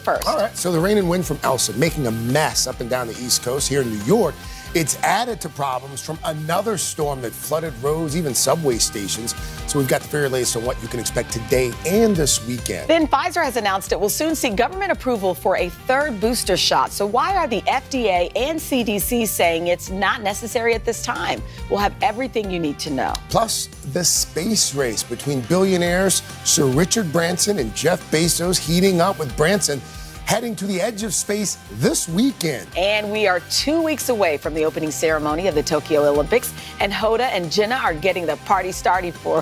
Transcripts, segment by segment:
first. All right, so the rain and wind from Elsa making a mess up and down the East Coast. Here in New York, it's added to problems from another storm that flooded roads, even subway stations. So we've got the very latest on what you can expect today and this weekend. Then Pfizer has announced it will soon see government approval for a third booster shot. So why are the FDA and CDC saying it's not necessary at this time? We'll have everything you need to know. Plus, the space race between billionaires Sir Richard Branson and Jeff Bezos heating up, with Branson heading to the edge of space this weekend. And we are 2 weeks away from the opening ceremony of the Tokyo Olympics, and Hoda and Jenna are getting the party started for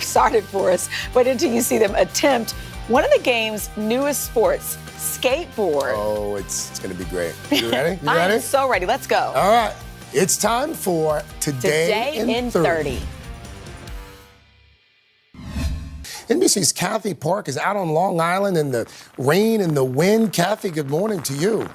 us. But until you see them attempt one of the game's newest sports, skateboard. Oh, it's going to be great. You ready? You I ready? am so ready. Let's go. All right. It's time for Today in 30. NBC's Kathy Park is out on Long Island in the rain and the wind. Kathy, good morning to you.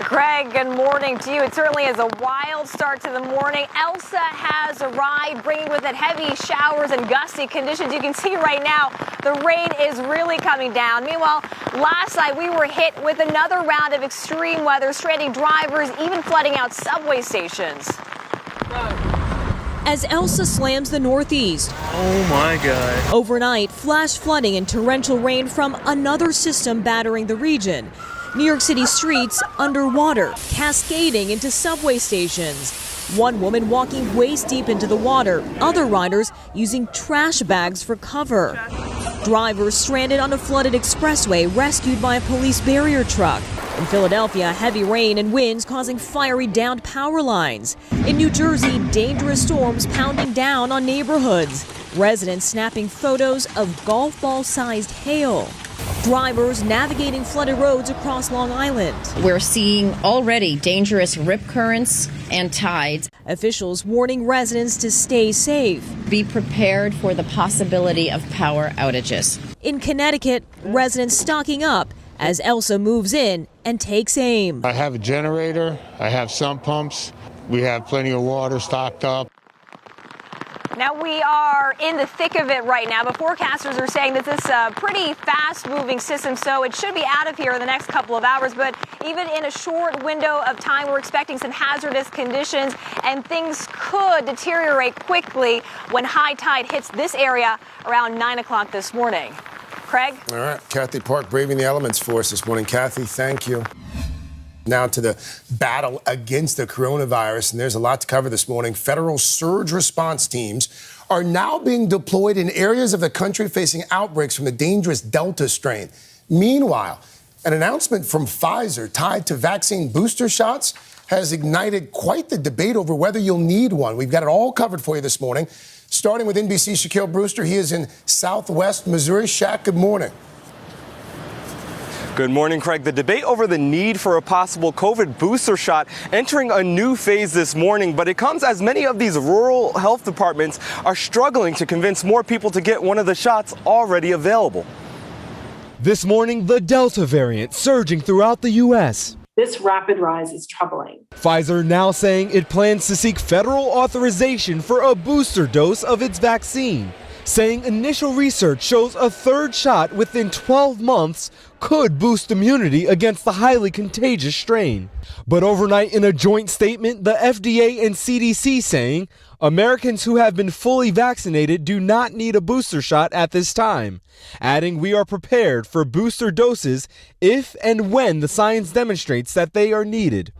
Craig, good morning to you. It certainly is a wild start to the morning. Elsa has arrived, bringing with it heavy showers and gusty conditions. You can see right now the rain is really coming down. Meanwhile, last night we were hit with another round of extreme weather, stranding drivers, even flooding out subway stations. As Elsa slams the Northeast. Oh my God. Overnight, flash flooding and torrential rain from another system battering the region. New York City streets underwater, cascading into subway stations. One woman walking waist deep into the water, other riders using trash bags for cover. Drivers stranded on a flooded expressway, rescued by a police barrier truck. In Philadelphia, heavy rain and winds causing fiery downed power lines. In New Jersey, dangerous storms pounding down on neighborhoods. Residents snapping photos of golf ball-sized hail. Drivers navigating flooded roads across Long Island. We're seeing already dangerous rip currents and tides. Officials warning residents to stay safe. Be prepared for the possibility of power outages. In Connecticut, residents stocking up as Elsa moves in and takes aim. I have a generator, I have sump pumps, we have plenty of water stocked up. Now we are in the thick of it right now, but forecasters are saying that this is a pretty fast-moving system, so it should be out of here in the next couple of hours. But even in a short window of time, we're expecting some hazardous conditions, and things could deteriorate quickly when high tide hits this area around 9 o'clock this morning. Craig? All right, Kathy Park braving the elements for us this morning. Kathy, thank you. Now to the battle against the coronavirus, and there's a lot to cover this morning. Federal surge response teams are now being deployed in areas of the country facing outbreaks from the dangerous Delta strain. Meanwhile, an announcement from Pfizer tied to vaccine booster shots has ignited quite the debate over whether you'll need one. We've got it all covered for you this morning, starting with NBC's Shaquille Brewster. He is in Southwest Missouri. Shaq, good morning. Good morning, Craig. The debate over the need for a possible COVID booster shot entering a new phase this morning, but it comes as many of these rural health departments are struggling to convince more people to get one of the shots already available. This morning, the Delta variant surging throughout the U.S. This rapid rise is troubling. Pfizer now saying it plans to seek federal authorization for a booster dose of its vaccine, saying initial research shows a third shot within 12 months could boost immunity against the highly contagious strain. But overnight, in a joint statement, the FDA and CDC saying Americans who have been fully vaccinated do not need a booster shot at this time, adding we are prepared for booster doses if and when the science demonstrates that they are needed.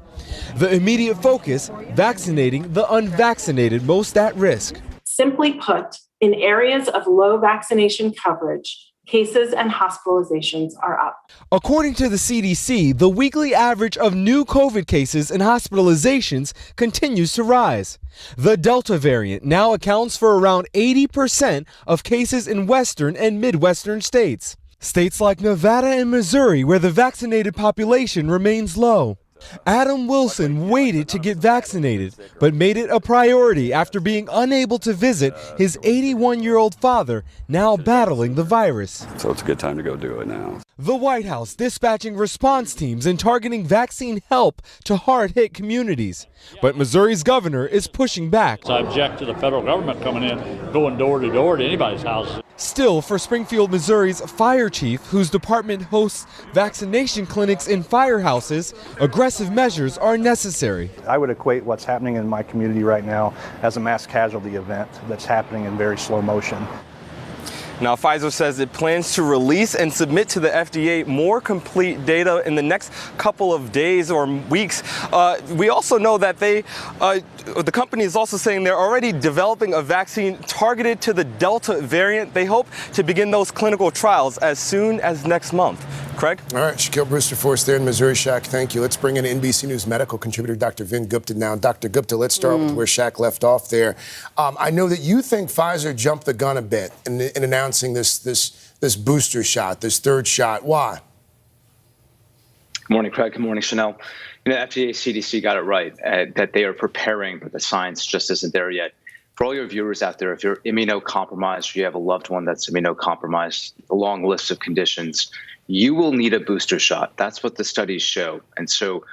The immediate focus, vaccinating the unvaccinated most at risk. Simply put, in areas of low vaccination coverage, cases and hospitalizations are up. According to the CDC, the weekly average of new COVID cases and hospitalizations continues to rise. The Delta variant now accounts for around 80% of cases in Western and Midwestern states. States like Nevada and Missouri, where the vaccinated population remains low. Adam Wilson waited to get vaccinated, but made it a priority after being unable to visit his 81-year-old father, now battling the virus. So it's a good time to go do it now. The White House dispatching response teams and targeting vaccine help to hard-hit communities. But Missouri's governor is pushing back. I object to the federal government coming in, going door to door to anybody's house. Still, for Springfield, Missouri's fire chief, whose department hosts vaccination clinics in firehouses, aggressive measures are necessary. I would equate what's happening in my community right now as a mass casualty event that's happening in very slow motion. Now, Pfizer says it plans to release and submit to the FDA more complete data in the next couple of days or weeks. We also know that the company is also saying they're already developing a vaccine targeted to the Delta variant. They hope to begin those clinical trials as soon as next month. Craig? All right, Shaquille Brewster for us there in Missouri. Shaq, thank you. Let's bring in NBC News medical contributor Dr. Vin Gupta now. Dr. Gupta, let's start with where Shaq left off there. I know that you think Pfizer jumped the gun a bit in announcing this booster shot, this third shot. Why? Good morning, Craig. Good morning, Chanel. FDA, CDC got it right that they are preparing, but the science just isn't there yet. For all your viewers out there, if you're immunocompromised or you have a loved one that's immunocompromised, a long list of conditions, you will need a booster shot. That's what the studies show. And so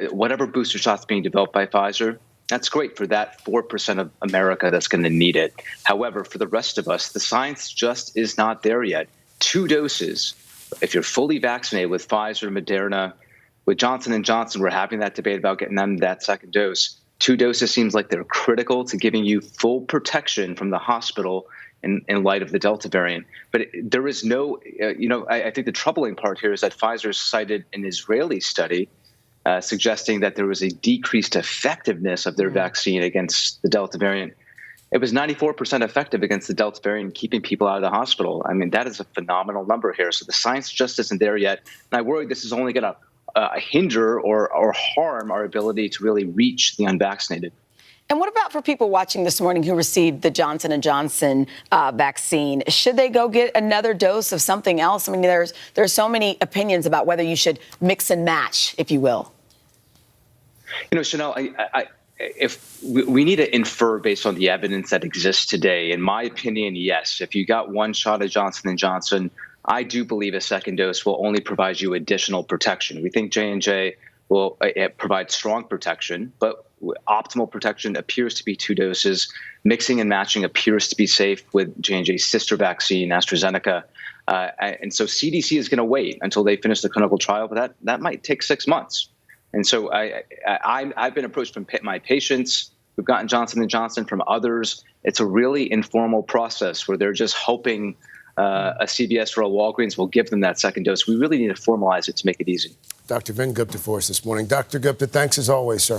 whatever booster shot's being developed by Pfizer, that's great for that 4% of America that's going to need it. However, for the rest of us, the science just is not there yet. 2 doses, if you're fully vaccinated with Pfizer, Moderna, with Johnson & Johnson, we're having that debate about getting them that second dose. 2 doses seems like they're critical to giving you full protection from the hospital in light of the Delta variant. But there is no, I think the troubling part here is that Pfizer cited an Israeli study suggesting that there was a decreased effectiveness of their vaccine against the Delta variant. It was 94% effective against the Delta variant, keeping people out of the hospital. I mean, that is a phenomenal number here. So the science just isn't there yet. And I worry this is only going to hinder or harm our ability to really reach the unvaccinated. And what about for people watching this morning who received the Johnson & Johnson vaccine? Should they go get another dose of something else? I mean, there's so many opinions about whether you should mix and match, if you will. Chanel, if we need to infer based on the evidence that exists today, in my opinion, yes. If you got 1 shot of Johnson & Johnson, I do believe a second dose will only provide you additional protection. We think J&J will provide strong protection, but optimal protection appears to be 2 doses. Mixing and matching appears to be safe with J&J's sister vaccine, AstraZeneca. And so CDC is going to wait until they finish the clinical trial, but that might take 6 months. And so I've been approached from my patients who've gotten Johnson & Johnson, from others. It's a really informal process where they're just hoping a CVS or a Walgreens will give them that second dose. We really need to formalize it to make it easy. Dr. Vin Gupta for us this morning. Dr. Gupta, thanks as always, sir.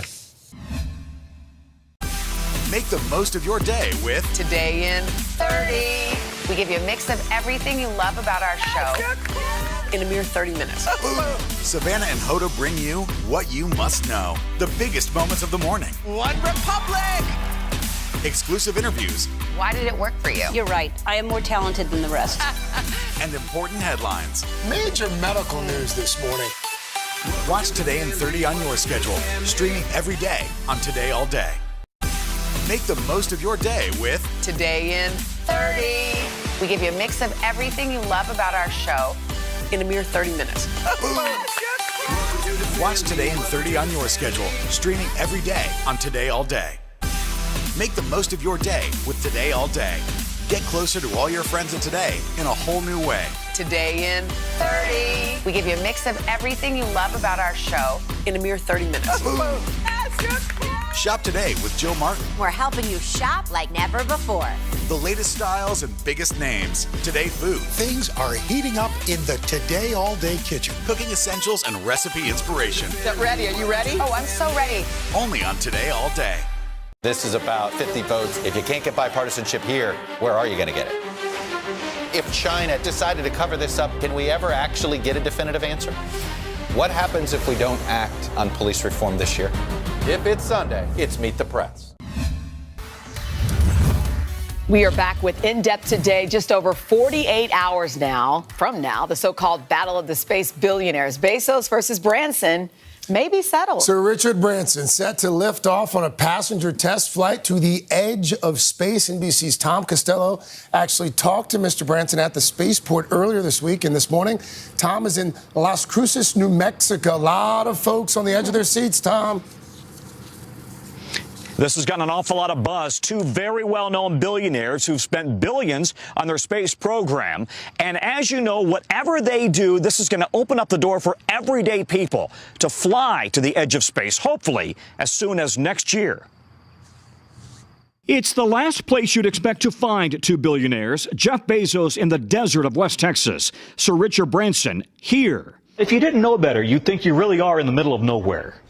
Make the most of your day with Today in 30. We give you a mix of everything you love about our show in a mere 30 minutes. Savannah and Hoda bring you what you must know. The biggest moments of the morning. One Republic! Exclusive interviews. Why did it work for you? You're right. I am more talented than the rest. And important headlines. Major medical news this morning. Watch Today in 30 on your schedule. Streaming every day on Today All Day. Make the most of your day with Today in 30. We give you a mix of everything you love about our show in a mere 30 minutes. Watch Today in 30 on your schedule. Streaming every day on Today All Day. Make the most of your day with Today All Day. Get closer to all your friends at Today in a whole new way. Today in 30. We give you a mix of everything you love about our show in a mere 30 minutes. Shop today with Jill Martin. We're helping you shop like never before. The latest styles and biggest names. Today Food. Things are heating up in the Today All Day kitchen. Cooking essentials and recipe inspiration. Is that ready? Are you ready? Oh, I'm so ready. Only on Today All Day. This is about 50 votes. If you can't get bipartisanship here, where are you going to get it? If China decided to cover this up, can we ever actually get a definitive answer? What happens if we don't act on police reform this year? If it's Sunday, it's Meet the Press. We are back with In Depth today, just over 48 hours from now, the so-called Battle of the Space Billionaires. Bezos versus Branson may be settled. Sir Richard Branson set to lift off on a passenger test flight to the edge of space. NBC's Tom Costello actually talked to Mr. Branson at the spaceport earlier this week, and this morning, Tom is in Las Cruces, New Mexico. A lot of folks on the edge of their seats, Tom. This has gotten an awful lot of buzz. Two very well-known billionaires who've spent billions on their space program. And as you know, whatever they do, this is going to open up the door for everyday people to fly to the edge of space, hopefully as soon as next year. It's the last place you'd expect to find two billionaires, Jeff Bezos in the desert of West Texas, Sir Richard Branson here. If you didn't know better, you'd think you really are in the middle of nowhere.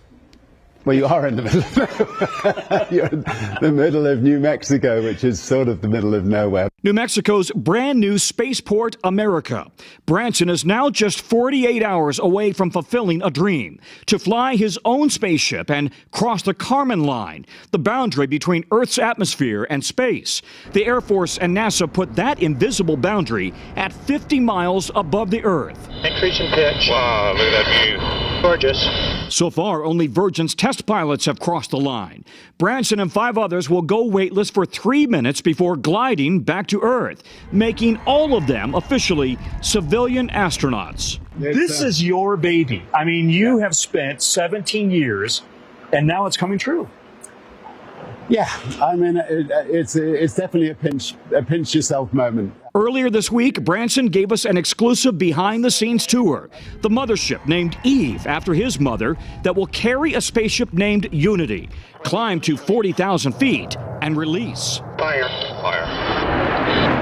Well, you are in the middle of nowhere. You're in the middle of New Mexico, which is sort of the middle of nowhere. New Mexico's brand new spaceport, America. Branson is now just 48 hours away from fulfilling a dream to fly his own spaceship and cross the Kármán line, the boundary between Earth's atmosphere and space. The Air Force and NASA put that invisible boundary at 50 miles above the Earth. Increase in pitch. Wow, look at that view. Gorgeous. So far, only Virgin's test pilots have crossed the line. Branson and 5 others will go weightless for 3 minutes before gliding back to Earth, making all of them officially civilian astronauts. This is your baby. I mean, you have spent 17 years, and now it's coming true. Yeah, I mean, it's definitely a pinch yourself moment. Earlier this week, Branson gave us an exclusive behind-the-scenes tour. The mothership named Eve after his mother that will carry a spaceship named Unity, climb to 40,000 feet, and release. Fire.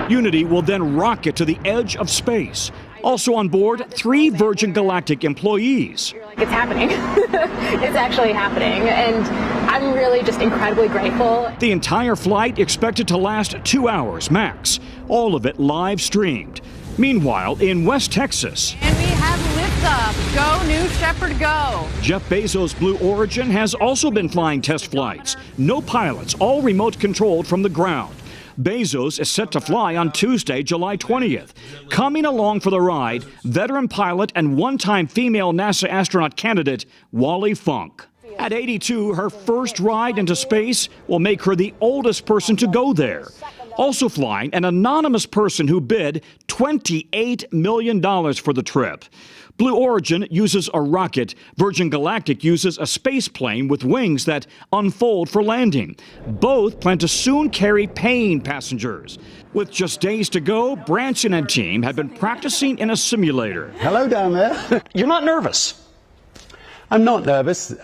Unity will then rocket to the edge of space. Also on board, 3 Virgin Galactic employees. It's happening. It's actually happening, and I'm really just incredibly grateful. The entire flight expected to last 2 hours max, all of it live streamed. Meanwhile, in West Texas, and we have liftoff. Go New Shepard, go. Jeff Bezos' Blue Origin has also been flying test flights. No pilots, all remote controlled from the ground. Bezos is set to fly on Tuesday, July 20th. Coming along for the ride, veteran pilot and one-time female NASA astronaut candidate, Wally Funk. At 82, her first ride into space will make her the oldest person to go there. Also flying, an anonymous person who bid $28 million for the trip. Blue Origin uses a rocket. Virgin Galactic uses a space plane with wings that unfold for landing. Both plan to soon carry paying passengers. With just days to go, Branson and team have been practicing in a simulator. Hello down there. You're not nervous? I'm not nervous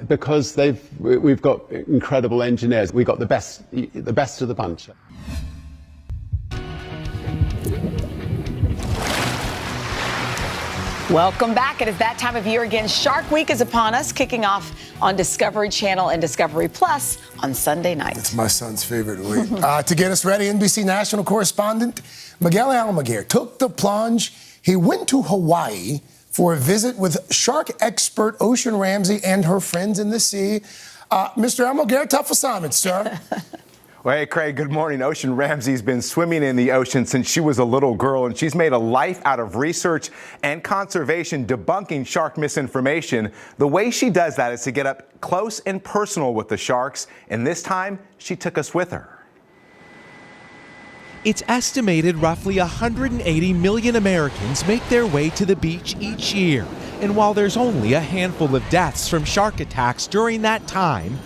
because we've got incredible engineers. We've got the best of the bunch. Welcome back. It is that time of year again. Shark Week is upon us, kicking off on Discovery Channel and Discovery Plus on Sunday night. It's my son's favorite week. To get us ready, NBC national correspondent Miguel Almaguer took the plunge. He went to Hawaii for a visit with shark expert Ocean Ramsey and her friends in the sea. Mr. Almaguer, tough assignment, sir. Well, hey, Craig, good morning. Ocean Ramsey's been swimming in the ocean since she was a little girl, and she's made a life out of research and conservation, debunking shark misinformation. The way she does that is to get up close and personal with the sharks, and this time she took us with her. It's estimated roughly 180 million Americans make their way to the beach each year. And while there's only a handful of deaths from shark attacks during that time,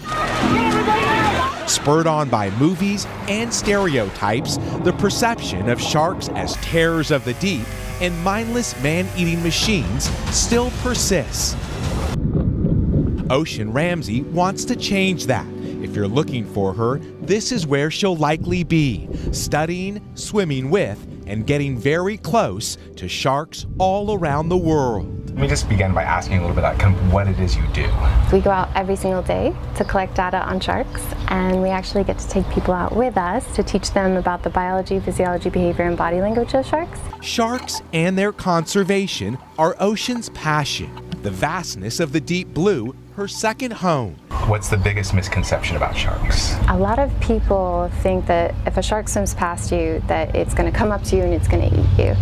spurred on by movies and stereotypes, the perception of sharks as terrors of the deep and mindless man-eating machines still persists. Ocean Ramsey wants to change that. If you're looking for her, this is where she'll likely be, studying, swimming with, and getting very close to sharks all around the world. Let me just begin by asking a little bit about kind of what it is you do. We go out every single day to collect data on sharks, and we actually get to take people out with us to teach them about the biology, physiology, behavior, and body language of sharks. Sharks and their conservation are Ocean's passion. The vastness of the deep blue, her second home. What's the biggest misconception about sharks? A lot of people think that if a shark swims past you, that it's going to come up to you and it's going to eat you.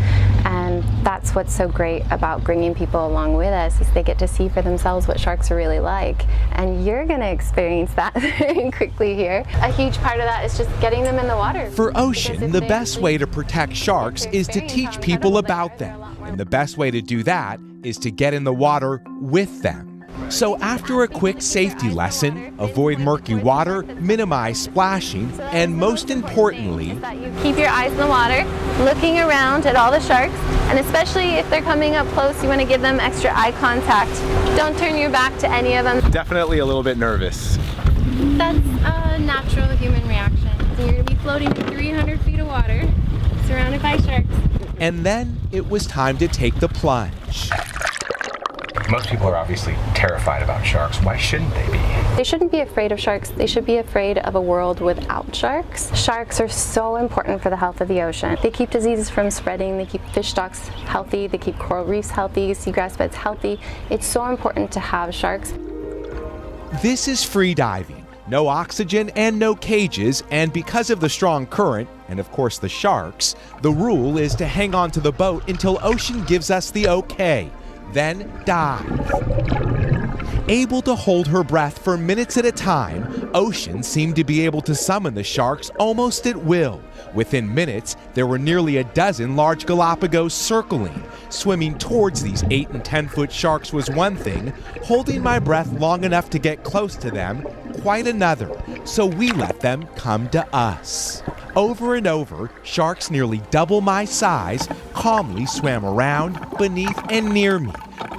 And that's what's so great about bringing people along with us, is they get to see for themselves what sharks are really like. And you're going to experience that very quickly here. A huge part of that is just getting them in the water. For Ocean, the best way to protect sharks is to teach people about them. And the best way to do that is to get in the water with them. So after a quick safety lesson, avoid murky water, minimize splashing, and most importantly, keep your eyes in the water, looking around at all the sharks, and especially if they're coming up close, you want to give them extra eye contact. Don't turn your back to any of them. Definitely a little bit nervous. That's a natural human reaction. You're going to be floating in 300 feet of water, surrounded by sharks. And then it was time to take the plunge. Most people are obviously terrified about sharks. Why shouldn't they be? They shouldn't be afraid of sharks. They should be afraid of a world without sharks. Sharks are so important for the health of the ocean. They keep diseases from spreading. They keep fish stocks healthy. They keep coral reefs healthy, seagrass beds healthy. It's so important to have sharks. This is free diving. No oxygen and no cages, and because of the strong current, and of course the sharks, the rule is to hang on to the boat until Ocean gives us the okay. Then dive. Able to hold her breath for minutes at a time, Ocean seemed to be able to summon the sharks almost at will. Within minutes, there were nearly a dozen large Galapagos circling. Swimming towards these 8 and 10-foot sharks was one thing, holding my breath long enough to get close to them, quite another. So we let them come to us. Over and over, sharks nearly double my size calmly swam around, beneath, and near me.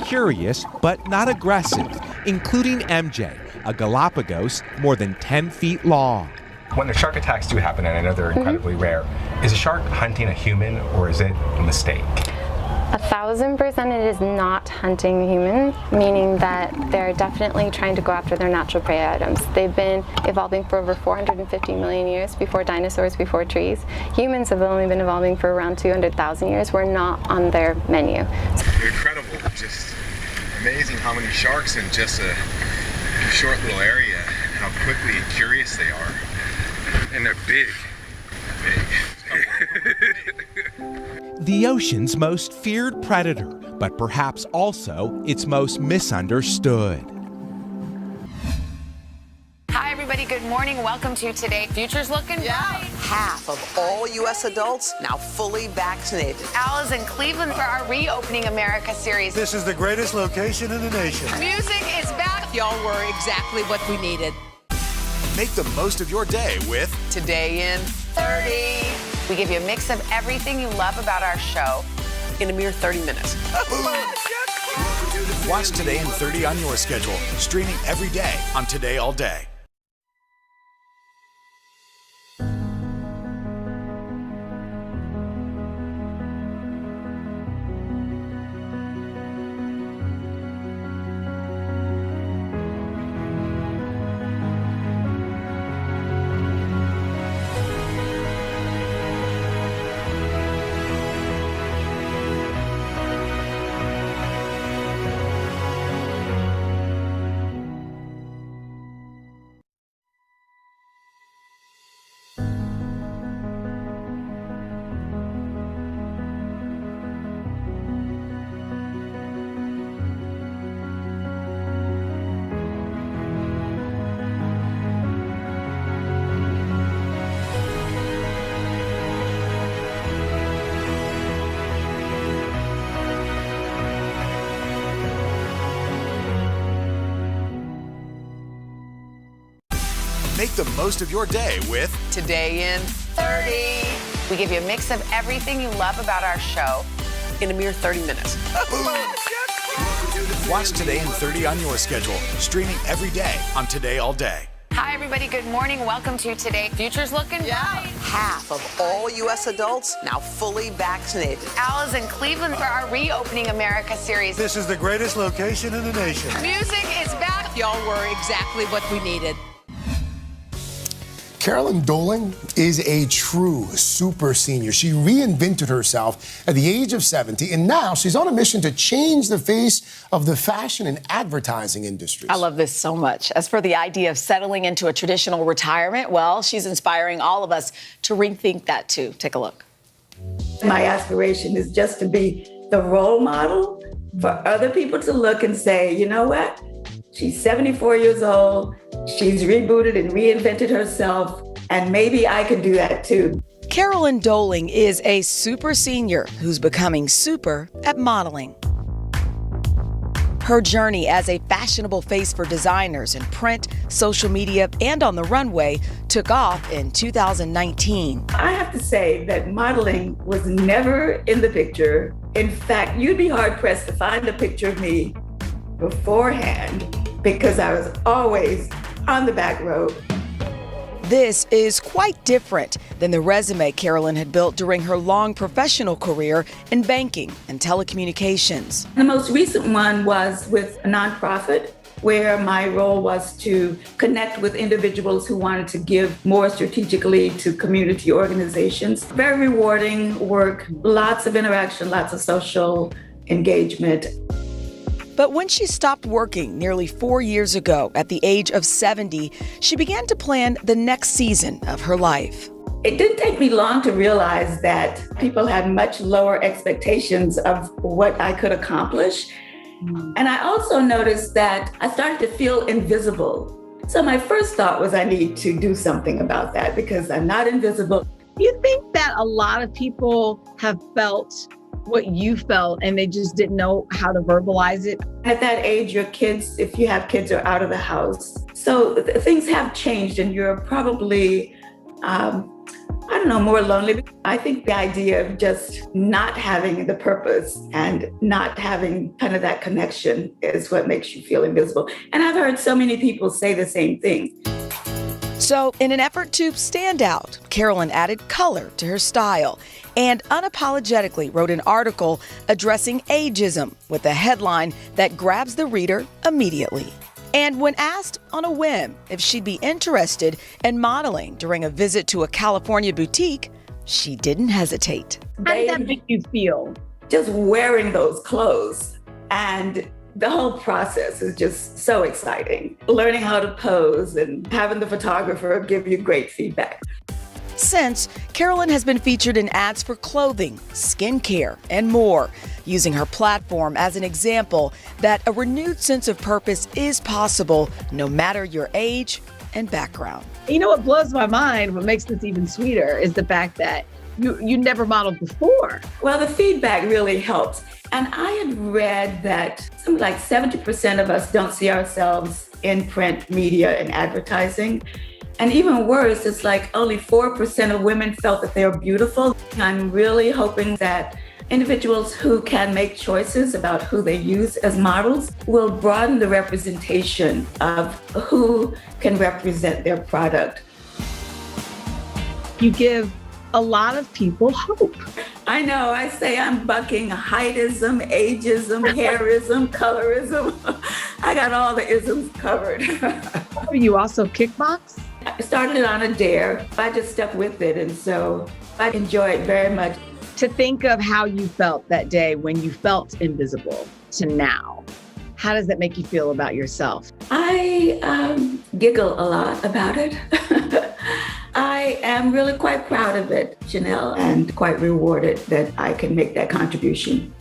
Curious, but not aggressive, including MJ, a Galapagos more than 10 feet long. When the shark attacks do happen, and I know they're incredibly rare, is a shark hunting a human or is it a mistake? 1,000% it is not hunting humans, meaning that they're definitely trying to go after their natural prey items. They've been evolving for over 450 million years, before dinosaurs, before trees. Humans have only been evolving for around 200,000 years. We're not on their menu. Incredible, just amazing how many sharks in just a short little area, and how quickly and curious they are. And they're big. The ocean's most feared predator, but perhaps also its most misunderstood. Hi, everybody. Good morning. Welcome to Today. Future's looking bright. Half of all U.S. adults now fully vaccinated. Al is in Cleveland for our Reopening America series. This is the greatest location in the nation. Music is back. Y'all were exactly what we needed. Make the most of your day with Today in 30. We give you a mix of everything you love about our show in a mere 30 minutes. Watch Today in 30 on your schedule, streaming every day on Today All Day. Make the most of your day with Today in 30. We give you a mix of everything you love about our show in a mere 30 minutes. Watch Today in 30 on your schedule, streaming every day on Today All Day. Hi, everybody. Good morning. Welcome to Today. Future's looking bright. Half of all U.S. adults now fully vaccinated. Al is in Cleveland for our Reopening America series. This is the greatest location in the nation. Music is back. Y'all were exactly what we needed. Carolyn Doling is a true super senior. She reinvented herself at the age of 70, and now she's on a mission to change the face of the fashion and advertising industry. I love this so much. As for the idea of settling into a traditional retirement, well, she's inspiring all of us to rethink that too. Take a look. My aspiration is just to be the role model for other people to look and say, you know what? She's 74 years old. She's rebooted and reinvented herself, and maybe I can do that too. Carolyn Doling is a super senior who's becoming super at modeling. Her journey as a fashionable face for designers in print, social media, and on the runway took off in 2019. I have to say that modeling was never in the picture. In fact, you'd be hard-pressed to find a picture of me beforehand because I was always on the back row. This is quite different than the resume Carolyn had built during her long professional career in banking and telecommunications. The most recent one was with a nonprofit where my role was to connect with individuals who wanted to give more strategically to community organizations. Very rewarding work, lots of interaction, lots of social engagement. But when she stopped working nearly 4 years ago at the age of 70, she began to plan the next season of her life. It didn't take me long to realize that people had much lower expectations of what I could accomplish. And I also noticed that I started to feel invisible. So my first thought was I need to do something about that because I'm not invisible. Do you think that a lot of people have felt what you felt and they just didn't know how to verbalize it? At that age, your kids, if you have kids, are out of the house. So things have changed and you're probably, more lonely. I think the idea of just not having the purpose and not having kind of that connection is what makes you feel invisible. And I've heard so many people say the same thing. So in an effort to stand out, Carolyn added color to her style and unapologetically wrote an article addressing ageism with a headline that grabs the reader immediately. And when asked on a whim if she'd be interested in modeling during a visit to a California boutique, she didn't hesitate. How did that make you feel? Just wearing those clothes, and the whole process is just so exciting. Learning how to pose and having the photographer give you great feedback. Since, Carolyn has been featured in ads for clothing, skincare, and more, using her platform as an example that a renewed sense of purpose is possible no matter your age and background. You know what blows my mind, what makes this even sweeter, is the fact that you never modeled before. Well, the feedback really helps. And I had read that something like 70% of us don't see ourselves in print media and advertising. And even worse, it's like only 4% of women felt that they were beautiful. I'm really hoping that individuals who can make choices about who they use as models will broaden the representation of who can represent their product. You give a lot of people hope. I know, I say I'm bucking heightism, ageism, hairism, colorism. I got all the isms covered. You also kickbox? I started it on a dare. I just stuck with it, and so I enjoy it very much. To think of how you felt that day when you felt invisible to now, how does that make you feel about yourself? I giggle a lot about it. I am really quite proud of it, Janelle, and quite rewarded that I can make that contribution.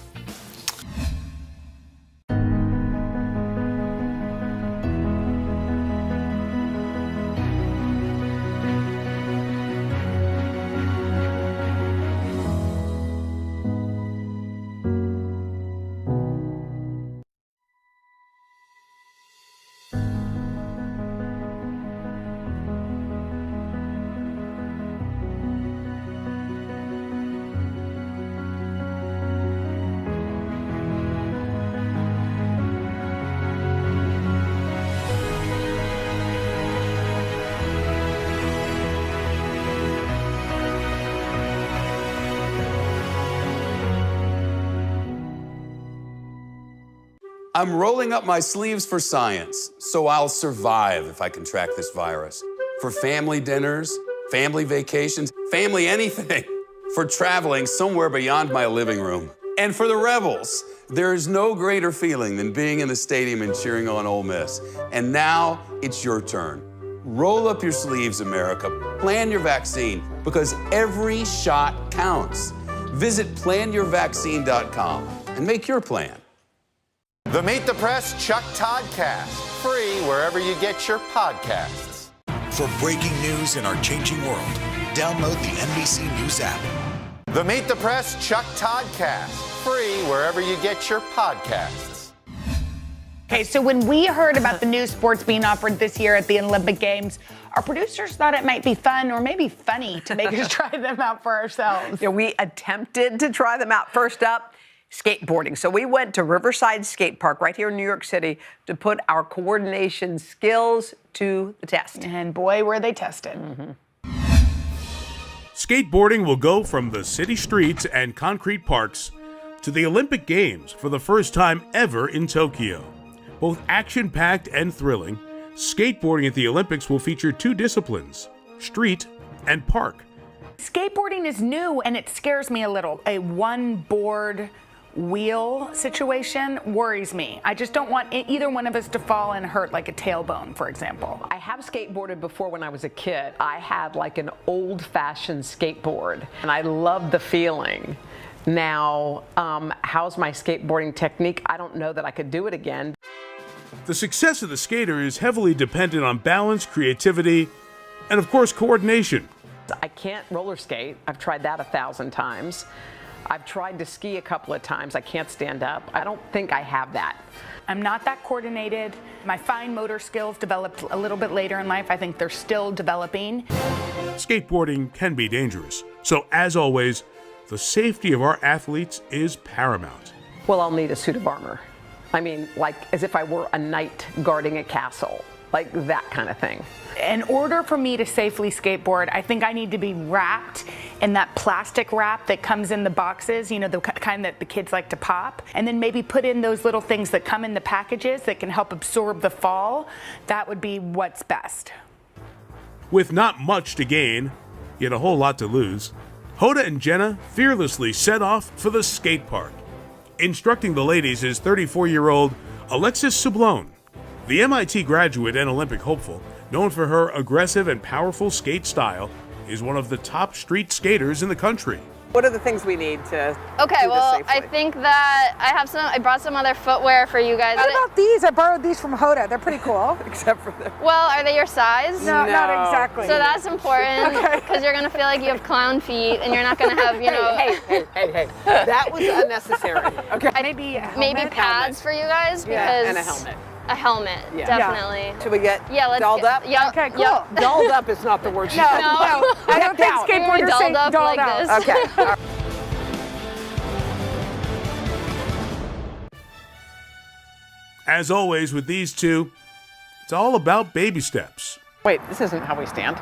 I'm rolling up my sleeves for science, so I'll survive if I can track this virus. For family dinners, family vacations, family anything. For traveling somewhere beyond my living room. And for the Rebels, there is no greater feeling than being in the stadium and cheering on Ole Miss. And now it's your turn. Roll up your sleeves, America. Plan your vaccine, because every shot counts. Visit planyourvaccine.com and make your plan. The Meet the Press Chuck Toddcast, free wherever you get your podcasts. For breaking news in our changing world, download the NBC News app. The Meet the Press Chuck Toddcast, free wherever you get your podcasts. Okay, so when we heard about the new sports being offered this year at the Olympic Games, our producers thought it might be fun or maybe funny to make us try them out for ourselves. Yeah, we attempted to try them out. First up, skateboarding. So we went to Riverside Skate Park right here in New York City to put our coordination skills to the test. And boy, were they tested. Skateboarding will go from the city streets and concrete parks to the Olympic Games for the first time ever in Tokyo. Both action-packed and thrilling, skateboarding at the Olympics will feature two disciplines, street and park. Skateboarding is new and it scares me a little. A one-board wheel situation worries me. I just don't want either one of us to fall and hurt like a tailbone, for example. I have skateboarded before when I was a kid. I had like an old-fashioned skateboard, and I loved the feeling. Now, how's my skateboarding technique? I don't know that I could do it again. The success of the skater is heavily dependent on balance, creativity, and of course, coordination. I can't roller skate. I've tried that 1,000 times. I've tried to ski a couple of times. I can't stand up. I don't think I have that. I'm not that coordinated. My fine motor skills developed a little bit later in life. I think they're still developing. Skateboarding can be dangerous. So as always, the safety of our athletes is paramount. Well, I'll need a suit of armor. I mean, like as if I were a knight guarding a castle, like that kind of thing. In order for me to safely skateboard, I think I need to be wrapped in that plastic wrap that comes in the boxes, you know, the kind that the kids like to pop, and then maybe put in those little things that come in the packages that can help absorb the fall. That would be what's best. With not much to gain, yet a whole lot to lose, Hoda and Jenna fearlessly set off for the skate park. Instructing the ladies is 34-year-old Alexis Soublon. The MIT graduate and Olympic hopeful, known for her aggressive and powerful skate style, is one of the top street skaters in the country. What are the things we need to Okay, do well, this safely? I think that I brought some other footwear for you guys. What about these? I borrowed these from Hoda. They're pretty cool. Except for them. Well, are they your size? No, not exactly. So that's important because you're gonna feel like you have clown feet and you're not gonna have, you know. Hey. That was unnecessary. Okay. Maybe pads for you guys because. Yeah, and a helmet. A helmet, definitely. Should we get let's dolled up? Yeah. Okay, cool. Yep. Dolled up is not the word. No, I don't think skateboarders say dolled up dolled like out. this. Okay. All right. As always with these two, it's all about baby steps. Wait, this isn't how we stand.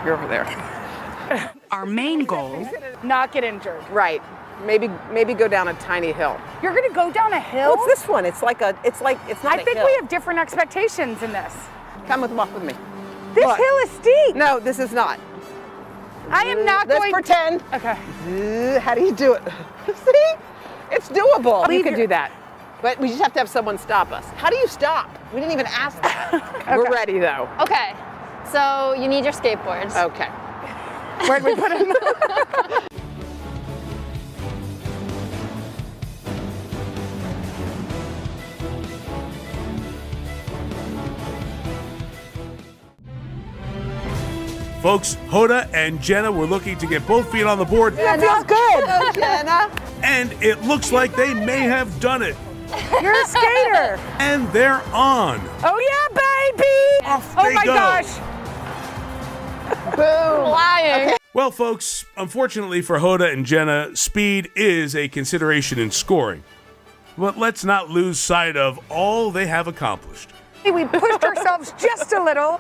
You're over there. Our main goal, Not get injured. Right. Maybe go down a tiny hill. You're gonna go down a hill? What's this one? It's not I a think hill. we have different expectations in this. Walk with me. This What? hill is steep. No, this is not. I am not Let's going. pretend. Okay. How do you do it? See? It's doable. Leave You can your- do that. But we just have to have someone stop us. How do you stop? We didn't even ask that. We're ready though. Okay. So you need your skateboards. Okay. Where'd we put them? Folks, Hoda and Jenna were looking to get both feet on the board, That feels good. Go, Jenna. and it looks like they may have done it. You're a skater. And they're on. Oh yeah, baby. Off Oh they my go. gosh. Boom. Flying. Well, folks, unfortunately for Hoda and Jenna, speed is a consideration in scoring. But let's not lose sight of all they have accomplished. We pushed ourselves just a little,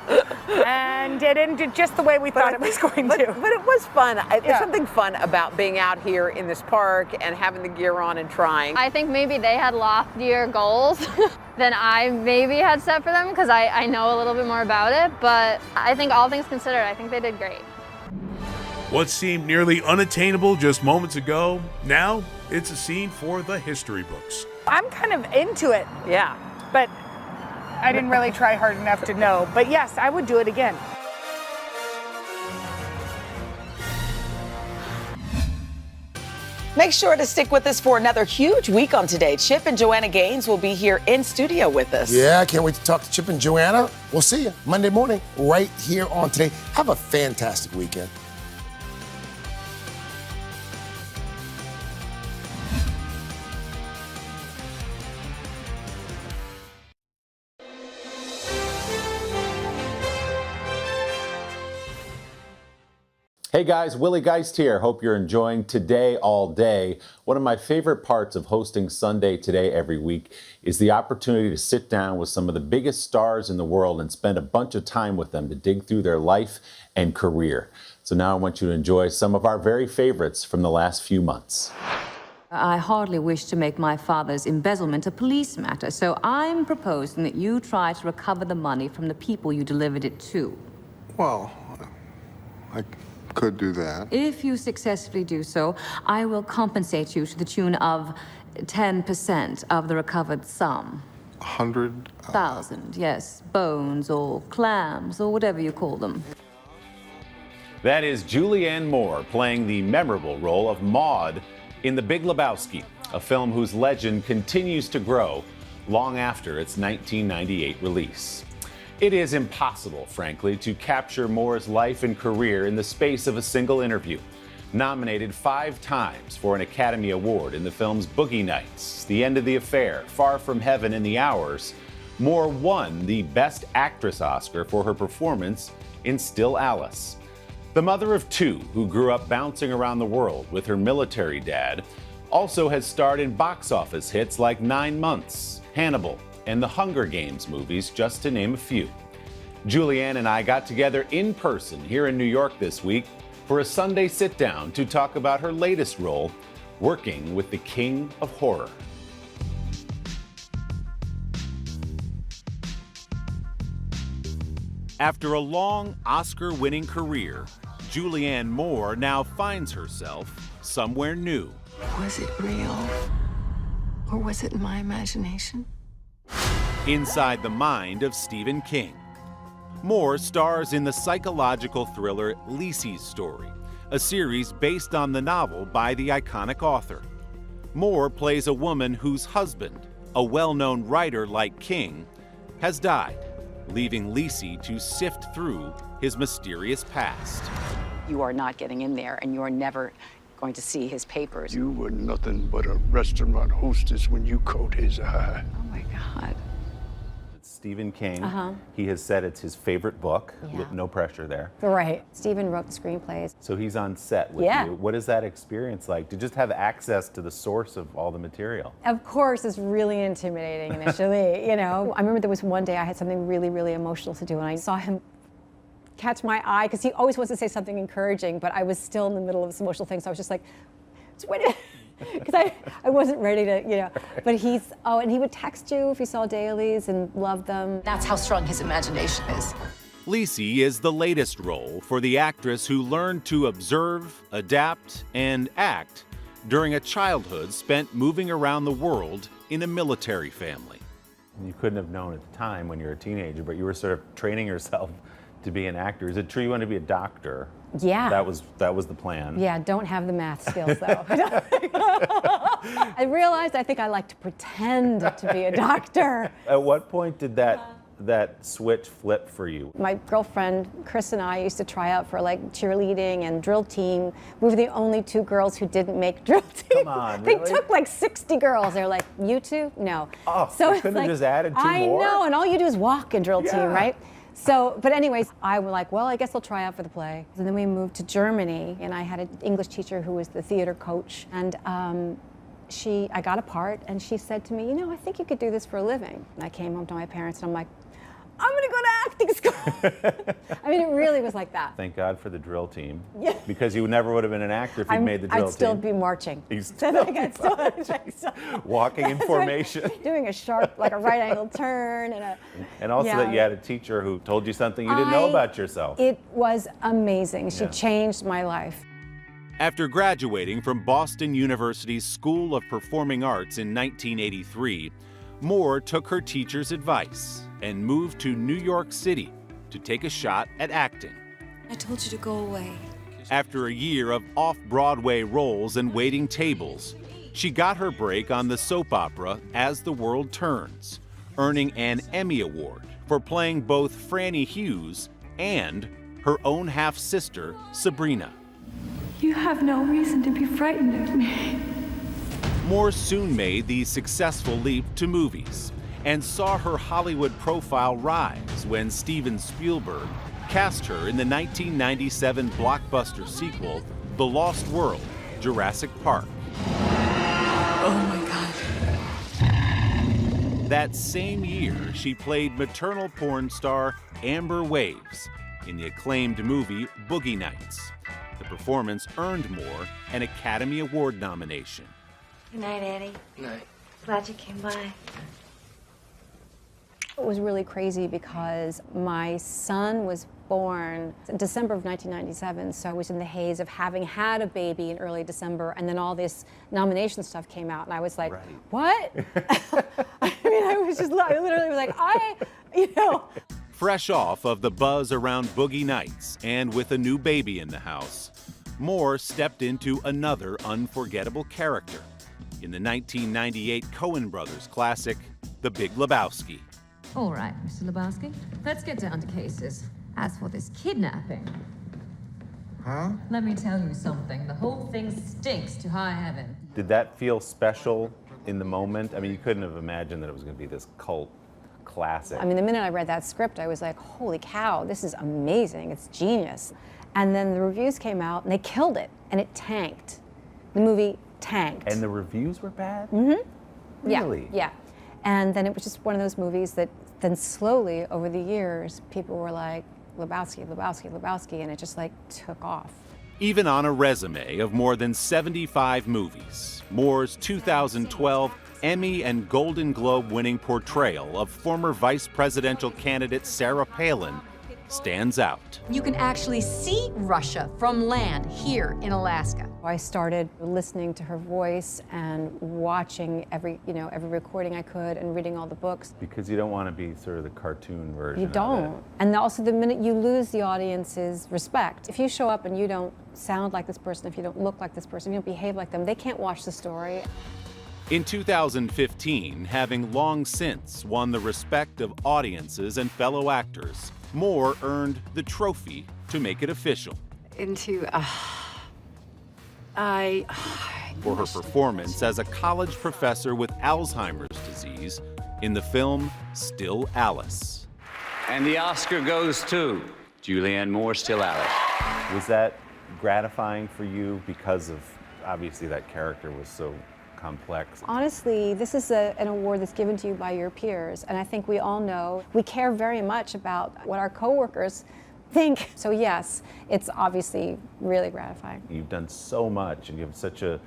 and it ended just the way we thought it was going to. But it was fun. There's something fun about being out here in this park and having the gear on and trying. I think maybe they had loftier goals than I maybe had set for them because I know a little bit more about it. But I think all things considered, I think they did great. What seemed nearly unattainable just moments ago, now it's a scene for the history books. I'm kind of into it. Yeah. But I didn't really try hard enough to know. But yes, I would do it again. Make sure to stick with us for another huge week on Today. Chip and Joanna Gaines will be here in studio with us. Yeah, I can't wait to talk to Chip and Joanna. We'll see you Monday morning right here on Today. Have a fantastic weekend. Hey guys, Willie Geist here. Hope you're enjoying Today All Day. One of my favorite parts of hosting Sunday Today every week is the opportunity to sit down with some of the biggest stars in the world and spend a bunch of time with them to dig through their life and career. So now I want you to enjoy some of our very favorites from the last few months. I hardly wish to make my father's embezzlement a police matter, so I'm proposing that you try to recover the money from the people you delivered it to. Well, I could do that. If you successfully do so, I will compensate you to the tune of 10% of the recovered sum. 100,000, yes. Bones or clams or whatever you call them. That is Julianne Moore playing the memorable role of Maude in The Big Lebowski, a film whose legend continues to grow long after its 1998 release. It is impossible, frankly, to capture Moore's life and career in the space of a single interview. Nominated 5 times for an Academy Award in the films Boogie Nights, The End of the Affair, Far From Heaven and The Hours, Moore won the Best Actress Oscar for her performance in Still Alice. The mother of 2, who grew up bouncing around the world with her military dad, also has starred in box office hits like 9 Months, Hannibal, and the Hunger Games movies, just to name a few. Julianne and I got together in person here in New York this week for a Sunday sit-down to talk about her latest role, working with the King of Horror. After a long Oscar-winning career, Julianne Moore now finds herself somewhere new. Was it real? Or was it my imagination? Inside the mind of Stephen King. Moore stars in the psychological thriller Lisey's Story, a series based on the novel by the iconic author. Moore plays a woman whose husband, a well-known writer like King, has died, leaving Lisey to sift through his mysterious past. You are not getting in there, and you are never going to see his papers. You were nothing but a restaurant hostess when you caught his eye. Oh my God. Stephen King, he has said it's his favorite book, with no pressure there. Right. Stephen wrote the screenplays. So he's on set with you. What is that experience like, to just have access to the source of all the material? Of course, it's really intimidating initially, you know. I remember there was one day I had something really, really emotional to do, and I saw him catch my eye, because he always wants to say something encouraging, but I was still in the middle of this emotional thing, so I was just like, because I wasn't ready to, you know. But and he would text you if he saw dailies and loved them. That's how strong his imagination is. Lisey is the latest role for the actress who learned to observe, adapt, and act during a childhood spent moving around the world in a military family. You couldn't have known at the time when you were a teenager, but you were sort of training yourself to be an actor. Is it true you want to be a doctor? Yeah. That was the plan. Yeah, don't have the math skills though. I realized I think I like to pretend to be a doctor. At what point did that switch flip for you? My girlfriend Chris and I used to try out for like cheerleading and drill team. We were the only 2 girls who didn't make drill team. Come on, They really? took like 60 girls. They're like, you 2? No. Oh, so you couldn't have just added 2 more? I know, and all you do is walk in drill team, right? So, but anyways, I was like, well, I guess I'll try out for the play. And then we moved to Germany, and I had an English teacher who was the theater coach. And I got a part, and she said to me, you know, I think you could do this for a living. And I came home to my parents, and I'm like, I'm gonna go to acting school. I mean, it really was like that. Thank God for the drill team. Yeah. Because you never would have been an actor if you'd made the drill team. I'd still be marching. You'd still be walking in formation. Doing a sharp, like a right angle turn. And also that you had a teacher who told you something you didn't know about yourself. It was amazing. She changed my life. After graduating from Boston University's School of Performing Arts in 1983, Moore took her teacher's advice and moved to New York City to take a shot at acting. I told you to go away. After a year of off-Broadway roles and waiting tables, she got her break on the soap opera As the World Turns, earning an Emmy Award for playing both Franny Hughes and her own half-sister, Sabrina. You have no reason to be frightened of me. Moore soon made the successful leap to movies and saw her Hollywood profile rise when Steven Spielberg cast her in the 1997 blockbuster sequel, The Lost World, Jurassic Park. Oh my God. That same year, she played maternal porn star Amber Waves in the acclaimed movie Boogie Nights. The performance earned Moore an Academy Award nomination. Good night, Eddie. Good night. Glad you came by. It was really crazy because my son was born in December of 1997, so I was in the haze of having had a baby in early December, and then all this nomination stuff came out, and I was like, what? I mean, I literally was like, Fresh off of the buzz around Boogie Nights and with a new baby in the house, Moore stepped into another unforgettable character in the 1998 Coen Brothers classic, The Big Lebowski. All right, Mr. Lebowski, let's get down to cases. As for this kidnapping, let me tell you something. The whole thing stinks to high heaven. Did that feel special in the moment? I mean, you couldn't have imagined that it was going to be this cult classic. I mean, the minute I read that script, I was like, holy cow, this is amazing, it's genius. And then the reviews came out, and they killed it, and it tanked. The movie tanked. And the reviews were bad? Mm-hmm. Really? Yeah. And then it was just one of those movies that then slowly over the years, people were like, Lebowski, Lebowski, Lebowski, and it just like took off. Even on a resume of more than 75 movies, Moore's 2012 Emmy and Golden Globe winning portrayal of former vice presidential candidate Sarah Palin stands out. You can actually see Russia from land here in Alaska. I started listening to her voice and watching every recording I could and reading all the books. Because you don't want to be sort of the cartoon version. You don't. And also the minute you lose the audience's respect, if you show up and you don't sound like this person, if you don't look like this person, if you don't behave like them, they can't watch the story. In 2015, having long since won the respect of audiences and fellow actors, Moore earned the trophy to make it official. For her performance as a college professor with Alzheimer's disease in the film Still Alice. And the Oscar goes to Julianne Moore, Still Alice. Was that gratifying for you because of, obviously, that character was so complex? Honestly, this is an award that's given to you by your peers, and I think we all know we care very much about what our coworkers think. So yes, it's obviously really gratifying. You've done so much, and you have such a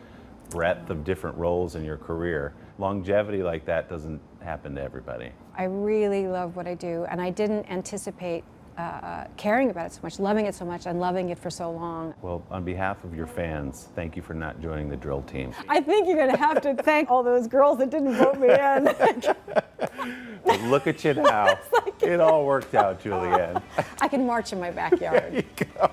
breadth of different roles in your career. Longevity like that doesn't happen to everybody. I really love what I do, and I didn't anticipate caring about it so much, loving it so much, and loving it for so long. Well, on behalf of your fans, thank you for not joining the drill team. I think you're going to have to thank all those girls that didn't vote me in. But look at you now. It all worked out, Julianne. I can march in my backyard. There you go.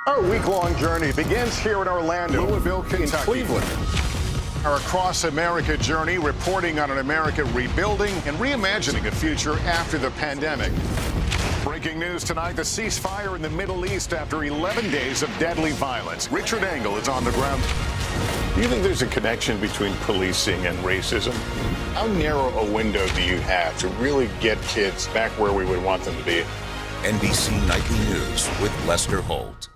Our week-long journey begins here in Orlando, Louisville, Kentucky, Cleveland. Our Across America journey reporting on an America rebuilding and reimagining a future after the pandemic. Breaking news tonight, the ceasefire in the Middle East after 11 days of deadly violence. Richard Engel is on the ground. Do you think there's a connection between policing and racism? How narrow a window do you have to really get kids back where we would want them to be? NBC Nightly News with Lester Holt.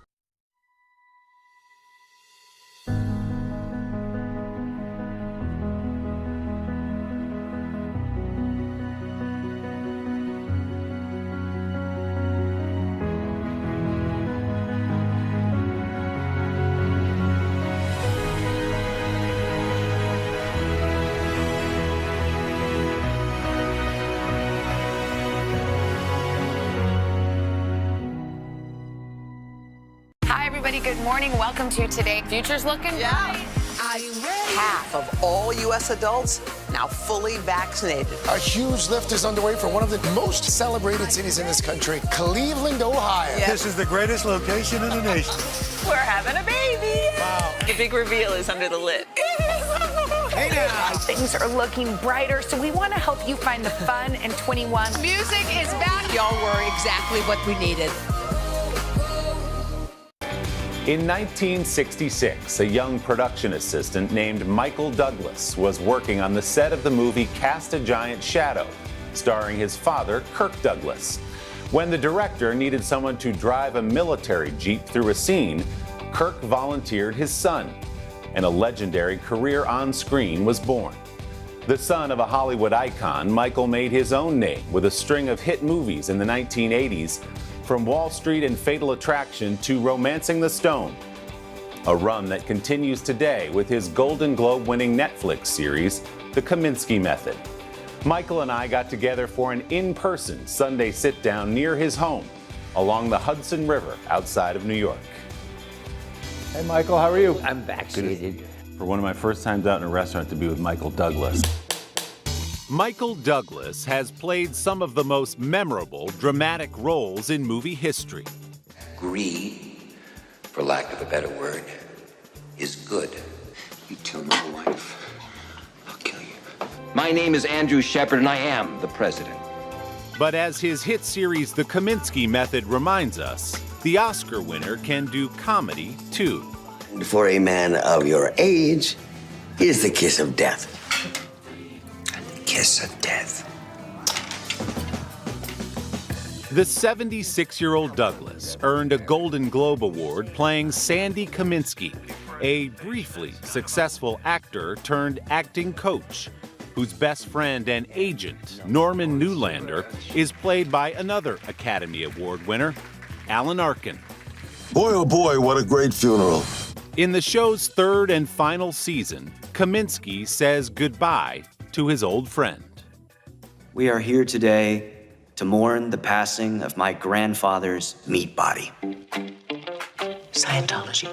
Good morning. Welcome to Today. Future's looking bright. Are you ready? Half of all U.S. adults now fully vaccinated. A huge lift is underway for one of the most celebrated cities in this country, Cleveland, Ohio. Yes. This is the greatest location in the nation. We're having a baby. Wow. The big reveal is under the lid. Hey, Things are looking brighter, so we want to help you find the fun in 21. Music is back. Y'all were exactly what we needed. In 1966, a young production assistant named Michael Douglas was working on the set of the movie Cast a Giant Shadow, starring his father, Kirk Douglas. When the director needed someone to drive a military jeep through a scene, Kirk volunteered his son, and a legendary career on screen was born. The son of a Hollywood icon, Michael made his own name with a string of hit movies in the 1980s, from Wall Street and Fatal Attraction to Romancing the Stone, a run that continues today with his Golden Globe-winning Netflix series, The Kominsky Method. Michael and I got together for an in-person Sunday sit-down near his home along the Hudson River outside of New York. Hey, Michael, how are you? I'm vaccinated. For one of my first times out in a restaurant to be with Michael Douglas. Michael Douglas has played some of the most memorable, dramatic roles in movie history. Greed, for lack of a better word, is good. You kill my wife, I'll kill you. My name is Andrew Shepard, and I am the president. But as his hit series The Kominsky Method reminds us, the Oscar winner can do comedy, too. For a man of your age, here's the kiss of death. Kiss of death. The 76-year-old Douglas earned a Golden Globe Award playing Sandy Kominsky, a briefly successful actor turned acting coach, whose best friend and agent, Norman Newlander, is played by another Academy Award winner, Alan Arkin. Boy, oh boy, what a great funeral. In the show's third and final season, Kominsky says goodbye to his old friend. We are here today to mourn the passing of my grandfather's meat body. Scientology.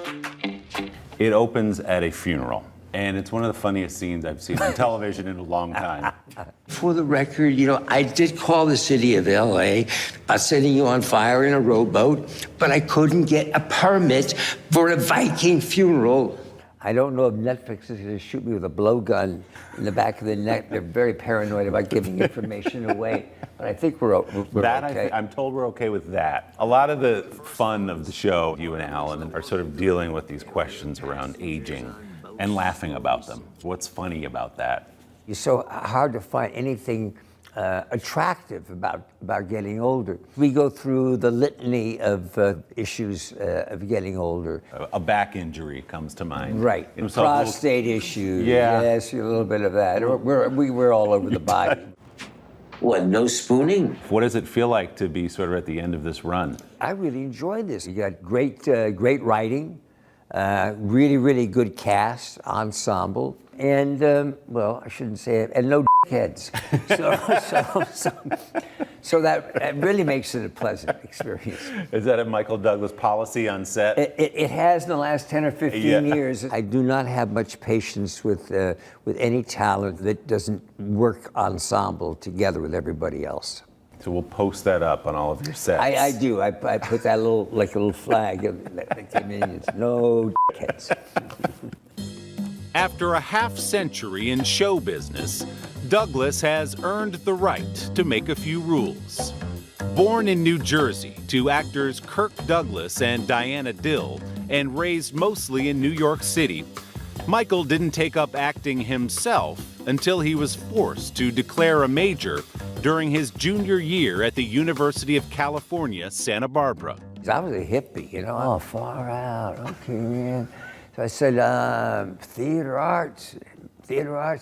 It opens at a funeral, and it's one of the funniest scenes I've seen on television in a long time. For the record, I did call the city of LA about setting you on fire in a rowboat, but I couldn't get a permit for a Viking funeral. I don't know if Netflix is going to shoot me with a blowgun in the back of the neck. They're very paranoid about giving information away, but I think we're okay. I'm told we're okay with that. A lot of the fun of the show, you and Alan, are sort of dealing with these questions around aging and laughing about them. What's funny about that? It's so hard to find anything attractive about getting older. We go through the litany of issues of getting older. A back injury comes to mind. Right. Prostate issues. Yeah. Yes, a little bit of that. We're all over the body. What, no spooning? What does it feel like to be sort of at the end of this run? I really enjoyed this. You got great writing, really, really good cast, ensemble, and, well, I shouldn't say it, and no heads. So that really makes it a pleasant experience. Is that a Michael Douglas policy on set? It has in the last 10 or 15 years. I do not have much patience with any talent that doesn't work ensemble together with everybody else. So we'll post that up on all of your sets. I do. I put that like a little flag that came in. It's no heads. After a half-century in show business, Douglas has earned the right to make a few rules. Born in New Jersey to actors Kirk Douglas and Diana Dill, and raised mostly in New York City, Michael didn't take up acting himself until he was forced to declare a major during his junior year at the University of California, Santa Barbara. I was a hippie, Oh, far out. Okay, man. So I said, theater arts,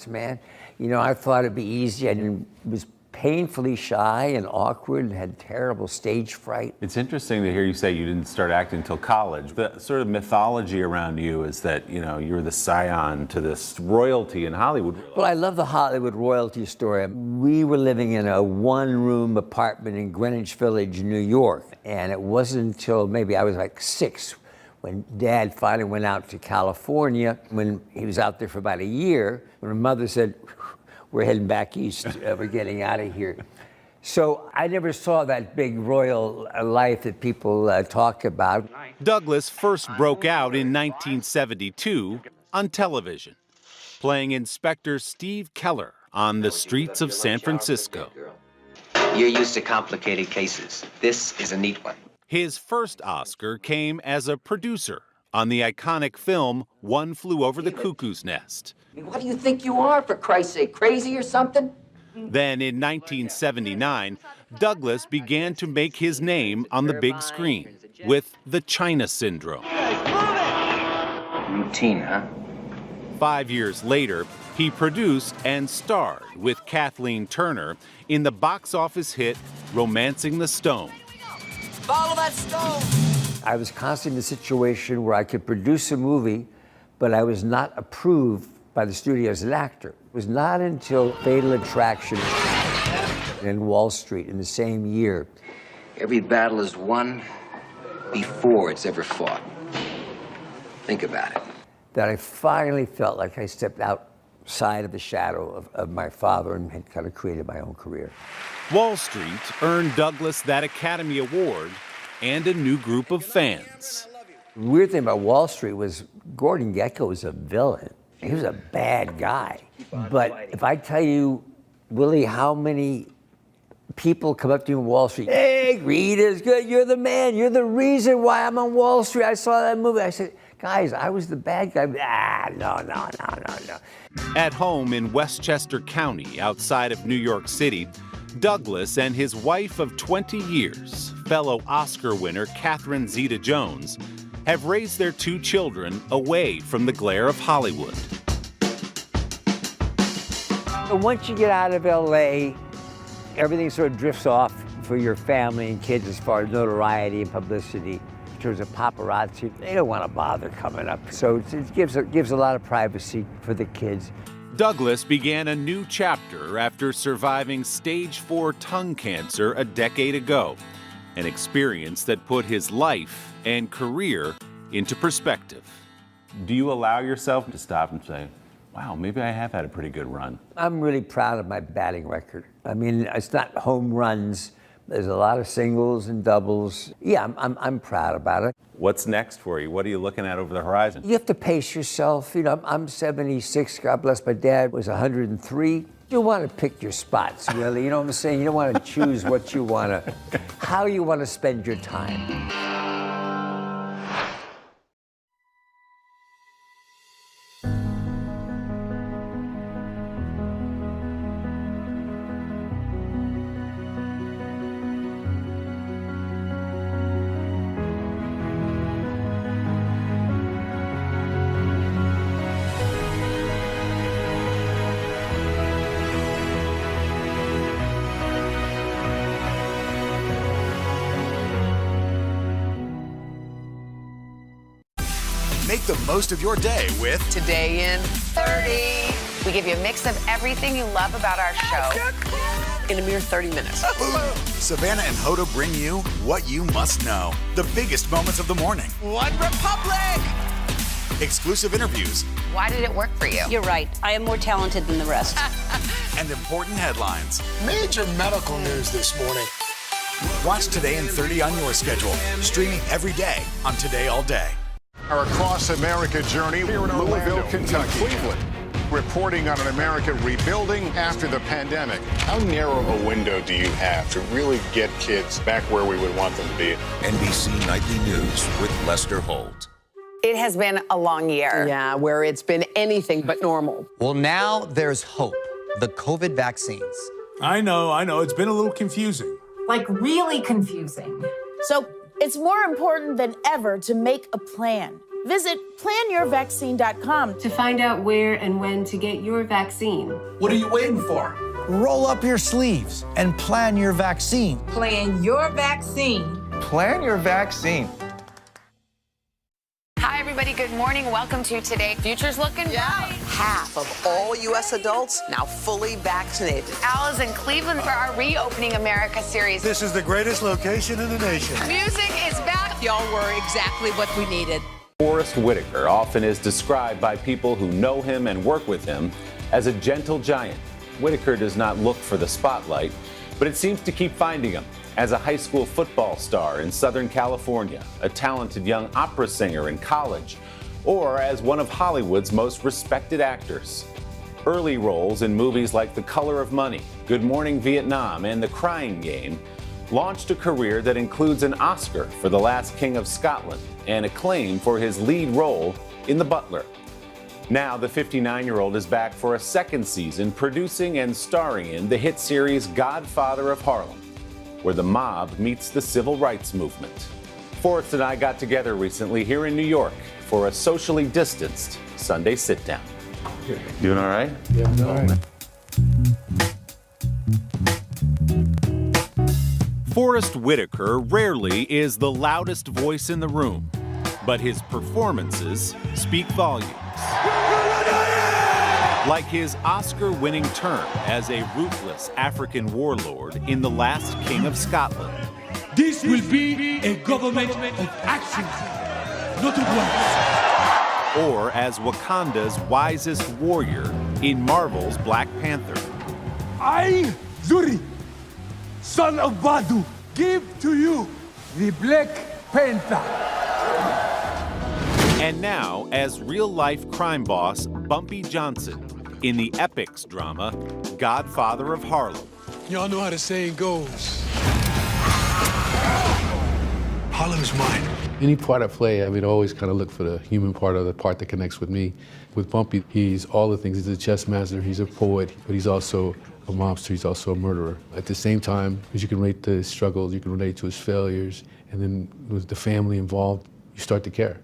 man. I thought it'd be easy. I was painfully shy and awkward and had terrible stage fright. It's interesting to hear you say you didn't start acting until college. The sort of mythology around you is that, you're the scion to this royalty in Hollywood. Well, I love the Hollywood royalty story. We were living in a one-room apartment in Greenwich Village, New York. And it wasn't until maybe I was like 6 when Dad finally went out to California. When he was out there for about a year, when my mother said, we're heading back east, we're getting out of here. So I never saw that big royal life that people talk about. Douglas first broke out in 1972 on television. playing Inspector Steve Keller on the streets of San Francisco. You're used to complicated cases. This is a neat one. His first Oscar came as a producer on the iconic film One Flew Over the Cuckoo's Nest. What do you think you are, for Christ's sake, crazy or something? Then in 1979, Douglas began to make his name on the big screen with The China Syndrome. Routine, huh? 5 years later, he produced and starred with Kathleen Turner in the box office hit Romancing the Stone. Follow that stone! I was constantly in a situation where I could produce a movie, but I was not approved by the studio as an actor. It was not until Fatal Attraction and Wall Street in the same year. Every battle is won before it's ever fought. Think about it. That I finally felt like I stepped outside of the shadow of my father and had kind of created my own career. Wall Street earned Douglas that Academy Award and a new group of fans. The weird thing about Wall Street was Gordon Gekko was a villain. He was a bad guy. But if I tell you, Willie, how many people come up to you on Wall Street, hey, Rita's good, you're the man, you're the reason why I'm on Wall Street, I saw that movie. I said, guys, I was the bad guy. No. At home in Westchester County, outside of New York City, Douglas and his wife of 20 years, fellow Oscar winner Catherine Zeta-Jones, have raised their 2 children away from the glare of Hollywood. But once you get out of LA, everything sort of drifts off for your family and kids as far as notoriety and publicity. In terms of paparazzi, they don't want to bother coming up. So it gives a lot of privacy for the kids. Douglas began a new chapter after surviving stage 4 tongue cancer a decade ago, an experience that put his life and career into perspective. Do you allow yourself to stop and say, wow, maybe I have had a pretty good run? I'm really proud of my batting record. I mean, it's not home runs. There's a lot of singles and doubles. Yeah, I'm proud about it. What's next for you? What are you looking at over the horizon? You have to pace yourself. You know, I'm 76. God bless my dad was 103. You want to pick your spots, really. You know what I'm saying? You don't want to choose what you want to, how you want to spend your time. Make the most of your day with Today in 30. We give you a mix of everything you love about our show In a mere 30 minutes. Savannah and Hoda bring you what you must know. The biggest moments of the morning. One Republic! Exclusive interviews. Why did it work for you? You're right. I am more talented than the rest. And important headlines. Major medical news this morning. Watch Today in 30 on your schedule. Streaming every day on Today All Day. Our Across America journey here in Louisville, Kentucky. Cleveland. Reporting on an America rebuilding after the pandemic. How narrow a window do you have to really get kids back where we would want them to be? NBC Nightly News with Lester Holt. It has been a long year. Yeah, where it's been anything but normal. Well, now there's hope. The COVID vaccines. I know. It's been a little confusing. Like, really confusing. So it's more important than ever to make a plan. Visit planyourvaccine.com to find out where and when to get your vaccine. What are you waiting for? Roll up your sleeves and plan your vaccine. Plan your vaccine. Plan your vaccine. Hi, everybody. Good morning. Welcome to Today. Future's looking bright. Half of all U.S. adults now fully vaccinated. Al is in Cleveland for our Reopening America series. This is the greatest location in the nation. Music is back. Y'all were exactly what we needed. Forrest Whitaker often is described by people who know him and work with him as a gentle giant. Whitaker does not look for the spotlight, but it seems to keep finding him. As a high school football star in Southern California, a talented young opera singer in college, or as one of Hollywood's most respected actors. Early roles in movies like The Color of Money, Good Morning Vietnam, and The Crying Game launched a career that includes an Oscar for The Last King of Scotland and acclaim for his lead role in The Butler. Now, the 59-year-old is back for a second season, producing and starring in the hit series Godfather of Harlem, where the mob meets the civil rights movement. Forrest and I got together recently here in New York for a socially distanced Sunday sit-down. Doing all right? Yeah, all right. Forrest Whitaker rarely is the loudest voice in the room, but his performances speak volumes. Like his Oscar-winning turn as a ruthless African warlord in The Last King of Scotland. This will be a government of action, not of words. Or as Wakanda's wisest warrior in Marvel's Black Panther. I, Zuri, son of Badu, give to you the Black Panther. And now as real-life crime boss Bumpy Johnson in the epics drama Godfather of Harlem. Y'all know how the saying goes. Harlem is mine. Any part I play, I would always kind of look for the human part, or the part that connects with me. With Bumpy, he's all the things. He's a chess master, he's a poet, but he's also a mobster, he's also a murderer. At the same time, because you can relate to his struggles, you can relate to his failures, and then with the family involved, you start to care.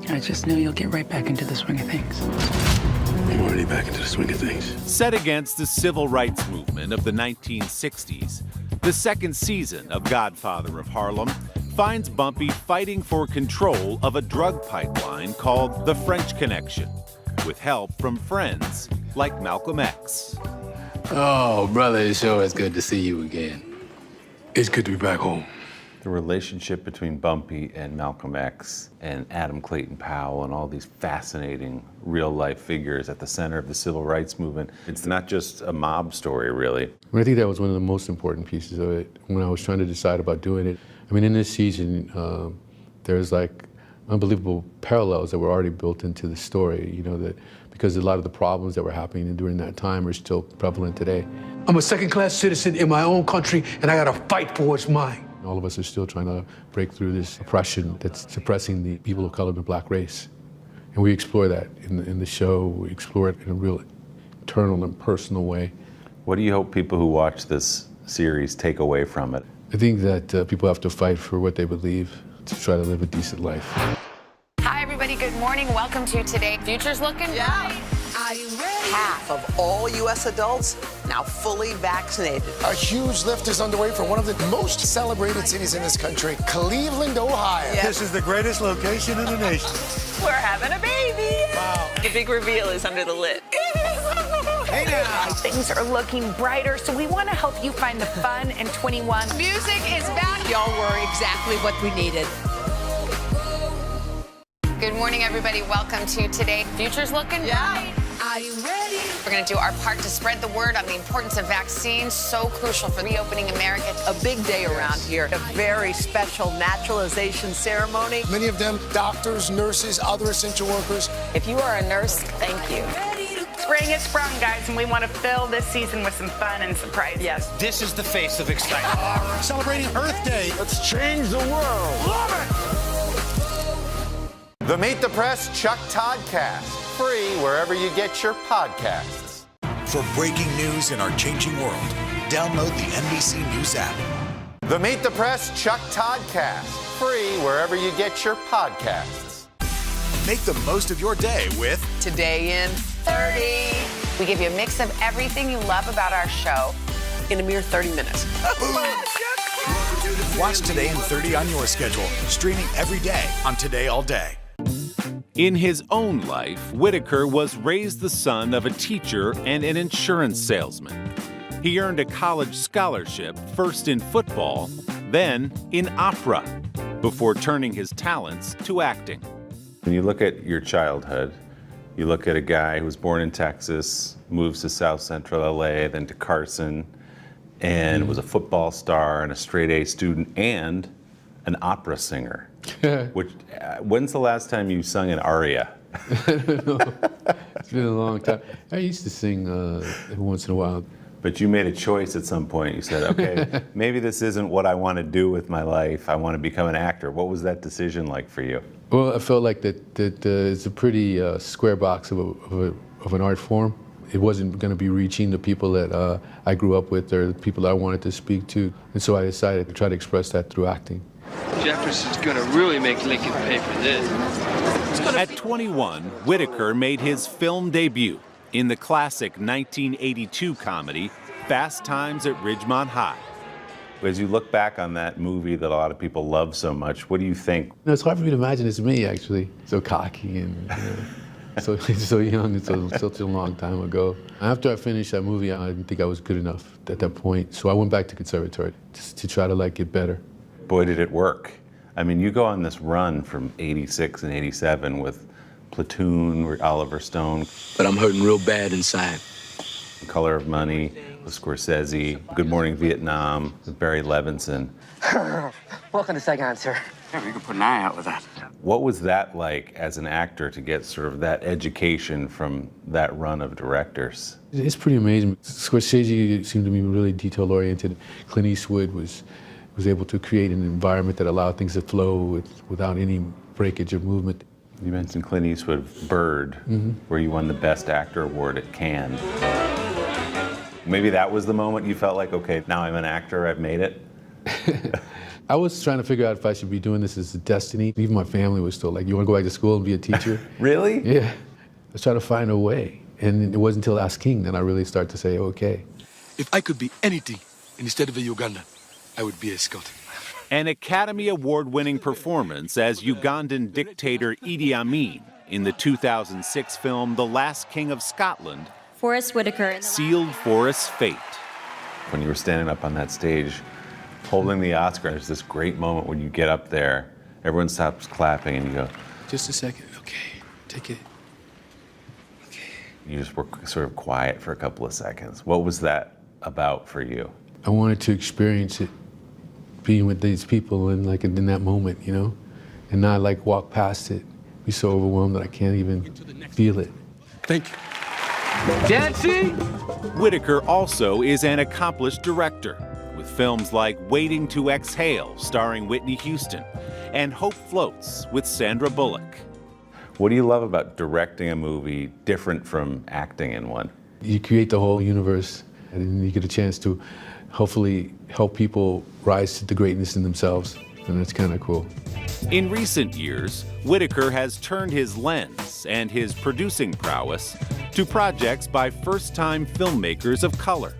I just knew you'll get right back into the swing of things. I'm already back into the swing of things. Set against the civil rights movement of the 1960s, the second season of Godfather of Harlem finds Bumpy fighting for control of a drug pipeline called the French Connection, with help from friends like Malcolm X. Oh, brother, it's sure good to see you again. It's good to be back home. The relationship between Bumpy and Malcolm X and Adam Clayton Powell and all these fascinating real-life figures at the center of the civil rights movement. It's not just a mob story, really. I think that was one of the most important pieces of it when I was trying to decide about doing it. I mean, in this season, there's like unbelievable parallels that were already built into the story, you know, that because a lot of the problems that were happening during that time are still prevalent today. I'm a second-class citizen in my own country, and I gotta fight for what's mine. All of us are still trying to break through this oppression that's suppressing the people of color and the black race. And we explore that in the show. We explore it in a real internal and personal way. What do you hope people who watch this series take away from it? I think that people have to fight for what they believe to try to live a decent life. Hi, everybody. Good morning. Welcome to Today. Future's looking bright. Are you ready? Half of all U.S. adults now fully vaccinated. A huge lift is underway for one of the most celebrated cities in this country, Cleveland, Ohio. Yeah. This is the greatest location in the nation. We're having a baby. Wow. The big reveal is under the lid. Hey now. Things are looking brighter, so we want to help you find the fun in 21. Music is back. Y'all were exactly what we needed. Good morning, everybody. Welcome to Today. Future's looking bright. Are you ready? We're going to do our part to spread the word on the importance of vaccines, so crucial for reopening America. A big day around here. A very special naturalization ceremony. Many of them doctors, nurses, other essential workers. If you are a nurse, thank you. Spring has sprung, guys, and we want to fill this season with some fun and surprises. Yes, this is the face of excitement. Celebrating Earth Day. Let's change the world. The Meet the Press Chuck Toddcast, free wherever you get your podcasts. For breaking news in our changing world, download the NBC News app. The Meet the Press Chuck Toddcast, free wherever you get your podcasts. Make the most of your day with Today in 30. We give you a mix of everything you love about our show In a mere 30 minutes. Watch Today in 30 on your schedule, streaming every day on Today All Day. In his own life, Whitaker was raised the son of a teacher and an insurance salesman. He earned a college scholarship, first in football, then in opera, before turning his talents to acting. When you look at your childhood, you look at a guy who was born in Texas, moves to South Central LA, then to Carson, and was a football star and a straight A student and an opera singer. When's the last time you sung an aria? I don't know. It's been a long time. I used to sing every once in a while. But you made a choice at some point. You said, okay, maybe this isn't what I want to do with my life. I want to become an actor. What was that decision like for you? Well, I felt like that it's a pretty square box of an art form. It wasn't going to be reaching the people that I grew up with or the people that I wanted to speak to. And so I decided to try to express that through acting. Jefferson's going to really make Lincoln pay for this. At 21, Whitaker made his film debut in the classic 1982 comedy, Fast Times at Ridgemont High. As you look back on that movie that a lot of people love so much, what do you think? It's hard for me to imagine it's me, actually. So cocky and so young and such a long time ago. After I finished that movie, I didn't think I was good enough at that point. So I went back to conservatory just to try to get better. Boy, did it work. I mean, you go on this run from 86 and 87 with Platoon, Oliver Stone. But I'm hurting real bad inside. Color of Money with Scorsese, Good Morning Vietnam with Barry Levinson. Welcome to Saigon, sir. Yeah, we can put an eye out with that. What was that like as an actor to get sort of that education from that run of directors? It's pretty amazing. Scorsese seemed to be really detail-oriented. Clint Eastwood was able to create an environment that allowed things to flow without any breakage of movement. You mentioned Clint Eastwood, Bird, where you won the Best Actor award at Cannes. Maybe that was the moment you felt like, okay, now I'm an actor, I've made it? I was trying to figure out if I should be doing this as a destiny. Even my family was still like, you want to go back to school and be a teacher? Really? Yeah. I was trying to find a way. And it wasn't until Last King that I really started to say, okay. If I could be anything instead of a Ugandan, I would be a Scot. An Academy Award-winning performance as Ugandan dictator Idi Amin in the 2006 film The Last King of Scotland Forrest Whitaker sealed Forrest's fate. When you were standing up on that stage, holding the Oscar, there's this great moment when you get up there, everyone stops clapping and you go, just a second, okay, take it. You just were sort of quiet for a couple of seconds. What was that about for you? I wanted to experience it, being with these people and in that moment, and not walk past it, be so overwhelmed that I can't even feel it. Thank you. Dancing! Whitaker also is an accomplished director, with films like Waiting to Exhale, starring Whitney Houston, and Hope Floats with Sandra Bullock. What do you love about directing a movie different from acting in one? You create the whole universe, and you get a chance to hopefully help people rise to the greatness in themselves, and that's kind of cool. In recent years, Whitaker has turned his lens and his producing prowess to projects by first-time filmmakers of color,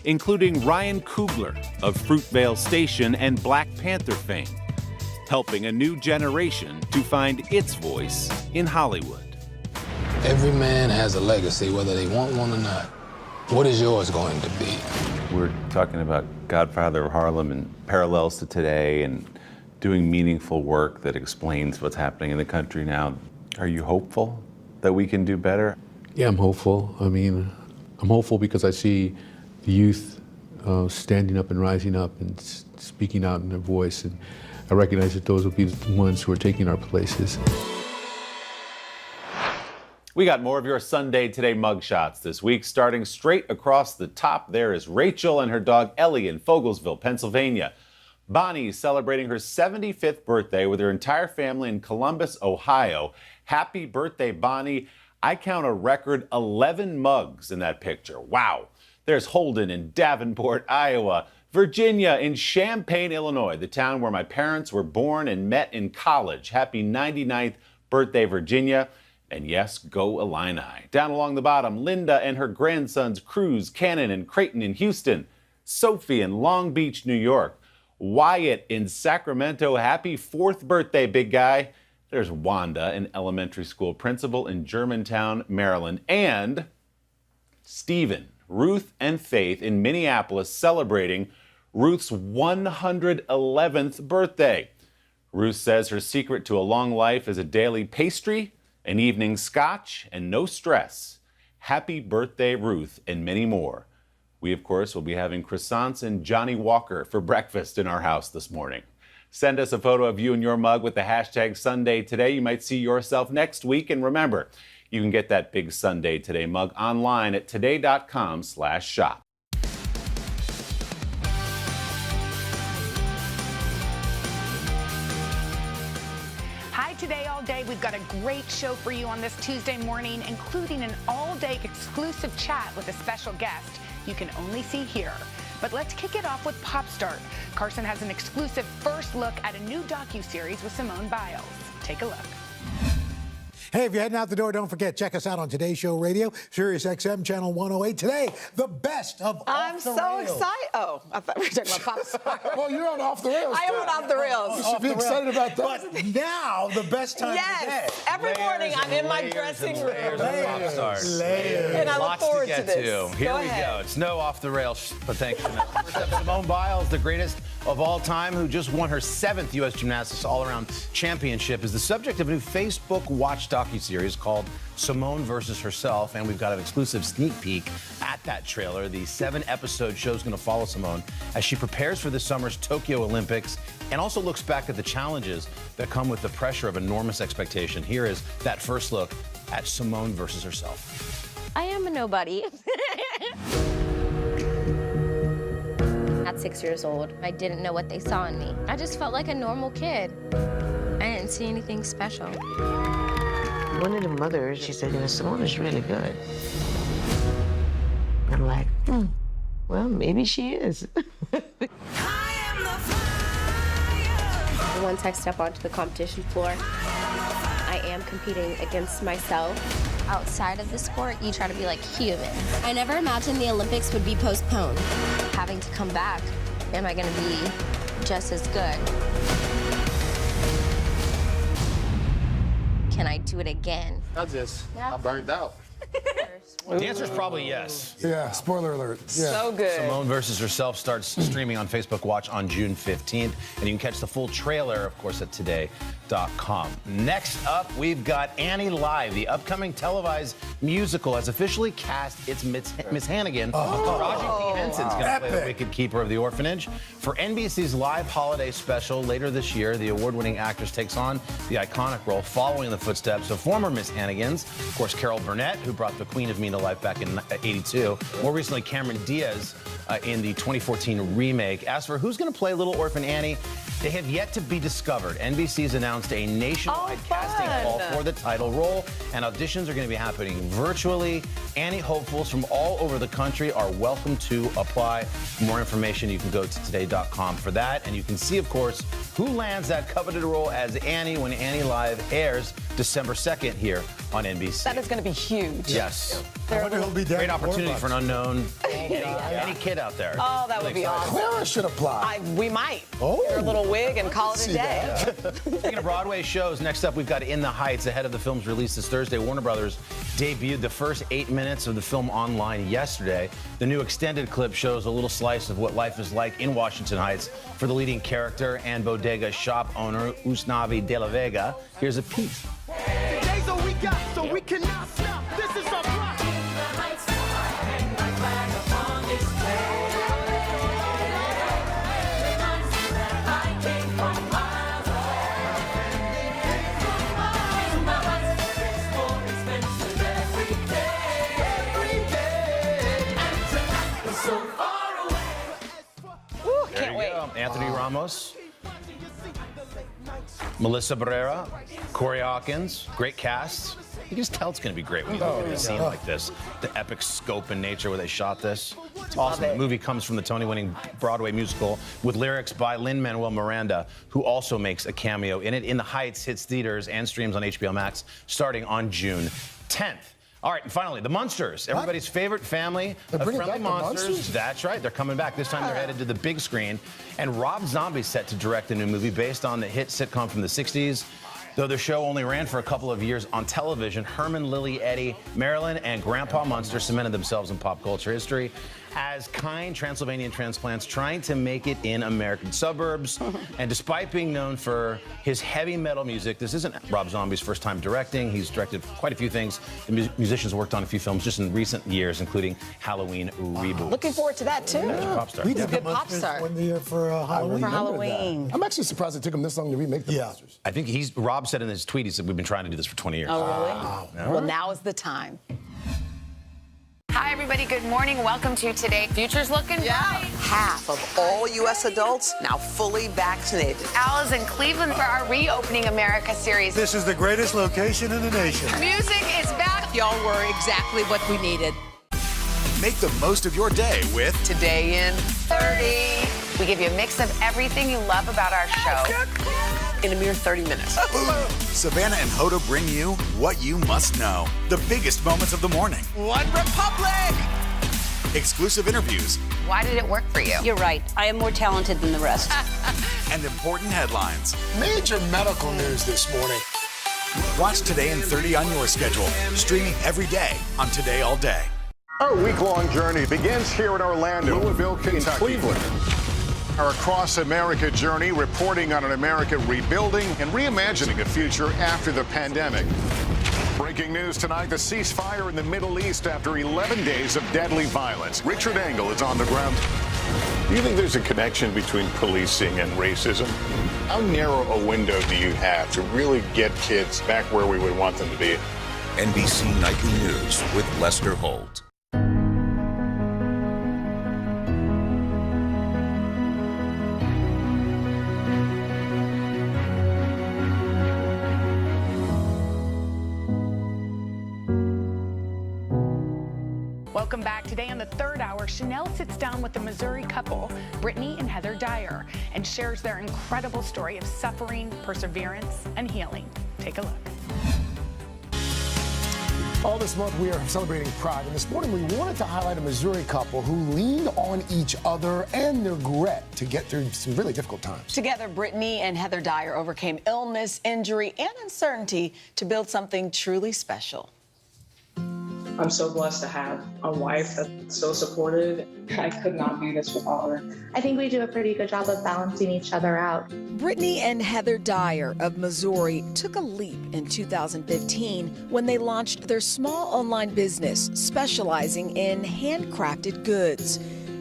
including Ryan Coogler of Fruitvale Station and Black Panther fame, helping a new generation to find its voice in Hollywood. Every man has a legacy, whether they want one or not. What is yours going to be? We're talking about Godfather of Harlem and parallels to today and doing meaningful work that explains what's happening in the country now. Are you hopeful that we can do better? Yeah, I'm hopeful. I mean, I'm hopeful because I see the youth standing up and rising up and speaking out in their voice, and I recognize that those will be the ones who are taking our places. We got more of your Sunday Today mugshots this week. Starting straight across the top, there is Rachel and her dog Ellie in Fogelsville, Pennsylvania. Bonnie's celebrating her 75th birthday with her entire family in Columbus, Ohio. Happy birthday, Bonnie. I count a record 11 mugs in that picture. Wow. There's Holden in Davenport, Iowa. Virginia in Champaign, Illinois, the town where my parents were born and met in college. Happy 99th birthday, Virginia. And yes, go Illini. Down along the bottom, Linda and her grandsons Cruz, Cannon, and Creighton in Houston. Sophie in Long Beach, New York. Wyatt in Sacramento. Happy 4th birthday, big guy. There's Wanda, an elementary school principal in Germantown, Maryland. And Stephen, Ruth, and Faith in Minneapolis celebrating Ruth's 111th birthday. Ruth says her secret to a long life is a daily pastry, an evening scotch, and no stress. Happy birthday, Ruth, and many more. We, of course, will be having croissants and Johnny Walker for breakfast in our house this morning. Send us a photo of you and your mug with the hashtag Sunday Today. You might see yourself next week. And remember, you can get that big Sunday Today mug online at today.com/shop. Today, all day, we've got a great show for you on this Tuesday morning, including an all-day exclusive chat with a special guest you can only see here. But let's kick it off with Pop Star. Carson has an exclusive first look at a new docu-series with Simone Biles. Take a look. Hey, if you're heading out the door, don't forget, check us out on Today Show Radio, Sirius XM, Channel 108. Today, the best of I'm so excited. Oh, I thought we were talking about Pop Star. Well, you're on Off the Rails. I am on Off the Rails. You should be excited about that. But now, the best time of the day. Yes, every morning I'm in my dressing room. Layers of Pop Stars. And I look forward to this. Here we go. It's no Off the Rails, but thanks for that. First up, Simone Biles, the greatest of all time, who just won her 7th U.S. Gymnastics All-Around Championship, is the subject of a new Facebook Watch docuseries called Simone versus Herself, and we've got an exclusive sneak peek at that trailer. The 7-episode show is going to follow Simone as she prepares for this summer's Tokyo Olympics and also looks back at the challenges that come with the pressure of enormous expectation. Here is that first look at Simone versus herself. I am a nobody. At 6 years old, I didn't know what they saw in me. I just felt like a normal kid. I didn't see anything special. One of the mothers, she said, Simone is really good. I'm like, well, maybe she is. Once I step onto the competition floor, I am competing against myself. Outside of the sport, you try to be like human. I never imagined the Olympics would be postponed. Having to come back, am I going to be just as good? Can I do it again? I burned out. The answer is probably yes. Yeah, spoiler alert. Yeah. So good. Simone versus Herself starts streaming on Facebook Watch on June 15th, and you can catch the full trailer, of course, at today.com. Next up, we've got Annie Live. The upcoming televised musical has officially cast its Miss Hannigan. Roger D. Henson's going to play the Wicked Keeper of the Orphanage. For NBC's live holiday special later this year, the award-winning actress takes on the iconic role following the footsteps of former Miss Hannigans. Of course, Carol Burnett, who brought the Queen of Me to life back in '82. More recently, Cameron Diaz in the 2014 remake. As for who's going to play Little Orphan Annie, they have yet to be discovered. NBC's announced a nationwide casting call for the title role, and auditions are going to be happening virtually. Annie hopefuls from all over the country are welcome to apply. For more information, you can go to today.com for that, and you can see, of course, who lands that coveted role as Annie when Annie Live airs December 2nd here on NBC. That is going to be huge. Yes. I wonder who'll be Great opportunity for an unknown any kid out there. Oh, that would be awesome. Clara should apply. We might. Wear a little wig and call it a day. Speaking of Broadway shows, next up we've got In the Heights. Ahead of the film's release this Thursday, Warner Brothers debuted the first 8 minutes of the film online yesterday. The new extended clip shows a little slice of what life is like in Washington Heights for the leading character and bodega shop owner, Usnavi de la Vega. Here's a piece. Today's all we got, so we cannot stop. This is our block. Can't wait. Anthony Ramos, Melissa Barrera, Corey Hawkins, great cast. You can just tell it's going to be great when you look at a scene like this. The epic scope and nature where they shot this. It's awesome. The movie comes from the Tony-winning Broadway musical with lyrics by Lin-Manuel Miranda, who also makes a cameo in it. In the Heights hits theaters and streams on HBO Max starting on June 10th. All right, and finally, the Munsters, everybody's favorite family of friendly monsters. That's right, they're coming back. This time they're headed to the big screen. And Rob Zombie's set to direct the new movie based on the hit sitcom from the 60s. Though the show only ran for a couple of years on television, Herman, Lily, Eddie, Marilyn, and Grandpa Munster cemented themselves in pop culture history as kind Transylvanian transplants trying to make it in American suburbs. And despite being known for his heavy metal music, this isn't Rob Zombie's first time directing. He's directed quite a few things. The musicians worked on a few films just in recent years, including Halloween reboot. Looking forward to that, too. Pop star. We did Good the pop Munsters star. one year for Halloween. For Halloween. I'm actually surprised it took him this long to remake the Munsters. I think Rob said in his tweet, he said, we've been trying to do this for 20 years. Oh, really? Wow. Well, now is the time. Hi, everybody. Good morning. Welcome to Today. Future's looking bright. Half of all U.S. adults now fully vaccinated. Al is in Cleveland for our Reopening America series. This is the greatest location in the nation. Music is back. Y'all were exactly what we needed. Make the most of your day with Today in 30. We give you a mix of everything you love about our show. In a mere 30 minutes. Savannah and Hoda bring you what you must know. The biggest moments of the morning. One Republic! Exclusive interviews. Why did it work for you? You're right. I am more talented than the rest. And important headlines. Major medical news this morning. Watch Today in 30 on your schedule. Streaming every day on Today All Day. Our week-long journey begins here in Orlando, Louisville, Kentucky, Cleveland. Our Across America journey, reporting on an America rebuilding and reimagining a future after the pandemic. Breaking news tonight, the ceasefire in the Middle East after 11 days of deadly violence. Richard Engel is on the ground. Do you think there's a connection between policing and racism? How narrow a window do you have to really get kids back where we would want them to be? NBC Nightly News with Lester Holt. Welcome back. Today on the third hour, Chanel sits down with the Missouri couple, Brittany and Heather Dyer, and shares their incredible story of suffering, perseverance, and healing. Take a look. All this month, we are celebrating Pride, and this morning we wanted to highlight a Missouri couple who leaned on each other and their grit to get through some really difficult times. Together, Brittany and Heather Dyer overcame illness, injury, and uncertainty to build something truly special. I'm so blessed to have a wife that's so supportive. I could not do this without her. I think we do a pretty good job of balancing each other out. Brittany and Heather Dyer of Missouri took a leap in 2015 when they launched their small online business specializing in handcrafted goods.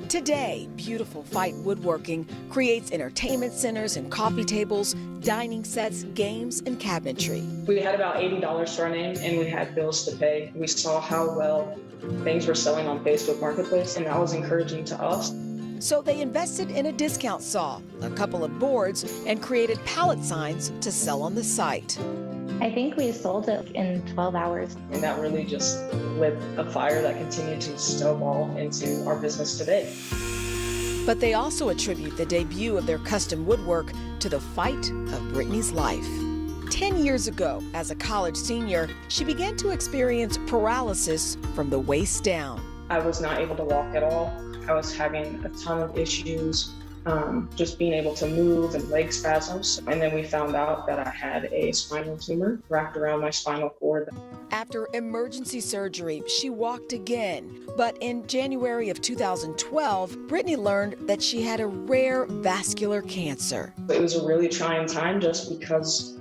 Today, beautiful Fight Woodworking creates entertainment centers and coffee tables, dining sets, games, and cabinetry. We had about $80 to our name and we had bills to pay. We saw how well things were selling on Facebook Marketplace, and that was encouraging to us. So they invested in a discount saw, a couple of boards, and created pallet signs to sell on the site. I think we sold it in 12 hours. And that really just lit a fire that continued to snowball into our business today. But they also attribute the debut of their custom woodwork to the fight of Brittany's life. 10 years ago, as a college senior, she began to experience paralysis from the waist down. I was not able to walk at all. I was having a ton of issues, just being able to move and leg spasms. And then we found out that I had a spinal tumor wrapped around my spinal cord. After emergency surgery, she walked again. But in January of 2012, Brittany learned that she had a rare vascular cancer. It was a really trying time just because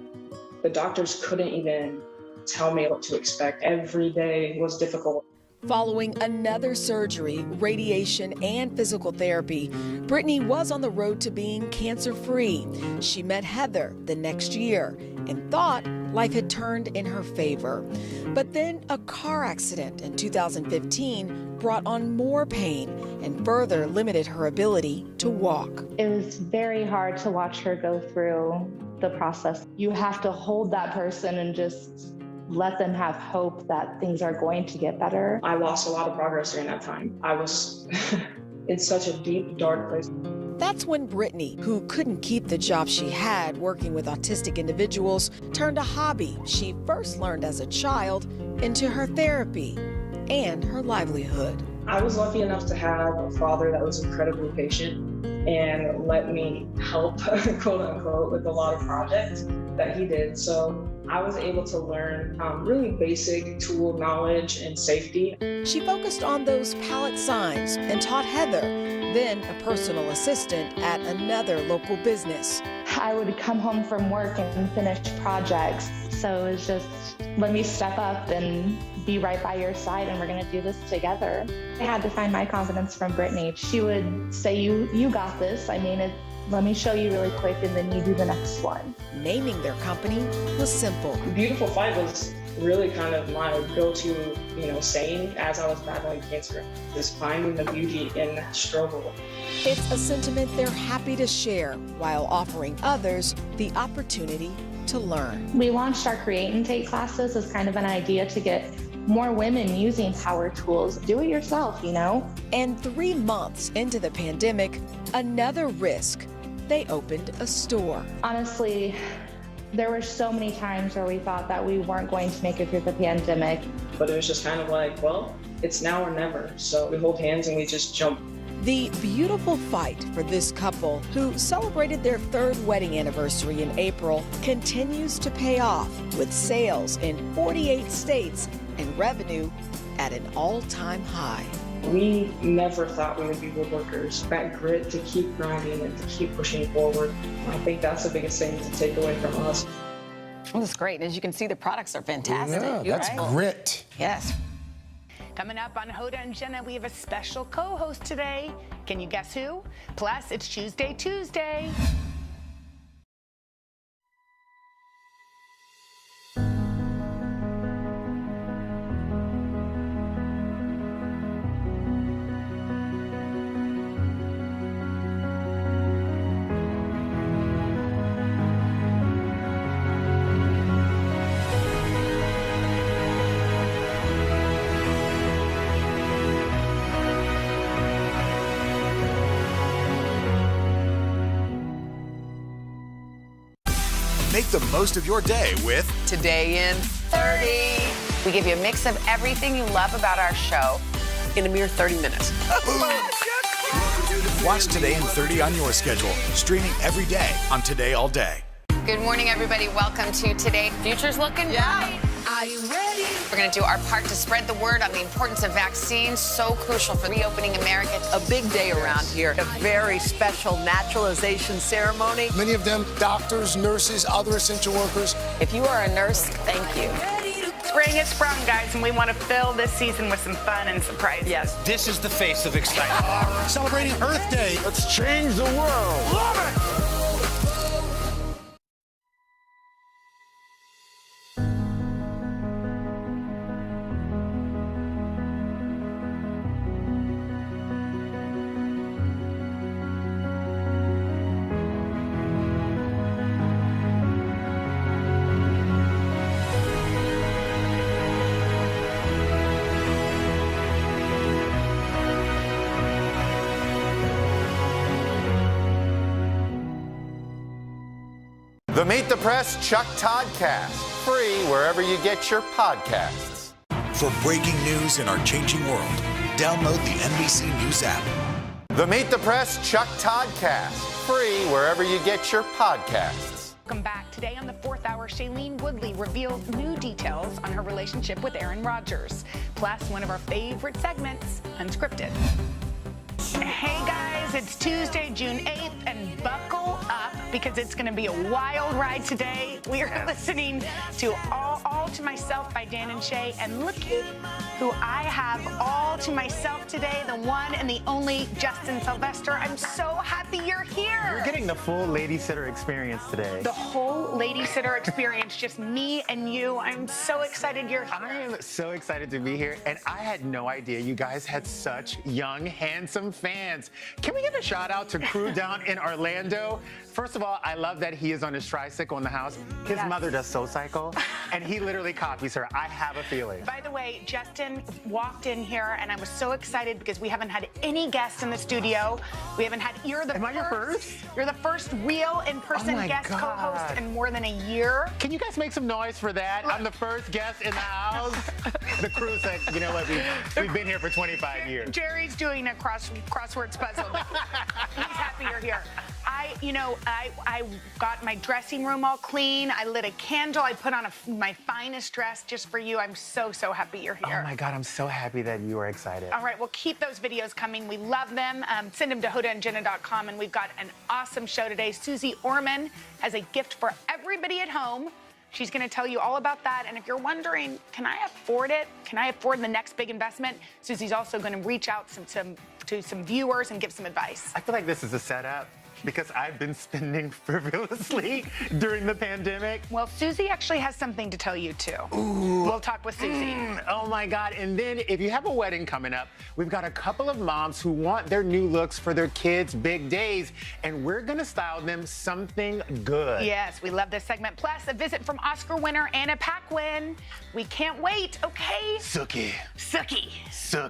the doctors couldn't even tell me what to expect. Every day was difficult. Following another surgery, radiation, and physical therapy, Brittany was on the road to being cancer-free. She met Heather the next year and thought life had turned in her favor. But then a car accident in 2015 brought on more pain and further limited her ability to walk. It was very hard to watch her go through the process. You have to hold that person and just let them have hope that things are going to get better. I lost a lot of progress during that time. I was in such a deep, dark place. That's when Brittany, who couldn't keep the job she had working with autistic individuals, turned a hobby she first learned as a child into her therapy and her livelihood. I was lucky enough to have a father that was incredibly patient and let me help, quote unquote, with a lot of projects that he did. So I was able to learn really basic tool knowledge and safety. She focused on those pallet signs and taught Heather, then a personal assistant at another local business. I would come home from work and finish projects. So it was just, let me step up and be right by your side, and we're gonna do this together. I had to find my confidence from Brittany. She would say, you got this. I mean, let me show you really quick, and then you do the next one. Naming their company was simple. Beautiful Fight was really kind of my go-to, saying as I was battling cancer, is finding the beauty in that struggle. It's a sentiment they're happy to share while offering others the opportunity to learn. We launched our Create and Take classes as kind of an idea to get more women using power tools. Do it yourself, And 3 months into the pandemic, another risk. They opened a store. Honestly, there were so many times where we thought that we weren't going to make it through the pandemic. But it was just kind of like, well, it's now or never. So we hold hands and we just jump. The beautiful fight for this couple, who celebrated their 3rd wedding anniversary in April, continues to pay off with sales in 48 states and revenue at an all-time high. We never thought we would be woodworkers. That grit to keep grinding and to keep pushing forward. I think that's the biggest thing to take away from us. Well, that's great. As you can see, the products are fantastic. Yeah, that's grit. Yes. Coming up on Hoda and Jenna, we have a special co-host today. Can you guess who? Plus, it's Tuesday. Make the most of your day with Today in 30. We give you a mix of everything you love about our show in a mere 30 minutes. Watch Today in 30 on your schedule, streaming every day on Today All Day. Good morning, everybody. Welcome to Today. Future's looking bright. Are you ready? We're going to do our part to spread the word on the importance of vaccines, so crucial for reopening America. A big day around here. A very special naturalization ceremony. Many of them doctors, nurses, other essential workers. If you are a nurse, thank you. Spring has sprung, guys, and we want to fill this season with some fun and surprises. Yes, this is the face of excitement. Celebrating Earth Day. Let's change the world. Love it! The Meet the Press Chuck Toddcast, free wherever you get your podcasts. For breaking news in our changing world, download the NBC News app. The Meet the Press Chuck Toddcast, free wherever you get your podcasts. Welcome back. Today on the 4th hour, Shailene Woodley revealed new details on her relationship with Aaron Rodgers. Plus, one of our favorite segments, Unscripted. Hey guys, it's Tuesday, June 8th, and buckle up because it's going to be a wild ride today. We are listening to All to Myself by Dan and Shay, and looky who I have all to myself today, the one and the only Justin Sylvester. I'm so happy you're here. You're getting the full lady sitter experience today. The whole lady sitter experience, just me and you. I'm so excited you're here. I am so excited to be here, and I had no idea you guys had such young, handsome fans. Can we give a shout out to Crew down in Orlando? First of all, I love that he is on his tricycle in the house. His mother does SoCycle, and he literally copies her. I have a feeling. By the way, Justin walked in here, and I was so excited because we haven't had any guests in the studio. We haven't had. You're the first. You're the first real in-person guest co-host in more than a year. Can you guys make some noise for that? I'm the first guest in the house. The crew said, you know what? We've been here for 25 years. Jerry's doing a crosswords puzzle. He's happy you're here. I got my dressing room all clean. I lit a candle. I put on my finest dress just for you. I'm so happy you're here. Oh my God, I'm so happy that you are excited. All right, well, keep those videos coming. We love them. Send them to hodaandjenna.com, and we've got an awesome show today. Susie Orman has a gift for everybody at home. She's going to tell you all about that. And if you're wondering, can I afford it? Can I afford the next big investment? Susie's also going to reach out to some viewers and give some advice. I feel like this is a setup because I've been spending frivolously during the pandemic. Well, Susie actually has something to tell you, too. Ooh. We'll talk with Susie. Oh, my God. And then if you have a wedding coming up, we've got a couple of moms who want their new looks for their kids' big days, and we're going to style them something good. Yes, we love this segment. Plus, a visit from Oscar winner Anna Paquin. We can't wait, okay? Sookie.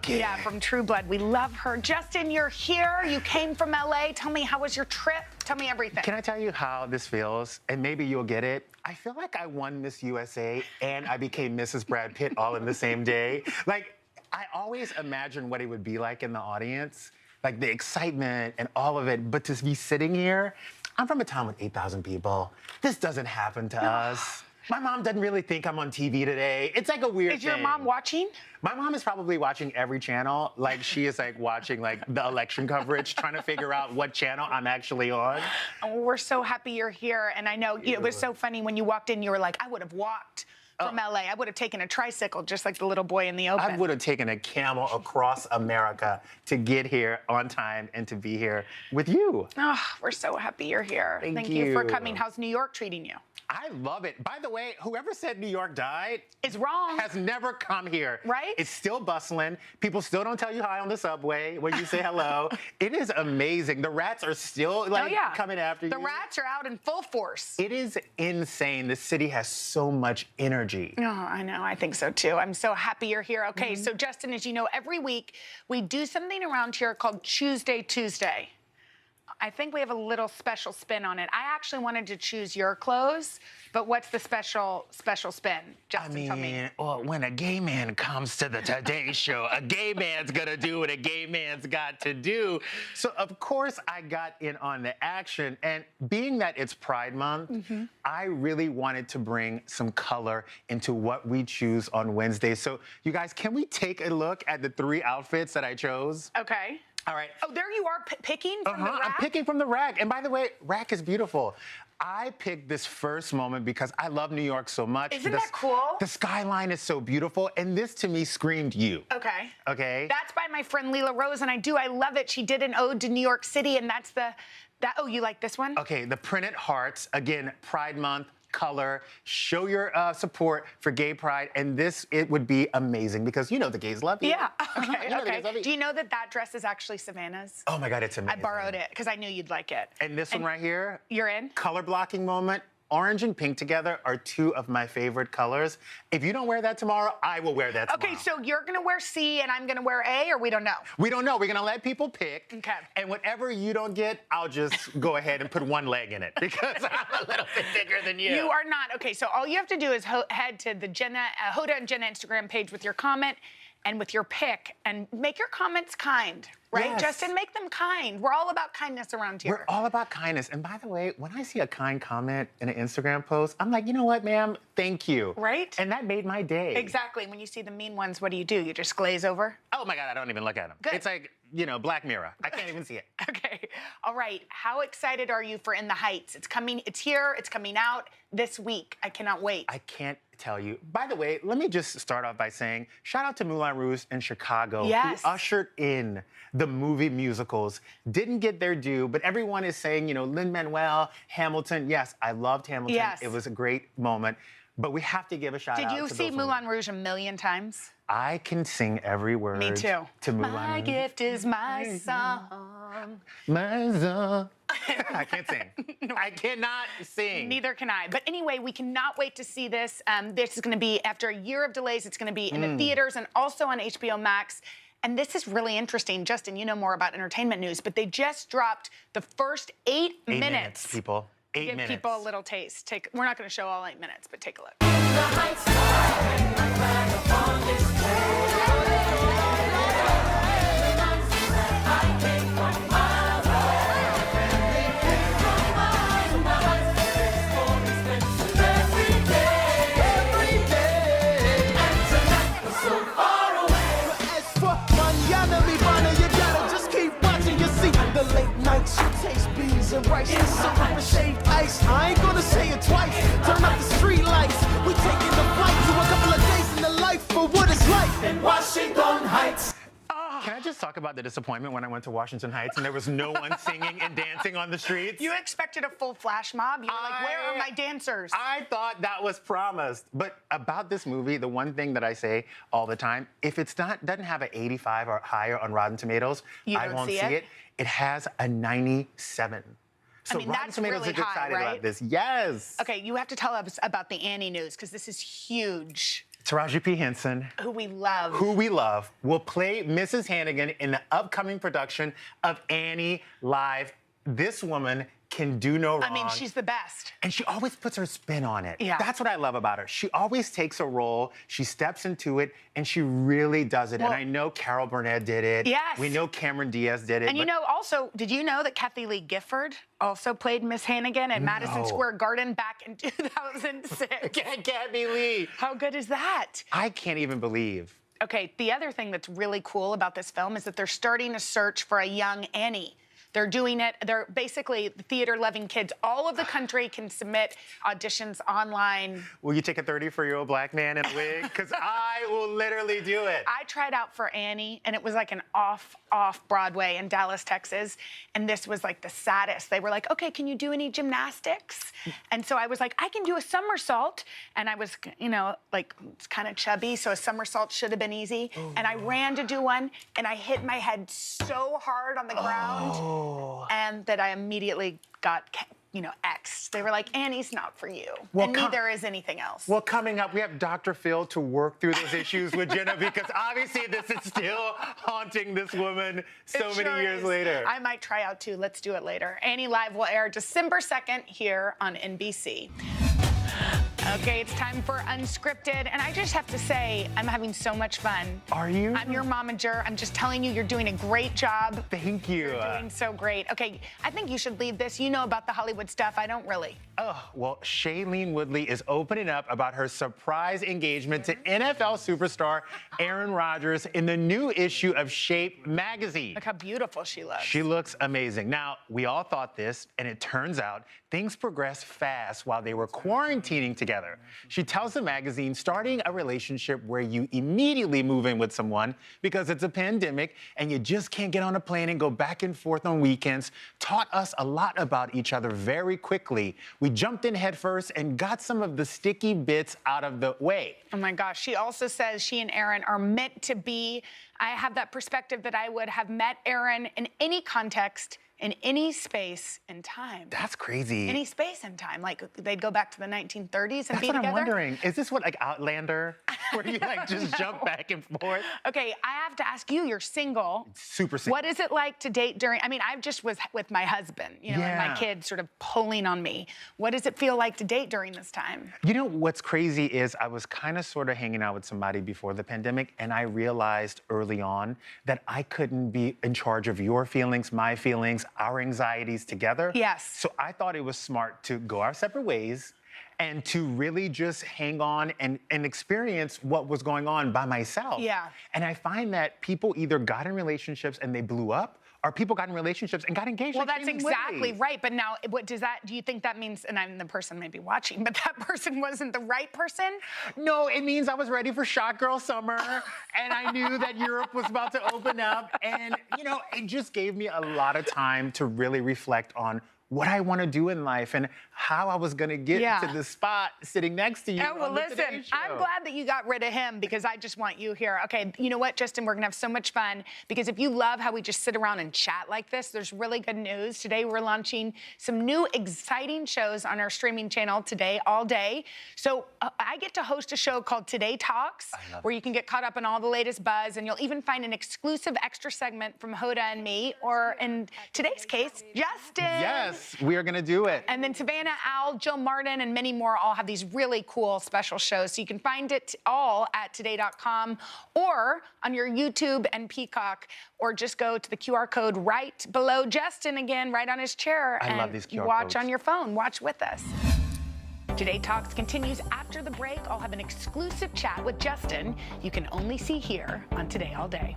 Yeah, from True Blood. We love her. Justin, you're here. You came from LA. Tell me, how was your trip? Tell me everything. Can I tell you how this feels? And maybe you'll get it. I feel like I won Miss USA and I became Mrs. Brad Pitt all in the same day. Like, I always imagine what it would be like in the audience, like the excitement and all of it. But to be sitting here, I'm from a town with 8,000 people. This doesn't happen to us. My mom doesn't really think I'm on TV today. It's like a weird thing. Is your mom watching? My mom is probably watching every channel. Like, she is like watching like the election coverage, trying to figure out what channel I'm actually on. Oh, we're so happy you're here. And I know it was so funny when you walked in, you were like, I would have walked from LA. I would have taken a tricycle just like the little boy in the open. I would have taken a camel across America to get here on time and to be here with you. Oh, we're so happy you're here. Thank you for coming. How's New York treating you? I love it. By the way, whoever said New York died is wrong. Has never come here. Right? It's still bustling. People still don't tell you hi on the subway when you say hello. It is amazing. The rats are still coming after you. The rats are out in full force. It is insane. The city has so much energy. Oh, I know. I think so too. I'm so happy you're here. Okay, so Justin, as you know, every week we do something around here called Tuesday. I think we have a little special spin on it. I actually wanted to choose your clothes, but what's the special spin? Justin, tell me. Well, when a gay man comes to the Today Show, a gay man's gonna do what a gay man's got to do. So, of course, I got in on the action. And being that it's Pride Month, I really wanted to bring some color into what we choose on Wednesday. So, you guys, can we take a look at the 3 outfits that I chose? Okay. All right. Oh, there you are picking from the rack? I'm picking from the rack. And by the way, rack is beautiful. I picked this first moment because I love New York so much. Isn't that cool? The skyline is so beautiful. And this, to me, screamed you. Okay. Okay? That's by my friend Leela Rose, and I love it. She did an ode to New York City, and that's oh, you like this one? Okay, the printed hearts. Again, Pride Month. Color, show your support for gay pride, and it would be amazing because you know the gays love you. Yeah. Okay. You know the gays love you. Do you know that dress is actually Savannah's? Oh my God, it's amazing. I borrowed it because I knew you'd like it. And this one right here, you're in. Color blocking moment. Orange and pink together are 2 of my favorite colors. If you don't wear that tomorrow, I will wear that tomorrow. Okay, so you're gonna wear C and I'm gonna wear A, or we don't know? We don't know. We're gonna let people pick. Okay. And whatever you don't get, I'll just go ahead and put 1 leg in it because I'm a little bit bigger than you. You are not. Okay, so all you have to do is head to the Hoda and Jenna Instagram page with your comment and with your pick, and make your comments kind. Right, yes. Justin? Make them kind. We're all about kindness around here. We're all about kindness. And by the way, when I see a kind comment in an Instagram post, I'm like, you know what, ma'am? Thank you. Right? And that made my day. Exactly. When you see the mean ones, what do? You just glaze over? Oh my God, I don't even look at them. Good. It's like, Black Mirror. I can't even see it. Okay. All right. How excited are you for In the Heights? It's coming. It's here. It's coming out this week. I cannot wait. I can't tell you. By the way, let me just start off by saying shout out to Moulin Rouge in Chicago, who ushered in the movie musicals. Didn't get their due, but everyone is saying, Lin-Manuel, Hamilton. Yes, I loved Hamilton. Yes. It was a great moment. But we have to give a shout out to Did you see Moulin Rouge a million times? I can sing every word. Me too. To Moulin Rouge. My gift is my song. My song. I can't sing. No. I cannot sing. Neither can I. But anyway, we cannot wait to see this. This is going to be, after a year of delays, it's going to be in the theaters and also on HBO Max. And this is really interesting. Justin, you know more about entertainment news, but they just dropped the first 8 minutes. People. 8 Give minutes. people a little taste. We're not going to show all 8 minutes, but take a look. Christ. It's something for shaved ice. I ain't gonna say it twice. Turn up the street lights. We taking the flight to a couple of days in the life for what it's like in Washington Heights. Can I just talk about the disappointment when I went to Washington Heights and there was no one singing and dancing on the streets? You expected a full flash mob? You were like, where are my dancers? I thought that was promised. But about this movie, the one thing that I say all the time, if it's doesn't have an 85 or higher on Rotten Tomatoes, I won't see it. It has a 97. So Rotten that's Tomatoes really is excited high, right? about this. Yes. Okay, you have to tell us about the Annie news, because this is huge. Taraji P. Henson, who we love, will play Mrs. Hannigan in the upcoming production of Annie Live. This woman can do no wrong. I mean, she's the best. And she always puts her spin on it. Yeah. That's what I love about her. She always takes a role, she steps into it, and she really does it. Well, and I know Carol Burnett did it. Yes. We know Cameron Diaz did it. And you know, also, did you know that Kathy Lee Gifford also played Miss Hannigan at Madison Square Garden back in 2006? Kathy Lee. How good is that? I can't even believe. Okay, the other thing that's really cool about this film is that they're starting a search for a young Annie. They're doing it. They're basically theater-loving kids. All of the country can submit auditions online. Will you take a 34-year-old black man in a wig? Because I will literally do it. I tried out for Annie, and it was like an off-Broadway in Dallas, Texas. And this was like the saddest. They were like, okay, can you do any gymnastics? And so I was like, I can do a somersault. And I was, you know, like kind of chubby, so a somersault should have been easy. And I ran to do one, and I hit my head so hard on the ground. And that I immediately got, you know, X'd. They were like, Annie's not for you. Well, and neither is anything else. Well, coming up, we have Dr. Phil to work through those issues with Jenna, because obviously this is still haunting this woman so many years later. I might try out too. Let's do it later. Annie Live will air December 2nd here on NBC. Okay, it's time for Unscripted, and I just have to say, I'm having so much fun. Are you? I'm your momager. I'm just telling you, you're doing a great job. Thank you. You're doing so great. Okay, I think you should lead this. You know about the Hollywood stuff. I don't really. Oh, well, Shailene Woodley is opening up about her surprise engagement to NFL superstar Aaron Rodgers in the new issue of Shape magazine. Look how beautiful she looks. She looks amazing. Now, we all thought this, and it turns out things progressed fast while they were quarantining together. She tells the magazine starting a relationship where you immediately move in with someone because it's a pandemic and you just can't get on a plane and go back and forth on weekends taught us a lot about each other very quickly. We jumped in headfirst and got some of the sticky bits out of the way. Oh my gosh. She also says she and Aaron are meant to be. I have that perspective that I would have met Aaron in any context, in any space and time. That's crazy. Any space and time. Like, they'd go back to the 1930s and be together. That's what I'm wondering. Is this what, like, Outlander? Where you, like, just jump back and forth? Okay, I have to ask you, you're single. Super single. What is it like to date during, I mean, I just was with my husband, you know, and my kid sort of pulling on me. What does it feel like to date during this time? You know, what's crazy is I was kind of sort of hanging out with somebody before the pandemic, and I realized early on that I couldn't be in charge of your feelings, my feelings, our anxieties together. Yes. So I thought it was smart to go our separate ways and to really just hang on and experience what was going on by myself. Yeah. And I find that people either got in relationships and they blew up, or people got in relationships and got engaged. Well, like that's Shailene exactly Woodley. right. But now, what does that, do you think that means, and I'm the person maybe watching, but that person wasn't the right person? No, it means I was ready for Shot Girl Summer, and I knew that Europe was about to open up, and, you know, it just gave me a lot of time to really reflect on what I want to do in life and how I was going to get to the spot sitting next to you. Oh, well, on the listen, Today Show. I'm glad that you got rid of him because I just want you here. Okay, you know what, Justin? We're going to have so much fun because if you love how we just sit around and chat like this, there's really good news. Today, we're launching some new exciting shows on our streaming channel Today All Day. So I get to host a show called Today Talks where you can get caught up on all the latest buzz, and you'll even find an exclusive extra segment from Hoda and me, or in today's case, Justin. Yes, we are going to do it. And then Savannah, Al, Jill Martin, and many more all have these really cool special shows. So you can find it all at today.com or on your YouTube and Peacock, or just go to the QR code right below Justin again, right on his chair. I love these QR watch codes. on your phone. Watch with us. Today Talks continues after the break. I'll have an exclusive chat with Justin you can only see here on Today All Day.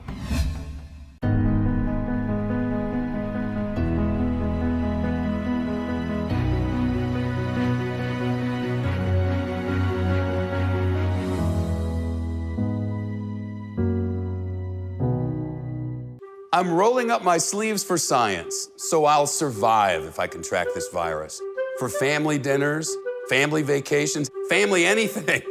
I'm rolling up my sleeves for science, so I'll survive if I contract this virus. For family dinners, family vacations, family anything.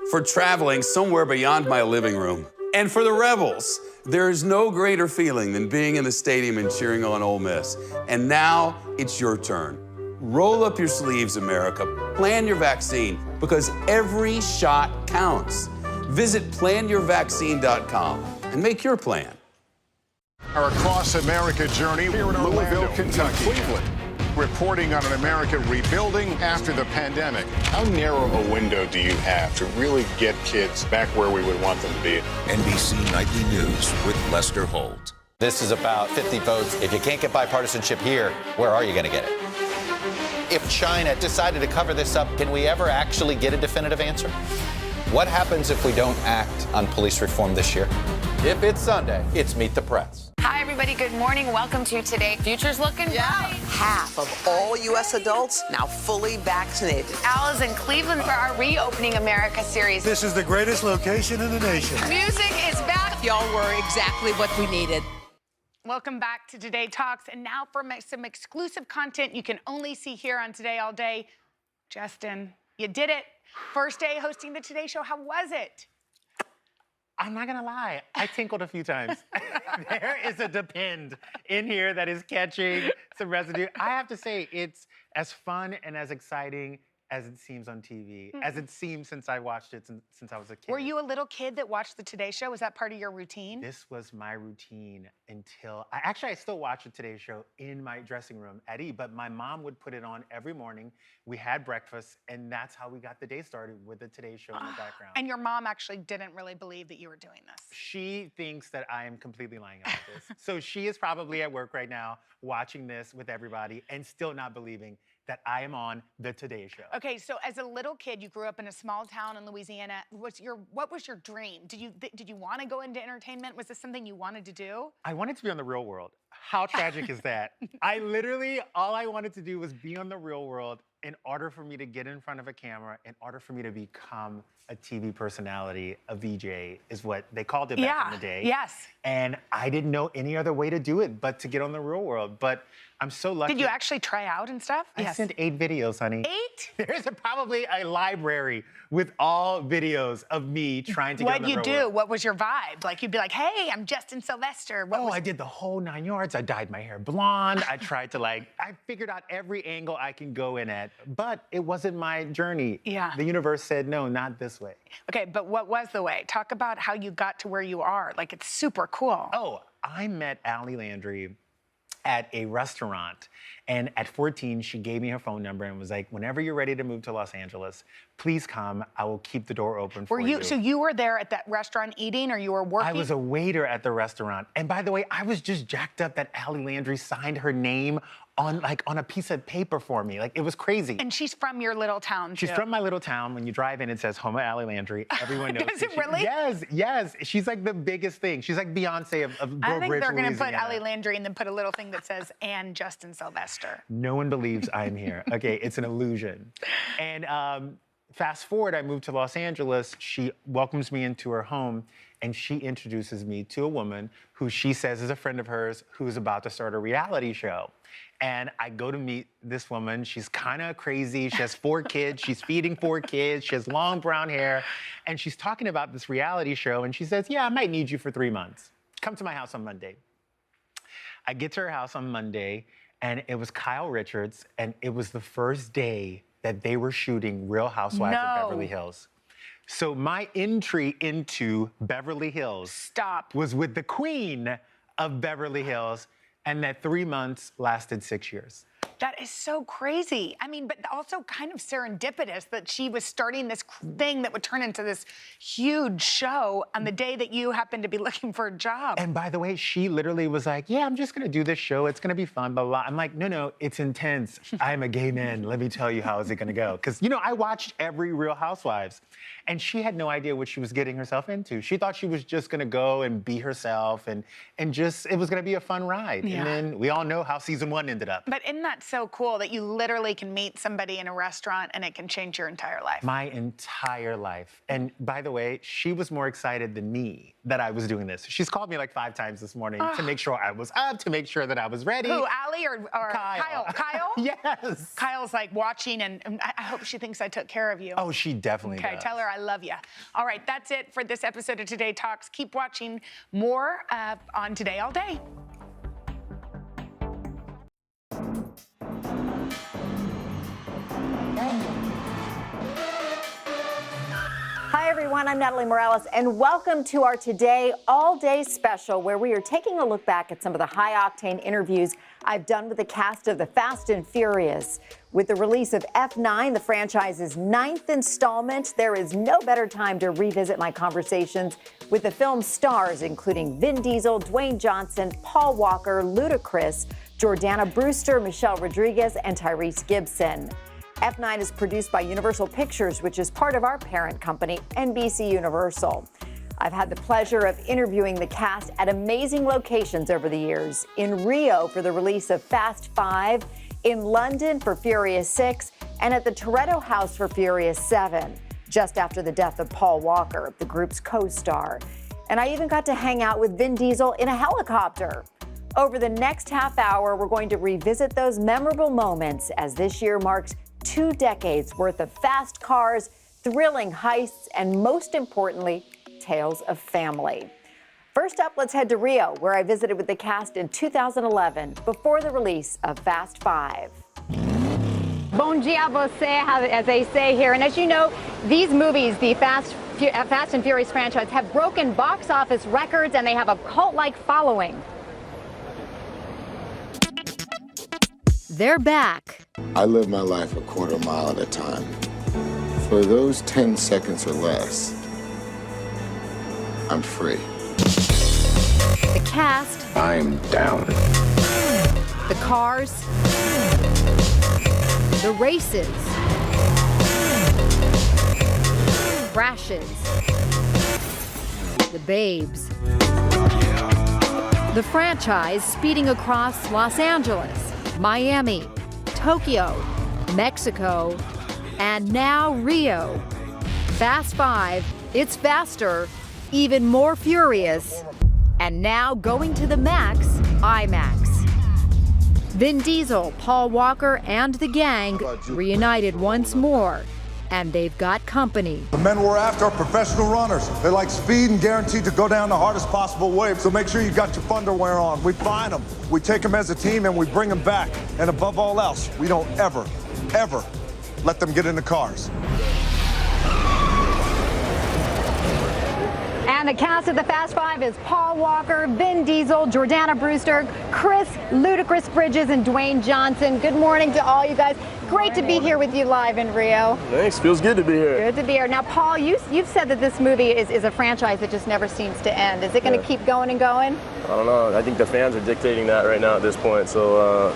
For traveling somewhere beyond my living room. And for the Rebels, there is no greater feeling than being in the stadium and cheering on Ole Miss. And now it's your turn. Roll up your sleeves, America. Plan your vaccine, because every shot counts. Visit planyourvaccine.com and make your plan. Our Across America journey here in Louisville, Kentucky. Cleveland. Reporting on an America rebuilding after the pandemic. How narrow a window do you have to really get kids back where we would want them to be? NBC Nightly News with Lester Holt. This is about 50 votes. If you can't get bipartisanship here, where are you going to get it? If China decided to cover this up, can we ever actually get a definitive answer? What happens if we don't act on police reform this year? If it's Sunday, it's Meet the Press. Hi, everybody. Good morning. Welcome to Today. Future's looking bright. Half of all U.S. adults now fully vaccinated. Al is in Cleveland for our Reopening America series. This is the greatest location in the nation. Music is back. Y'all were exactly what we needed. Welcome back to Today Talks. And now for some exclusive content you can only see here on Today All Day. Justin, you did it. First day hosting the Today Show. How was it? I'm not gonna lie, I tinkled a few times. There is a depend in here that is catching some residue. I have to say, it's as fun and as exciting as it seems on TV, as it seems since I watched it since I was a kid. Were you a little kid that watched the Today Show? Was that part of your routine? This was my routine until, I still watch the Today Show in my dressing room at E, but my mom would put it on every morning. We had breakfast, and that's how we got the day started, with the Today Show in the background. And your mom actually didn't really believe that you were doing this. She thinks that I am completely lying about this. So she is probably at work right now watching this with everybody and still not believing that I am on the Today Show. Okay, so as a little kid, you grew up in a small town in Louisiana. What was your dream? Did you want to go into entertainment? Was this something you wanted to do? I wanted to be on The Real World. How tragic is that? All I wanted to do was be on The Real World in order for me to get in front of a camera, in order for me to become a TV personality, a VJ, is what they called it back in the day. Yes. And I didn't know any other way to do it but to get on The Real World. But I'm so lucky. Did you actually try out and stuff? I sent 8 videos, honey. 8? There's probably a library with all videos of me trying to get on The Real World. What'd you do? What was your vibe? Like, you'd be like, hey, I'm Justin Sylvester. I did the whole 9 yards. I dyed my hair blonde. I tried to I figured out every angle I can go in at, but it wasn't my journey. Yeah. The universe said, no, not this way. Okay, but what was the way? Talk about how you got to where you are. Like, it's super cool. Oh, I met Allie Landry at a restaurant. And at 14, she gave me her phone number and was like, whenever you're ready to move to Los Angeles, please come. I will keep the door open for you. So you were there at that restaurant eating, or you were working? I was a waiter at the restaurant. And by the way, I was just jacked up that Allie Landry signed her name on a piece of paper for me. Like, it was crazy. And she's from your little town, too. She's from my little town. When you drive in, it says Home of Allie Landry. Everyone knows. Does it really? Yes. She's like the biggest thing. She's like Beyonce of Bridge, I think they're going to put Louisiana. Allie Landry and then put a little thing that says, and Justin Sylvester. No one believes I'm here. Okay, it's an illusion. And fast forward, I moved to Los Angeles. She welcomes me into her home, and she introduces me to a woman who she says is a friend of hers who's about to start a reality show. And I go to meet this woman. She's kind of crazy. She has 4 kids. She's feeding 4 kids. She has long brown hair. And she's talking about this reality show. And she says, yeah, I might need you for 3 months. Come to my house on Monday. I get to her house on Monday, and it was Kyle Richards. And it was the first day that they were shooting Real Housewives of Beverly Hills. So my entry into Beverly Hills was with the queen of Beverly Hills. And that 3 months lasted 6 years. That is so crazy. I mean, but also kind of serendipitous that she was starting this thing that would turn into this huge show on the day that you happened to be looking for a job. And by the way, she literally was like, yeah, I'm just gonna do this show. It's gonna be fun, blah, blah. I'm like, no, it's intense. I'm a gay man. Let me tell you how is it gonna go. Because, I watched every Real Housewives, and she had no idea what she was getting herself into. She thought she was just gonna go and be herself and just, it was gonna be a fun ride. Yeah. And then we all know how season 1 ended up. But in that so cool that you literally can meet somebody in a restaurant and it can change your entire life. My entire life. And by the way, she was more excited than me that I was doing this. She's called me like 5 times this morning to make sure I was up, to make sure that I was ready. Who, Allie or Kyle? Kyle? Yes. Kyle's like watching, and I hope she thinks I took care of you. Oh, she definitely Okay, does. tell her I love you. All right, that's it for this episode of Today Talks. Keep watching more on Today All Day. Hi, everyone. I'm Natalie Morales, and welcome to our Today All Day special, where we are taking a look back at some of the high-octane interviews I've done with the cast of The Fast and Furious. With the release of F9, the franchise's 9th installment, there is no better time to revisit my conversations with the film's stars, including Vin Diesel, Dwayne Johnson, Paul Walker, Ludacris, Jordana Brewster, Michelle Rodriguez, and Tyrese Gibson. F9 is produced by Universal Pictures, which is part of our parent company, NBC Universal. I've had the pleasure of interviewing the cast at amazing locations over the years. In Rio for the release of Fast 5, in London for Furious 6, and at the Toretto house for Furious 7, just after the death of Paul Walker, the group's co-star. And I even got to hang out with Vin Diesel in a helicopter. Over the next half hour, we're going to revisit those memorable moments as this year marks 2 decades worth of fast cars, thrilling heists, and most importantly, tales of family. First up, let's head to Rio, where I visited with the cast in 2011 before the release of Fast 5. Bom dia você, as they say here. And as you know, these movies, the Fast and Furious franchise, have broken box office records and they have a cult-like following. They're back. I live my life a quarter mile at a time. For those 10 seconds or less, I'm free. The cast. I'm down. The cars. The races. Crashes. The babes. The franchise speeding across Los Angeles, Miami, Tokyo, Mexico, and now Rio. Fast 5, it's faster, even more furious, and now going to the max, IMAX. Vin Diesel, Paul Walker, and the gang reunited once more, and they've got company. The men we're after are professional runners. They like speed and guaranteed to go down the hardest possible way, so make sure you got your underwear on. We find them, we take them as a team, and we bring them back. And above all else, we don't ever, ever let them get in the cars. And the cast of the Fast 5 is Paul Walker, Vin Diesel, Jordana Brewster, Chris Ludacris Bridges, and Dwayne Johnson. Good morning to all you guys. Great to be here with you live in Rio. Thanks, feels good to be here. Good to be here. Now, Paul, you've said that this movie is a franchise that just never seems to end. Is it going to keep going and going? I don't know. I think the fans are dictating that right now at this point. So,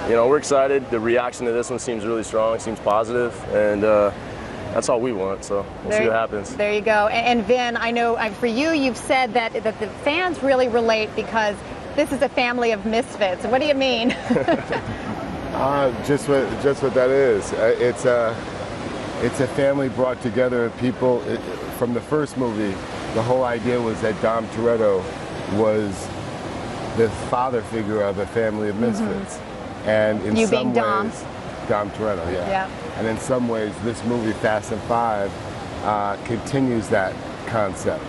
you know, we're excited. The reaction to this one seems really strong, seems positive, and that's all we want, so we'll see what happens. There you go. And Vin, I know for you, you've said that the fans really relate because this is a family of misfits. What do you mean? Just what that is. It's a family brought together of people. From the first movie, the whole idea was that Dom Toretto was the father figure of a family of misfits. And in some ways, Dom Toretto, yeah. And in some ways, this movie, Fast and 5, continues that concept.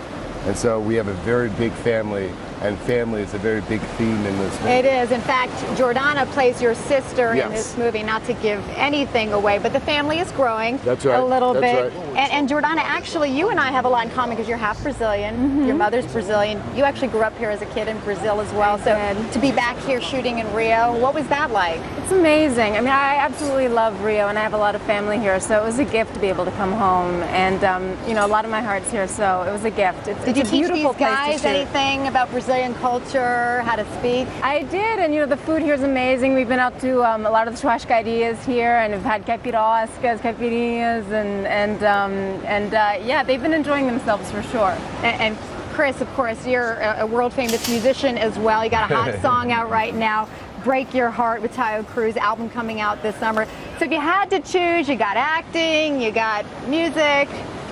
And so we have a very big family, and family is a very big theme in this movie. It is. In fact, Jordana plays your sister in this movie, not to give anything away, but the family is growing a little bit. Right. And Jordana, actually, you and I have a lot in common because you're half Brazilian. Your mother's Brazilian. You actually grew up here as a kid in Brazil as well. So to be back here shooting in Rio, what was that like? It's amazing. I mean, I absolutely love Rio, and I have a lot of family here, so it was a gift to be able to come home. And, you know, a lot of my heart's here, so it was a gift. Did you teach these guys anything about Brazilian culture, how to speak? I did, and you know, the food here is amazing. We've been out to a lot of the churrascarias here, and we've had caipiroscas, caipirinhas, and yeah, they've been enjoying themselves for sure. And Chris, of course, you're a world-famous musician as well. You got a hot song out right now, Break Your Heart with Tayo Cruz, album coming out this summer. So if you had to choose, you got acting, you got music,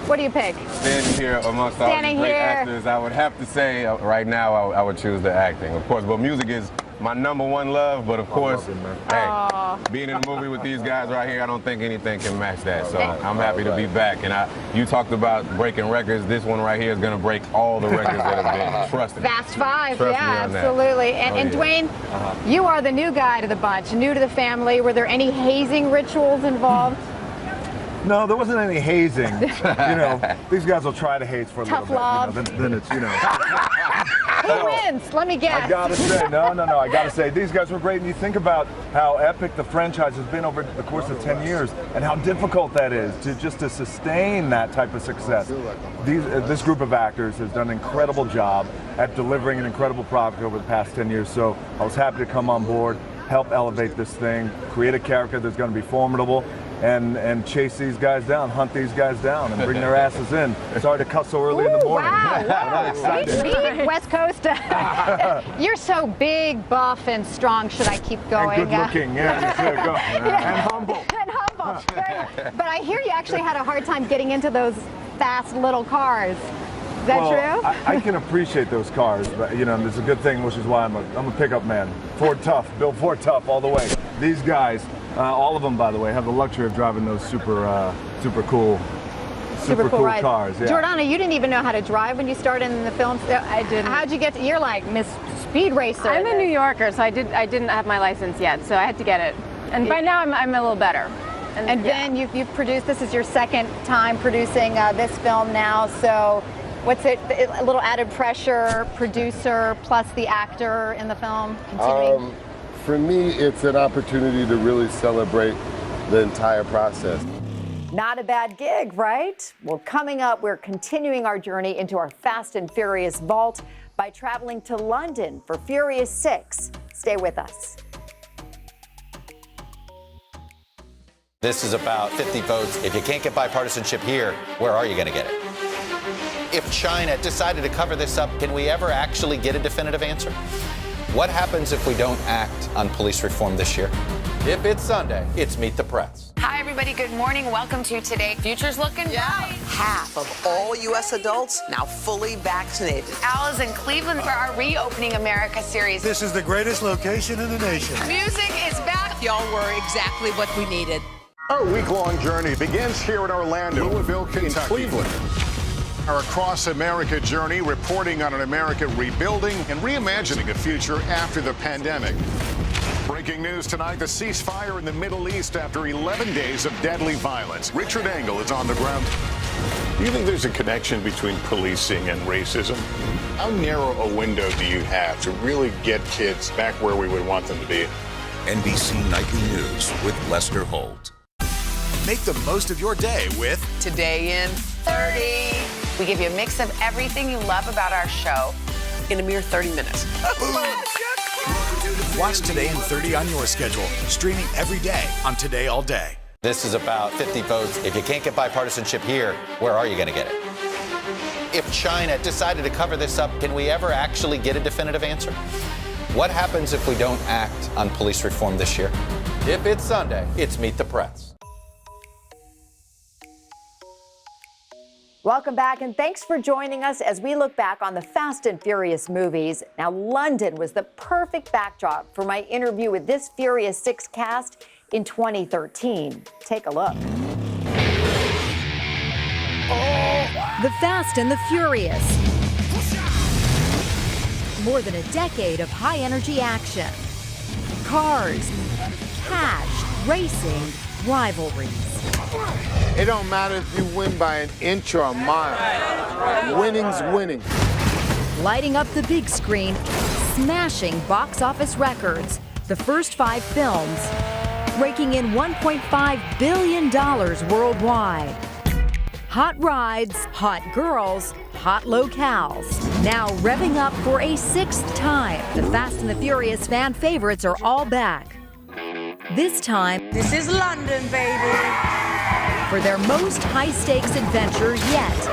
what do you pick? Standing here amongst all these great actors, I would have to say right now I would choose the acting, of course. But music is my #1 love, but of course, hey, being in a movie with these guys right here, I don't think anything can match that. So I'm happy to be back. And you talked about breaking records. This one right here is going to break all the records that have been. Trust me. Fast Five, Trust yeah, me on absolutely. That. And Dwayne, you are the new guy to the bunch, new to the family. Were there any hazing rituals involved? No, there wasn't any hazing. You know, these guys will try to haze for a Tough little love. bit. Then it's, you know. Who wins? Let me guess. I gotta say, no. I gotta say, these guys were great. And you think about how epic the franchise has been over the course of 10 years, and how difficult that is to sustain that type of success. This group of actors has done an incredible job at delivering an incredible product over the past 10 years. So I was happy to come on board, help elevate this thing, create a character that's going to be formidable. And chase these guys down, hunt these guys down, and bring their asses in. Sorry to cuss so early in the morning. Wow, I'm excited. Beat West Coast. You're so big, buff, and strong. Should I keep going? And good looking, yeah, go. And humble. And humble. But I hear you actually had a hard time getting into those fast little cars. Is that true? I can appreciate those cars, but you know, it's a good thing, which is why I'm a pickup man. Ford tough, Bill Ford tough all the way. These guys, all of them, by the way, have the luxury of driving those super cool cars. Yeah. Jordana, you didn't even know how to drive when you started in the film. I didn't. How'd you get to? You're like Miss Speed Racer. I'm a New Yorker, so I didn't have my license yet, so I had to get it. And by now I'm a little better. And Vin, you've produced. This is your second time producing this film now. So, what's it? A little added pressure, producer plus the actor in the film. Continuing. For me, it's an opportunity to really celebrate the entire process. Not a bad gig, right? Well, coming up, we're continuing our journey into our Fast and Furious vault by traveling to London for Furious 6. Stay with us. This is about 50 votes. If you can't get bipartisanship here, where are you going to get it? If China decided to cover this up, can we ever actually get a definitive answer? What happens if we don't act on police reform this year? If it's Sunday, it's Meet the Press. Hi, everybody. Good morning. Welcome to Today. Future's looking bright. Half of all U.S. adults now fully vaccinated. Al is in Cleveland for our Reopening America series. This is the greatest location in the nation. Music is back. Y'all were exactly what we needed. Our week-long journey begins here in Orlando, Louisville, Kentucky, Cleveland. Our Across America journey reporting on an America rebuilding and reimagining a future after the pandemic. Breaking news tonight, the ceasefire in the Middle East after 11 days of deadly violence. Richard Engel is on the ground. Do you think there's a connection between policing and racism? How narrow a window do you have to really get kids back where we would want them to be? NBC Nightly News with Lester Holt. Make the most of your day with Today in 30. We give you a mix of everything you love about our show in a mere 30 minutes. Watch Today in 30 on your schedule, streaming every day on Today All Day. This is about 50 votes. If you can't get bipartisanship here, where are you going to get it? If China decided to cover this up, can we ever actually get a definitive answer? What happens if we don't act on police reform this year? If it's Sunday, it's Meet the Press. Welcome back, and thanks for joining us as we look back on the Fast and Furious movies. Now, London was the perfect backdrop for my interview with this Furious 6 cast in 2013. Take a look. The Fast and the Furious. More than a decade of high-energy action. Cars, cash, racing, rivalries. It don't matter if you win by an inch or a mile. Winning's winning. Lighting up the big screen, smashing box office records. The first 5 films, raking in $1.5 billion worldwide. Hot rides, hot girls, hot locales. Now revving up for a 6th time. The Fast and the Furious fan favorites are all back. This time, this is London, baby. For their most high-stakes adventure yet.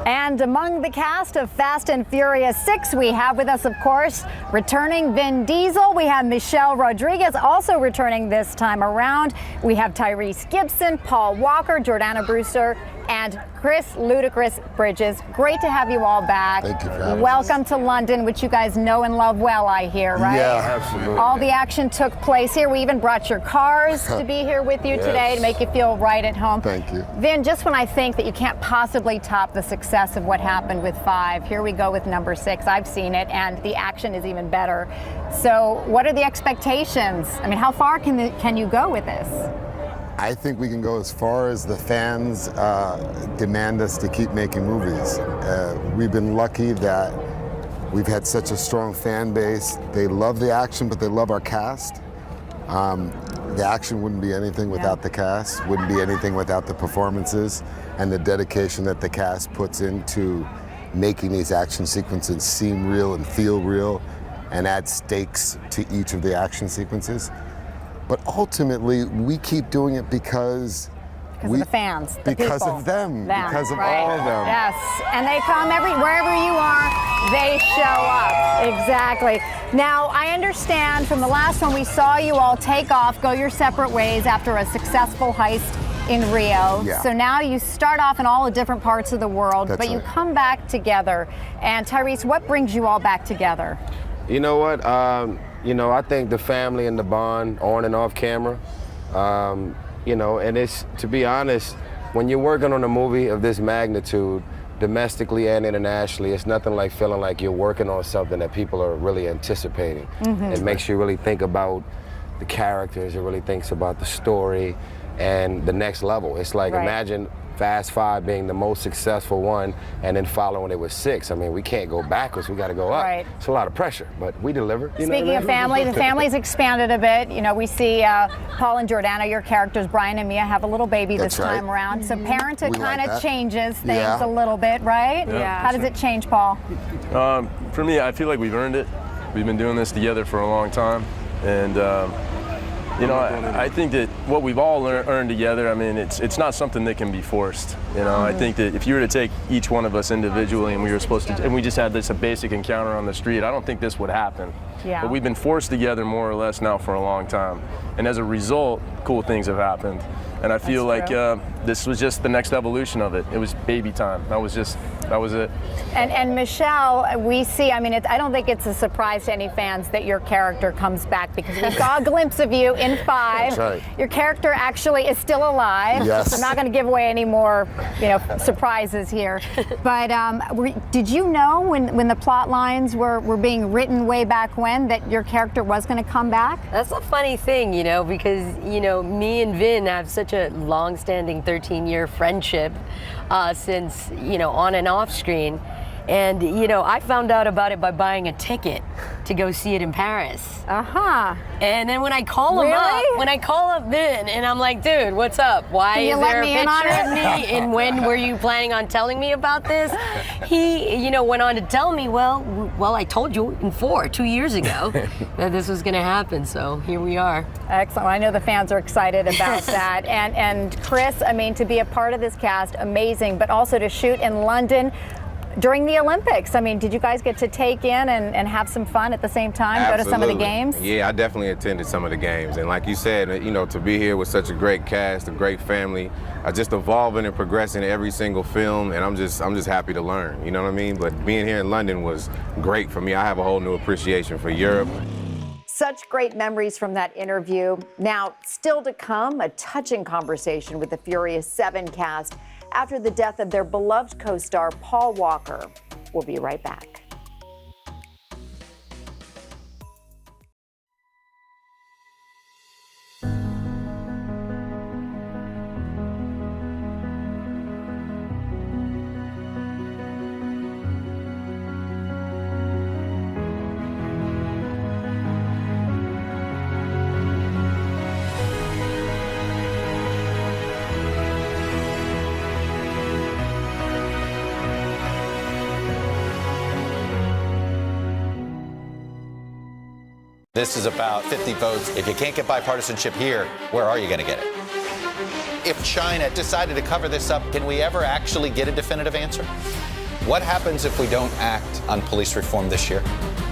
And among the cast of Fast and Furious 6, we have with us, of course, returning Vin Diesel. We have Michelle Rodriguez also returning this time around. We have Tyrese Gibson, Paul Walker, Jordana Brewster, and Chris Ludacris Bridges. Great to have you all back. Thank you for having Welcome to London, which you guys know and love well, I hear, right? Yeah, absolutely. All the action took place here. We even brought your cars to be here with you today to make you feel right at home. Thank you. Vin, just when I think that you can't possibly top the success of what happened with 5, here we go with number 6. I've seen it, and the action is even better. So what are the expectations? I mean, how far can you go with this? I think we can go as far as the fans demand us to keep making movies. We've been lucky that we've had such a strong fan base. They love the action, but they love our cast. The action wouldn't be anything without the cast, wouldn't be anything without the performances and the dedication that the cast puts into making these action sequences seem real and feel real and add stakes to each of the action sequences. But ultimately, we keep doing it because of the fans, because people. of them, because of right. all of them. Yes, and they come wherever you are, they show up. Exactly. Now, I understand from the last one we saw you all take off, go your separate ways after a successful heist in Rio. Yeah. So now you start off in all the different parts of the world, That's but you right. come back together. And Tyrese, what brings you all back together? You know what? I think the family and the bond on and off camera, and it's, to be honest, when you're working on a movie of this magnitude, domestically and internationally, it's nothing like feeling like you're working on something that people are really anticipating. It makes you really think about the characters, it really thinks about the story and the next level. It's like, imagine Fast 5 being the most successful one and then following it with 6. I mean, we can't go backwards, we got to go up. Right. It's a lot of pressure, but we deliver. Speaking of family, the family's expanded a bit. You know, we see Paul and Jordana, your characters, Brian and Mia, have a little baby this time around. So parenthood kind of changes things a little bit, right? Yeah. How does it change, Paul? For me, I feel like we've earned it. We've been doing this together for a long time. And I think that what we've all earned together, I mean, it's not something that can be forced. I think that if you were to take each one of us individually and we were supposed to, and we just had a basic encounter on the street, I don't think this would happen. Yeah. But we've been forced together more or less now for a long time. And as a result, cool things have happened. And I feel like this was just the next evolution of it. It was baby time. That was it. And Michelle, we see, I mean, I don't think it's a surprise to any fans that your character comes back because we saw a glimpse of you in 5. That's right. Your character actually is still alive. Yes. I'm not going to give away any more, surprises here. But did you know when the plot lines were being written way back when that your character was going to come back? That's a funny thing, because, me and Vin have such a long-standing 13-year friendship since, on and off screen. And, I found out about it by buying a ticket to go see it in Paris. And then when I call him up, Vin, and I'm like, dude, what's up? Why is there a picture of me? And when were you planning on telling me about this? He, went on to tell me, well, I told you in 2 years ago that this was going to happen. So here we are. Excellent. I know the fans are excited about that. And Chris, I mean, to be a part of this cast, amazing, but also to shoot in London during the Olympics. I mean, did you guys get to take in and have some fun at the same time? Absolutely. Go to some of the games? Yeah, I definitely attended some of the games. And like you said, to be here with such a great cast, a great family, just evolving and progressing every single film, and I'm just happy to learn, you know what I mean? But being here in London was great for me. I have a whole new appreciation for Europe. Such great memories from that interview. Now, still to come, a touching conversation with the Furious 7 cast after the death of their beloved co-star, Paul Walker. We'll be right back. This is about 50 votes. If you can't get bipartisanship here, where are you going to get it? If China decided to cover this up, can we ever actually get a definitive answer? What happens if we don't act on police reform this year?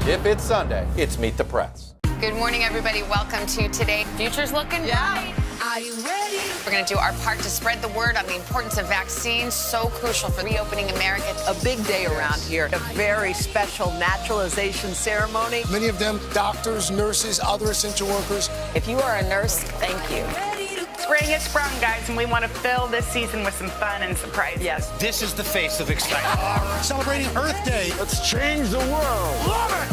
If it's Sunday, it's Meet the Press. Good morning, everybody. Welcome to Today. Future's looking bright. Are you ready? We're going to do our part to spread the word on the importance of vaccines, so crucial for reopening America. A big day around here. A very special naturalization ceremony. Many of them doctors, nurses, other essential workers. If you are a nurse, thank you. Spring has sprung, guys, and we want to fill this season with some fun and surprises. Yes, this is the face of excitement. Celebrating Earth Day. Let's change the world. Love it!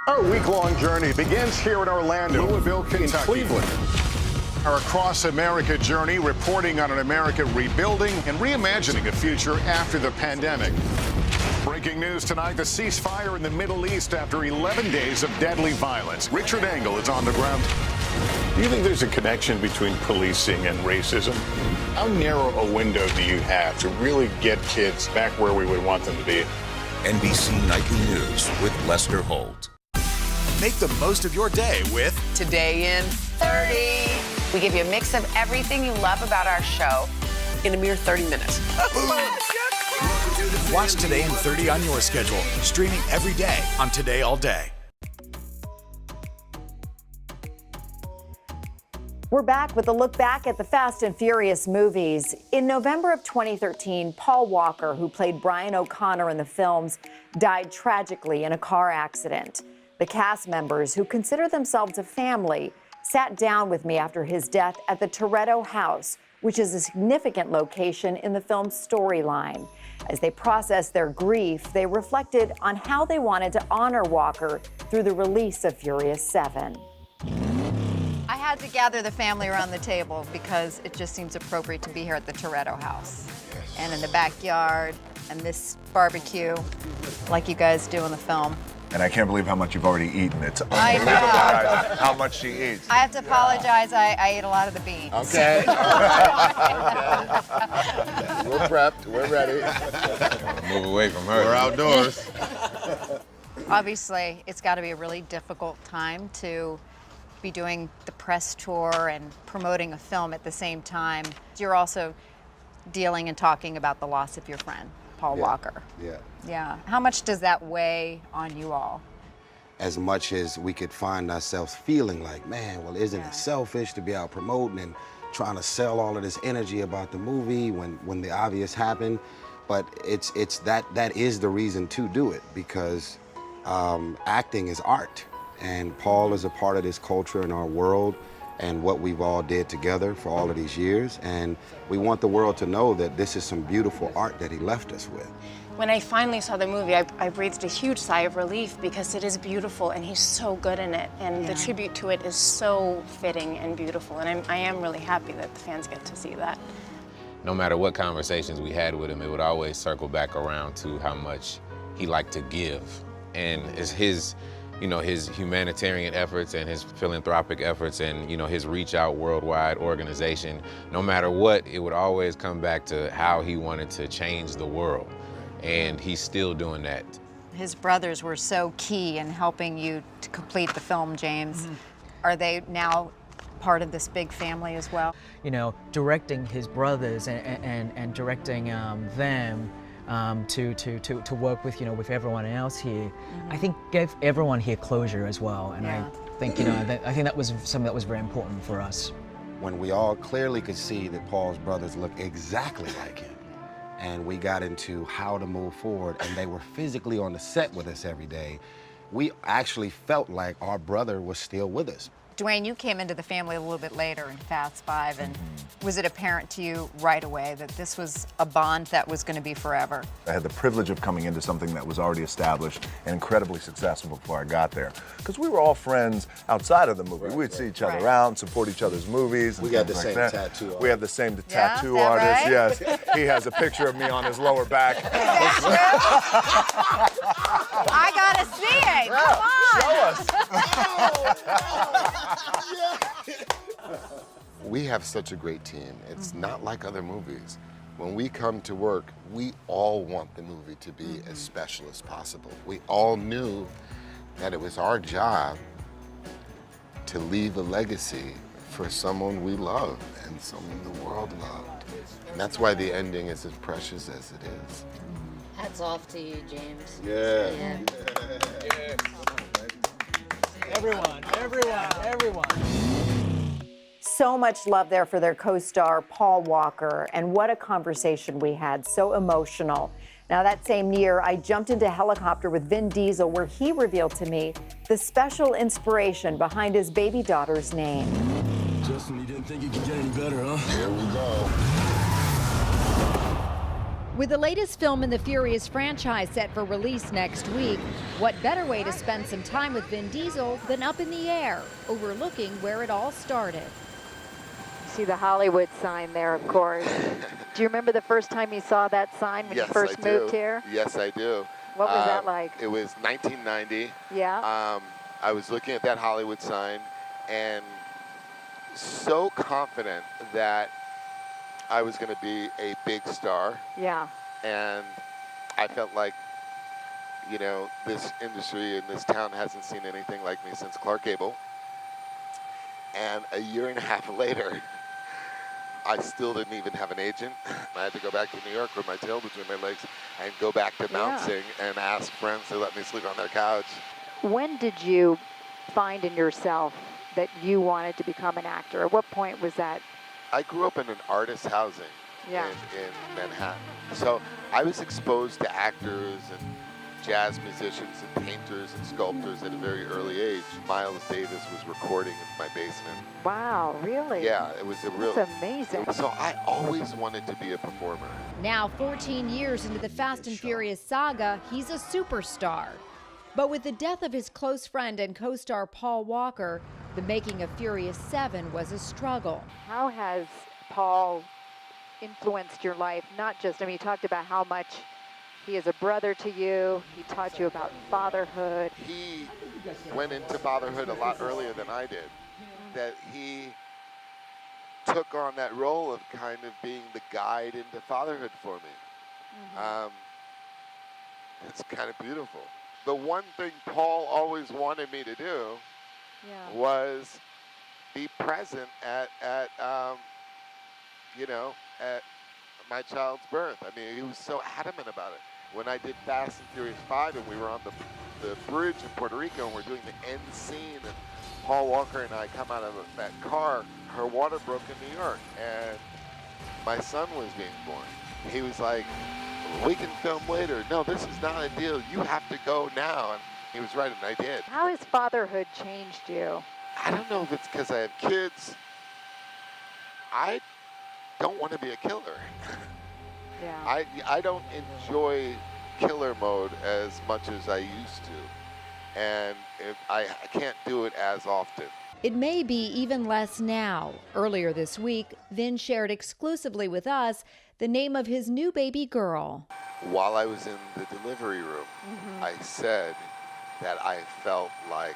Our week-long journey begins here in Orlando, Louisville, Kentucky, Cleveland. Our Across America journey reporting on an America rebuilding and reimagining a future after the pandemic. Breaking news tonight, the ceasefire in the Middle East after 11 days of deadly violence. Richard Engel is on the ground. Do you think there's a connection between policing and racism? How narrow a window do you have to really get kids back where we would want them to be? NBC Nightly News with Lester Holt. Make the most of your day with Today in 30. We give you a mix of everything you love about our show in a mere 30 minutes. Watch Today in 30 on your schedule. Streaming every day on Today All Day. We're back with a look back at the Fast and Furious movies. In November of 2013, Paul Walker, who played Brian O'Connor in the films, died tragically in a car accident. The cast members, who consider themselves a family, sat down with me after his death at the Toretto house, which is a significant location in the film's storyline. As they processed their grief, they reflected on how they wanted to honor Walker through the release of Furious 7. I had to gather the family around the table because it just seems appropriate to be here at the Toretto house. Yes. And in the backyard, and this barbecue, like you guys do in the film. And I can't believe how much you've already eaten. It's I unbelievable know. how much she eats. I have to apologize, I ate a lot of the beans. Okay. We're prepped. We're ready. Move away from her. We're outdoors. Obviously, it's got to be a really difficult time to be doing the press tour and promoting a film at the same time. You're also dealing and talking about the loss of your friend, Paul Walker. Yeah. Yeah. How much does that weigh on you all? As much as we could find ourselves feeling like, man, well, isn't it selfish to be out promoting and trying to sell all of this energy about the movie when the obvious happened? But it's that is the reason to do it, because acting is art. And Paul is a part of this culture in our world and what we've all did together for all of these years. And we want the world to know that this is some beautiful art that he left us with. When I finally saw the movie, I breathed a huge sigh of relief because it is beautiful and he's so good in it. And the tribute to it is so fitting and beautiful. And I am really happy that the fans get to see that. No matter what conversations we had with him, it would always circle back around to how much he liked to give. And it's his humanitarian efforts and his philanthropic efforts and, his reach out worldwide organization, no matter what, it would always come back to how he wanted to change the world. And he's still doing that. His brothers were so key in helping you to complete the film, James. Mm-hmm. Are they now part of this big family as well? Directing his brothers and directing them to work with everyone else here, I think gave everyone here closure as well. And I think I think that was something that was very important for us. When we all clearly could see that Paul's brothers look exactly like him, and we got into how to move forward, and they were physically on the set with us every day, we actually felt like our brother was still with us. Dwayne, you came into the family a little bit later in Fast 5, and was it apparent to you right away that this was a bond that was going to be forever? I had the privilege of coming into something that was already established and incredibly successful before I got there. Because we were all friends outside of the movie. We'd see each other around, support each other's movies. We got the like same that. tattoo artist. We have the same tattoo artist, right? yes. He has a picture of me on his lower back. I gotta see it. Come on. Show us. We have such a great team. It's not like other movies. When we come to work, we all want the movie to be as special as possible. We all knew that it was our job to leave a legacy for someone we love and someone the world loved. And that's why the ending is as precious as it is. Hats off to you, James. Yeah. Everyone. So much love there for their co-star Paul Walker, and what a conversation we had, so emotional. Now that same year, I jumped into a helicopter with Vin Diesel, where he revealed to me the special inspiration behind his baby daughter's name. Justin, you didn't think it could get any better, huh? Here we go. With the latest film in the Furious franchise set for release next week, what better way to spend some time with Vin Diesel than up in the air, overlooking where it all started? See the Hollywood sign there, of course. Do you remember the first time you saw that sign when you first moved here? Yes, I do. What was that like? It was 1990. Yeah. I was looking at that Hollywood sign and so confident that I was going to be a big star. Yeah. And I felt like, you know, this industry in this town hasn't seen anything like me since Clark Gable. And a year and a half later, I still didn't even have an agent. I had to go back to New York with my tail between my legs and go back to bouncing and ask friends to let me sleep on their couch. When did you find in yourself that you wanted to become an actor? At what point was that? I grew up in an artist housing in Manhattan. So I was exposed to actors and jazz musicians and painters and sculptors at a very early age. Miles Davis was recording in my basement. Wow, really? Yeah, it was a real... That's amazing. So I always wanted to be a performer. Now, 14 years into the Fast and Furious saga, he's a superstar. But with the death of his close friend and co-star Paul Walker, the making of Furious 7 was a struggle. How has Paul influenced your life? Not just, I mean, you talked about how much he is a brother to you. He taught you about fatherhood. He went into fatherhood a lot earlier than I did. That he took on that role of kind of being the guide into fatherhood for me. It's kind of beautiful. The one thing Paul always wanted me to do was be present at my child's birth. I mean, he was so adamant about it. When I did Fast and Furious 5 and we were on the bridge in Puerto Rico and we're doing the end scene and Paul Walker and I come out of that car, her water broke in New York and my son was being born. He was like, we can film later. No, this is not a deal. You have to go now. And he was right, and I did. How has fatherhood changed you? I don't know if it's because I have kids. I don't want to be a killer. Yeah. I don't enjoy killer mode as much as I used to. And I can't do it as often. It may be even less now. Earlier this week, Vin shared exclusively with us the name of his new baby girl. While I was in the delivery room, I said that I felt like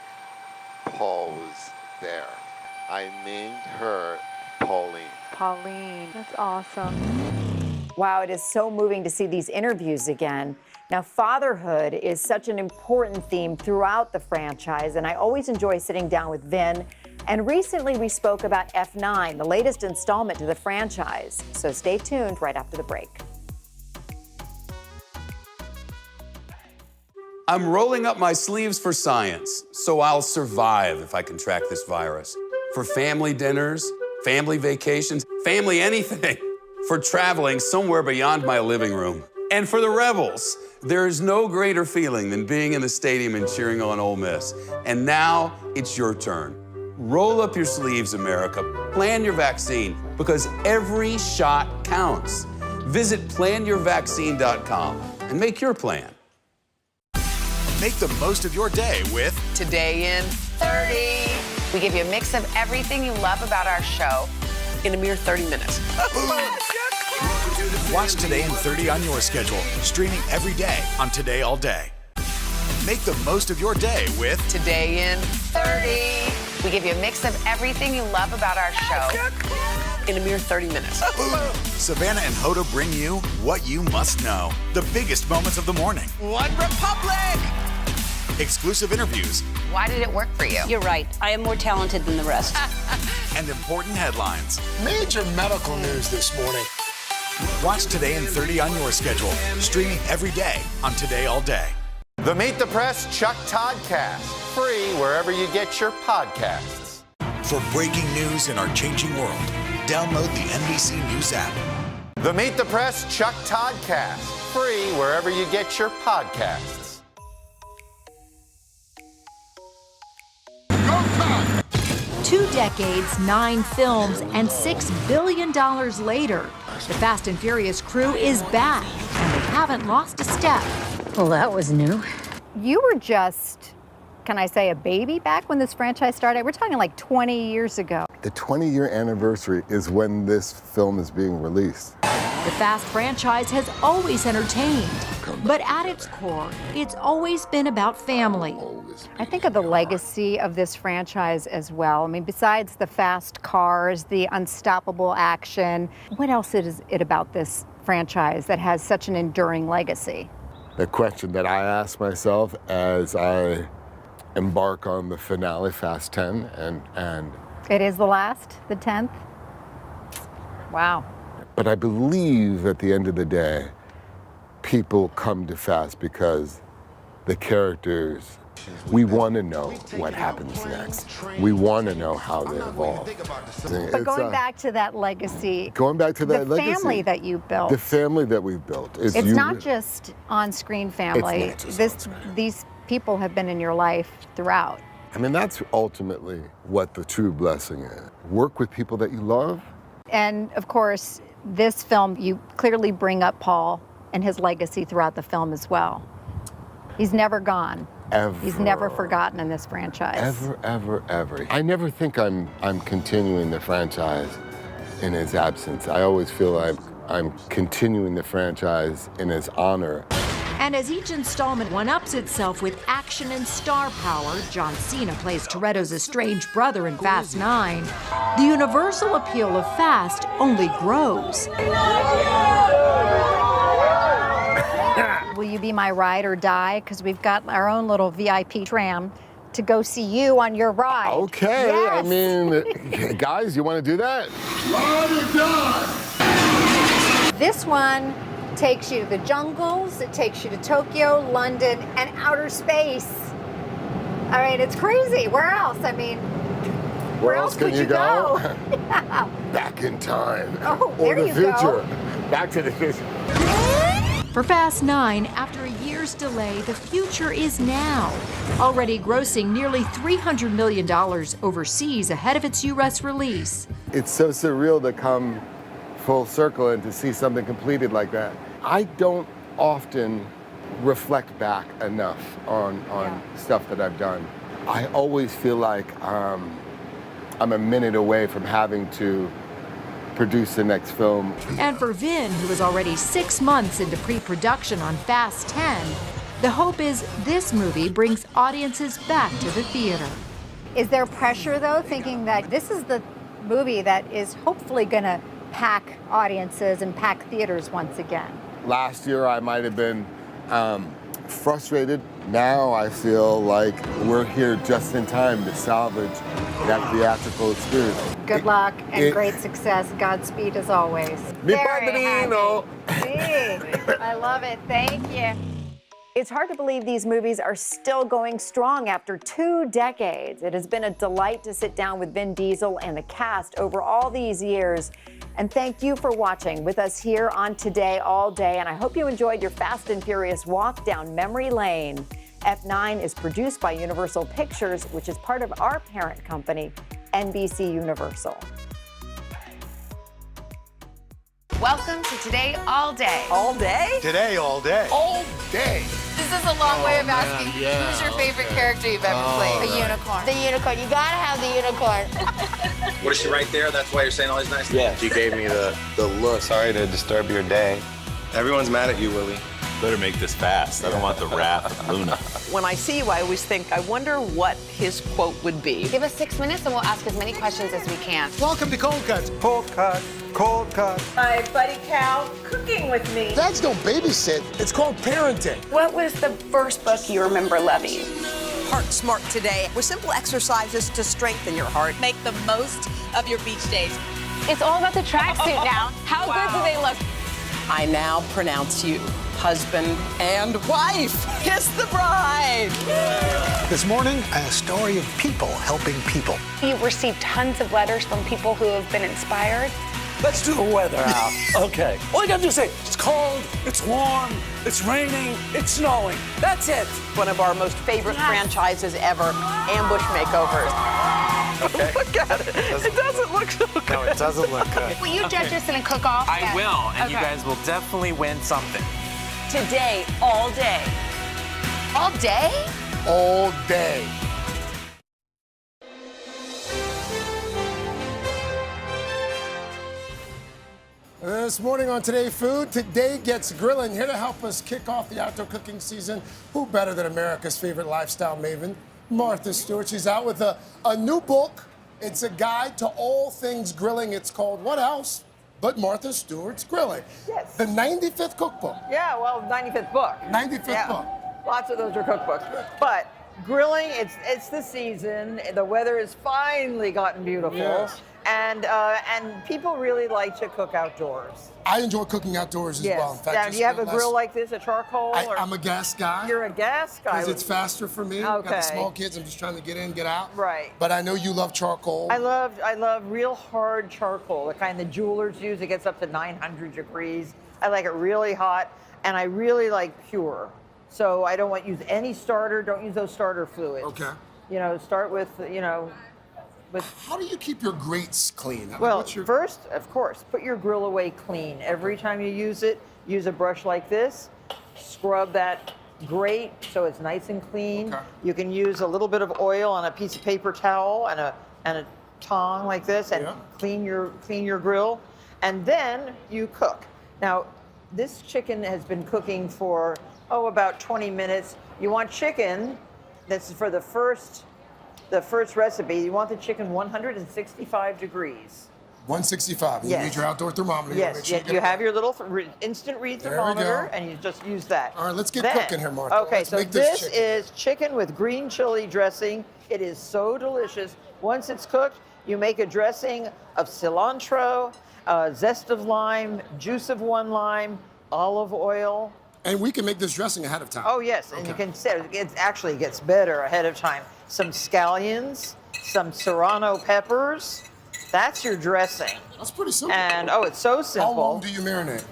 Paul was there. I named her Pauline. Pauline, that's awesome. Wow, it is so moving to see these interviews again. Now, fatherhood is such an important theme throughout the franchise, and I always enjoy sitting down with Vin. And recently we spoke about F9, the latest installment to the franchise. So stay tuned right after the break. I'm rolling up my sleeves for science, so I'll survive if I contract this virus. For family dinners, family vacations, family anything. For traveling somewhere beyond my living room. And for the Rebels, there is no greater feeling than being in the stadium and cheering on Ole Miss. And now it's your turn. Roll up your sleeves, America. Plan your vaccine, because every shot counts. Visit planyourvaccine.com and make your plan. Make the most of your day with Today in 30. We give you a mix of everything you love about our show in a mere 30 minutes. Watch Today in 30 on your schedule, streaming every day on Today All Day. Make the most of your day with Today in 30. We give you a mix of everything you love about our show in a mere 30 minutes. Savannah and Hoda bring you what you must know. The biggest moments of the morning. One Republic! Exclusive interviews. Why did it work for you? You're right. I am more talented than the rest. and important headlines. Major medical news this morning. Watch Today in 30 on your schedule, streaming every day on Today All Day. The Meet the Press Chuck Toddcast, free wherever you get your podcasts. For breaking news in our changing world, download the NBC News app. The Meet the Press Chuck Toddcast, free wherever you get your podcasts. 2 decades, 9 films, and $6 billion later, the Fast and Furious crew is back, and they haven't lost a step. Well, that was new. You were just, can I say, a baby back when this franchise started? We're talking like 20 years ago. The 20-year anniversary is when this film is being released. The Fast franchise has always entertained, but at its core, it's always been about family. I think of the legacy of this franchise as well. I mean, besides the fast cars, the unstoppable action, what else is it about this franchise that has such an enduring legacy? The question that I ask myself as I embark on the finale, Fast 10, and It is the last, the 10th? Wow. But I believe at the end of the day, people come to Fast because the characters, we want to know what happens next. We want to know how they evolve. But going back to that legacy, going back to that the legacy, family that you built. the family that we've built is It's not just on-screen family. It's not just These people have been in your life throughout. I mean, that's ultimately what the true blessing is. Work with people that you love. And of course, this film, you clearly bring up Paul and his legacy throughout the film as well. He's never gone. Ever. He's never forgotten in this franchise. Ever, ever, ever. I never think I'm continuing the franchise in his absence. I always feel like I'm continuing the franchise in his honor. And as each installment one-ups itself with action and star power, John Cena plays Toretto's estranged brother in Fast 9, the universal appeal of Fast only grows. Will you be my ride or die? Because we've got our own little VIP tram to go see you on your ride. Okay, Yes. I mean, guys, you want to do that? Ride or die! This one takes you to the jungles, it takes you to Tokyo, London, and outer space. I mean, it's crazy. Where else? I mean, where else can could you go? Yeah. Back in time. Oh, or there the you future. go. Back to the future. For Fast 9, after a year's delay, the future is now, already grossing nearly $300 million overseas ahead of its U.S. release. It's so surreal to come full circle and to see something completed like that. I don't often reflect back enough on stuff that I've done. I always feel like I'm a minute away from having to produce the next film. And for Vin, who is already 6 months into pre-production on Fast 10, the hope is this movie brings audiences back to the theater. Is there pressure, though, thinking that this is the movie that is hopefully going to pack audiences and pack theaters once again? Last year, I might have been frustrated. Now I feel like we're here just in time to salvage that theatrical experience. Good luck and great success. Godspeed as always. Mi Very padrino. happy. I love it. Thank you. It's hard to believe these movies are still going strong after 2 decades. It has been a delight to sit down with Vin Diesel and the cast over all these years. And thank you for watching with us here on Today All Day. And I hope you enjoyed your Fast and Furious walk down memory lane. F9 is produced by Universal Pictures, which is part of our parent company, NBC Universal. Welcome to Today All Day. All day? Today, all day. All day. This is a long way of asking who's your favorite character you've ever played? The unicorn. The unicorn. You gotta have the unicorn. What is she right there? That's why you're saying all these nice things? Yeah, you gave me the look. Sorry to disturb your day. Everyone's mad at you, Willie. Better make this fast. I don't want the wrath of Luna. When I see you, I always think, I wonder what his quote would be. Give us 6 minutes and we'll ask as many questions as we can. Welcome to Cold Cuts. Cold cut, cold cut. My buddy Cal cooking with me. Dads don't babysit. It's called parenting. What was the first book you remember loving? Heart Smart today with simple exercises to strengthen your heart. Make the most of your beach days. It's all about the tracksuit now. How good do they look? I now pronounce you husband and wife. Kiss the bride. This morning, a story of people helping people. You've received tons of letters from people who have been inspired. Let's do the weather out. Okay. All you gotta do is say, it's cold, it's warm, it's raining, it's snowing. That's it. One of our most favorite franchises ever, Ambush Makeovers. Okay. Look at it. It doesn't look so good. No, it doesn't look good. Will you judge us in a cook-off? I will, and you guys will definitely win something. Today, all day. All day? All day. This morning on Today Food, Today Gets Grilling. Here to help us kick off the outdoor cooking season. Who better than America's favorite lifestyle maven, Martha Stewart. She's out with a new book. It's a guide to all things grilling. It's called What Else But Martha Stewart's Grilling. Yes. The 95th cookbook. Yeah, well, 95th book. 95th book. Lots of those are cookbooks. But grilling, it's the season. The weather has finally gotten beautiful. Yes. And people really like to cook outdoors. I enjoy cooking outdoors as well. In fact, Now, just do you have a last- grill like this, a charcoal? or- I'm a gas guy. You're a gas guy. Because it's faster for me. I've got Okay. the small kids. I'm just trying to get in, get out. Right. But I know you love charcoal. I love real hard charcoal, the kind the jewelers use. It gets up to 900 degrees. I like it really hot, and I really like pure. So I don't want to use any starter. Don't use those starter fluids. Okay. You know, start with, How do you keep your grates clean? Well, first, of course, put your grill away clean. Every time you use it, use a brush like this. Scrub that grate so it's nice and clean. Okay. You can use a little bit of oil on a piece of paper towel and a tong like this, and clean your grill. And then you cook. Now, this chicken has been cooking for about 20 minutes. You want chicken. This is for the first recipe. You want the chicken 165 degrees. 165. You Yes. need your outdoor thermometer. Yes, Make sure you get have your little instant read There we thermometer, go. and you just use that. All right, let's get Then- cooking here, Martha. Okay, Let's so make this this chicken. is chicken with green chili dressing. It is so delicious. Once it's cooked, you make a dressing of cilantro, zest of lime, juice of 1 lime, olive oil. And we can make this dressing ahead of time. Oh, yes, and you can set it actually gets better ahead of time. Some scallions, some serrano peppers. That's your dressing. That's pretty simple. And it's so simple. How long do you marinate?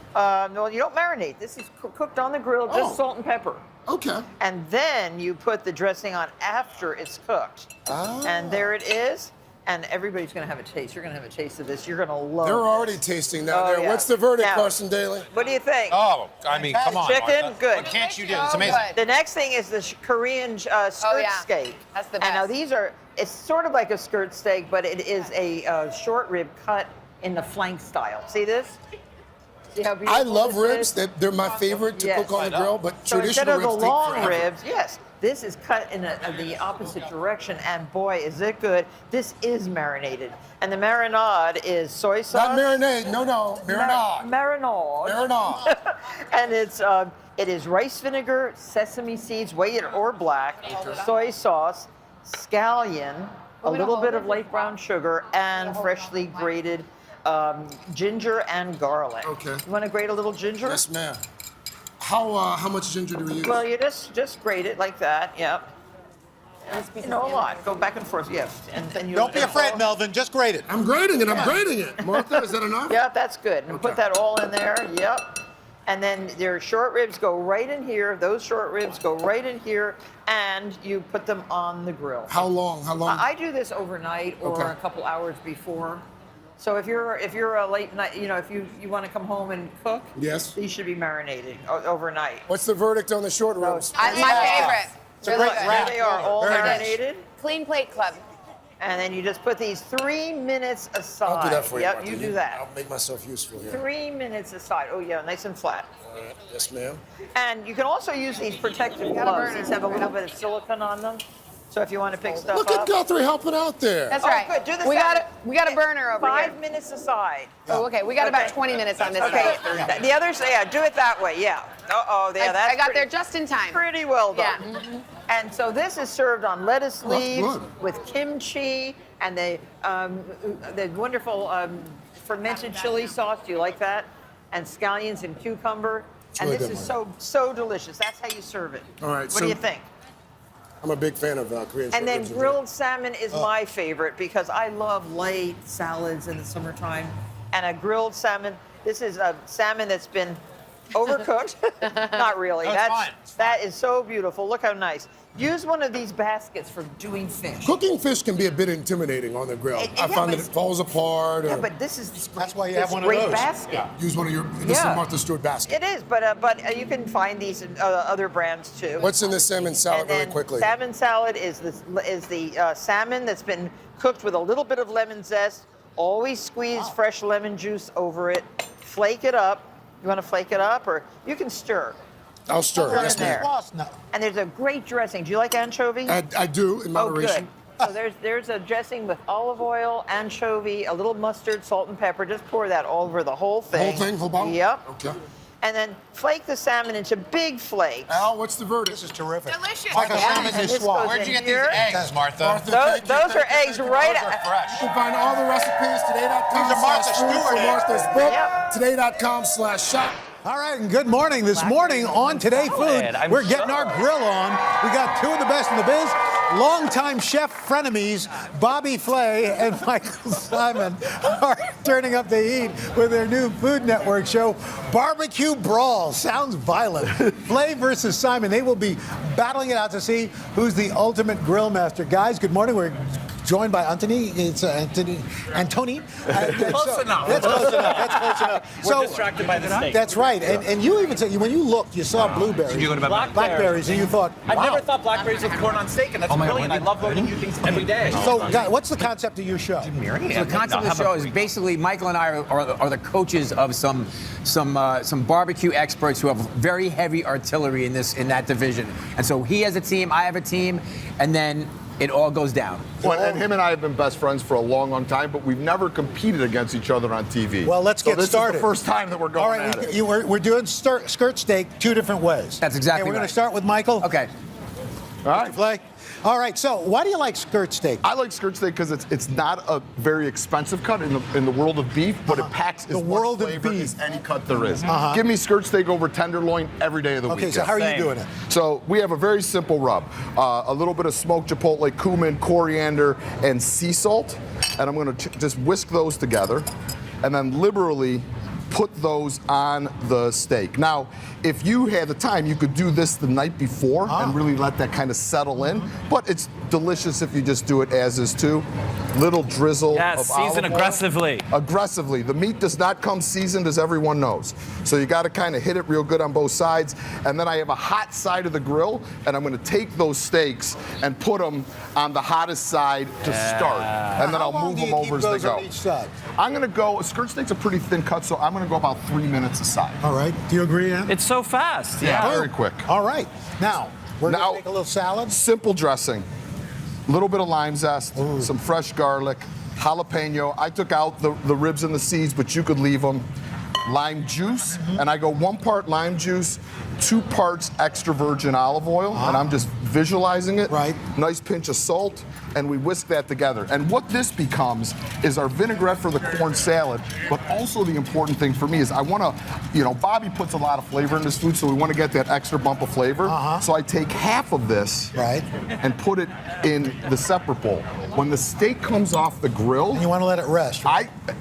No, you don't marinate. This is cooked on the grill, just Oh. salt and pepper. Okay. And then you put the dressing on after it's cooked. Ah. And there it is. And everybody's going to have a taste. You're going to have a taste of this. You're going to love it. They're already tasting down Oh, there. yeah. What's the verdict, Now, Carson Daly? What do you think? Oh, I mean, come on. Chicken, Martha. good. What can't you do? It's amazing. The next thing is the Korean skirt steak. That's the And now best. it's sort of like a skirt steak, but it is a short rib cut in the flank style. See this? See how I beautiful love this ribs. is? They're my favorite to Yes. cook on the grill, but So instead traditional of the ribs take long forever. ribs, yes, this is cut in the opposite direction, and boy, is it good. This is marinated, and the marinade is soy sauce. Not marinade. No. Marinade. Marinade. Marinade. And it is rice vinegar, sesame seeds, white or black, soy sauce, scallion, a little bit of light brown sugar, and freshly grated ginger and garlic. Okay. You want to grate a little ginger? Yes, ma'am. How much ginger do we use? Well, you just grate it like that. Yep. You know, a lot. Go back and forth. Yes. And then you Don't be afraid, Melvin. Just grate it. I'm grating it. I'm grating it. Martha, is that enough? Yep, that's good. And put that all in there. Yep. And then your short ribs go right in here. Those short ribs go right in here, and you put them on the grill. How long? I do this overnight or Okay. a couple hours before. So if you're a late night, if you want to come home and cook, Yes. these should be marinated overnight. What's the verdict on the short ribs? My favorite. It's a great wrap. Here they are, all Very nice. marinated. Clean Plate Club. And then you just put these 3 minutes aside. I'll do that for you. Yep, Martha. you do that. I'll make myself useful here. 3 minutes aside. Oh yeah, nice and flat. All right. Yes, ma'am. And you can also use these protective gloves. These have a little bit of silicone on them. So if you want to pick stuff Look up. at Guthrie helping out there. That's right. Good. Do this. We got a burner over here. 5 minutes aside. Oh, okay. We got about 20 minutes on this. Okay. side. The others, do it that way. Yeah. Yeah, I that's got there just in time. pretty well done. Yeah. And so this is served on lettuce leaves with kimchi and the wonderful fermented chili sauce. Do you like that? And scallions and cucumber. And this is so delicious. That's how you serve it. All right. What do you think? I'm a big fan of Korean. And then grilled salmon is my favorite because I love light salads in the summertime. And a grilled salmon. This is a salmon that's been overcooked. Not really. No, That is so beautiful. Look how nice. Use one of these baskets for doing fish. Cooking fish can be a bit intimidating on the grill. I find that it falls apart. Yeah, but this is that's why you have one of those. Basket. Yeah. Use one of your. This is Martha Stewart basket. It is, but you can find these in other brands too. What's in the salmon salad, really quickly? Salmon salad is the salmon that's been cooked with a little bit of lemon zest. Always squeeze fresh lemon juice over it. Flake it up. You want to flake it up, or you can stir. I'll stir. Yes, there. And there's a great dressing. Do you like anchovy? I do, in moderation. Oh, good. So there's a dressing with olive oil, anchovy, a little mustard, salt, and pepper. Just pour that all over the whole thing. Whole thing, whole bottle? Yep. Okay. And then flake the salmon into big flakes. Al, what's the verdict? This is terrific. Delicious. Like a salmon And is this swab. goes Where'd you in get these here. eggs, Martha? Those are eggs right Those are fresh. You can find all the recipes today.com. These are Martha /food Stewart for eggs. Martha's book. Today.com/shop. All right, and good morning. This morning on Today Food, we're getting our grill on. We got two of the best in the biz, longtime chef frenemies, Bobby Flay and Michael Symon, are turning up the heat with their new Food Network show, Barbecue Brawl. Sounds violent. Flay versus Symon. They will be battling it out to see who's the ultimate grill master. Guys, good morning. We're joined by Antony. It's Antony. Close enough. That's close enough. That's close enough. We're distracted by the steak. That's right. And you even said, when you looked, you saw blueberries. Blackberries, and you thought, I wow. never thought blackberries with corn on steak, and that's brilliant. I love learning new things every day. So, guys, what's the concept of your show? So the concept of the show is basically Michael and I are the coaches of some barbecue experts who have very heavy artillery in that division. And so he has a team, I have a team, and then it all goes down. Well, and him and I have been best friends for a long, long time, but we've never competed against each other on TV. Well, let's get started. This is the first time that we're going all right, at it. We're doing skirt steak two different ways. That's exactly We're right. going to start with Michael. Okay. All right. Flay. All right, so why do you like skirt steak? I like skirt steak because it's not a very expensive cut in the world of beef, but it packs as much flavor as any cut there is. Give me skirt steak over tenderloin every day of the week. Okay, so how are you doing it? So we have a very simple rub. A little bit of smoked chipotle, cumin, coriander, and sea salt. And I'm going to just whisk those together and then liberally put those on the steak. Now, if you had the time, you could do this the night before and really let that kind of settle in. But it's delicious if you just do it as is too. Little drizzle of olive season oil. aggressively. Aggressively. The meat does not come seasoned, as everyone knows. So you got to kind of hit it real good on both sides. And then I have a hot side of the grill, and I'm going to take those steaks and put them on the hottest side to start. And then I'll move them over as they go. On each side? I'm going to go, skirt steak's a pretty thin cut, so I'm going to go about 3 minutes aside. All right. Do you agree, Ann? It's so fast. Yeah, very quick. All right. Now, we're going to make a little salad. Simple dressing. A little bit of lime zest, some fresh garlic, jalapeno. I took out the ribs and the seeds, but you could leave them. Lime juice, and I go 1 part lime juice, 2 parts extra virgin olive oil, and I'm just visualizing it. Right. Nice pinch of salt, and we whisk that together. And what this becomes is our vinaigrette for the corn salad, but also the important thing for me is I want to, Bobby puts a lot of flavor in this food, so we want to get that extra bump of flavor. So I take half of this and put it in the separate bowl. When the steak comes off the grill, and you want to let it rest.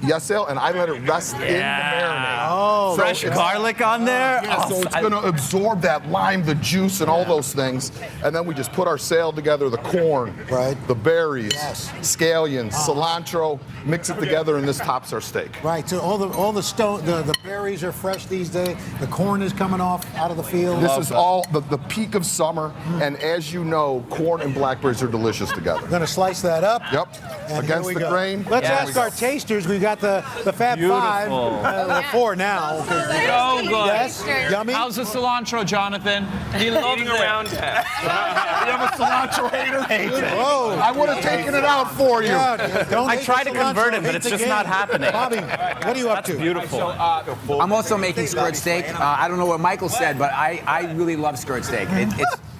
Yes, Al, and I let it rest in the marinade. Oh, So fresh it's- garlic on there. Yeah, so it's going to absorb that lime, the juice, and all those things. And then we just put our salad together, the corn, the berries, scallions, cilantro, mix it together, and this tops our steak. Right. So all the berries are fresh these days. The corn is coming off out of the field. This is all the peak of summer, and as you know, corn and blackberries are delicious together. I'm going to slice that up. up. Yep. And Against here we the go. grain. Let's Yeah. ask our tasters. We got the Fab Five, the 4 now. So good. Yes, yummy. How's the cilantro, Jonathan? He loves it. You have a cilantro hater? Whoa. I would have taken it out for you. Don't I hate tried the to convert cilantro, him, but hate it's the just game. not happening. Bobby, what are you up to? Beautiful. I'm also making skirt steak. I don't know what Michael said, but I really love skirt steak.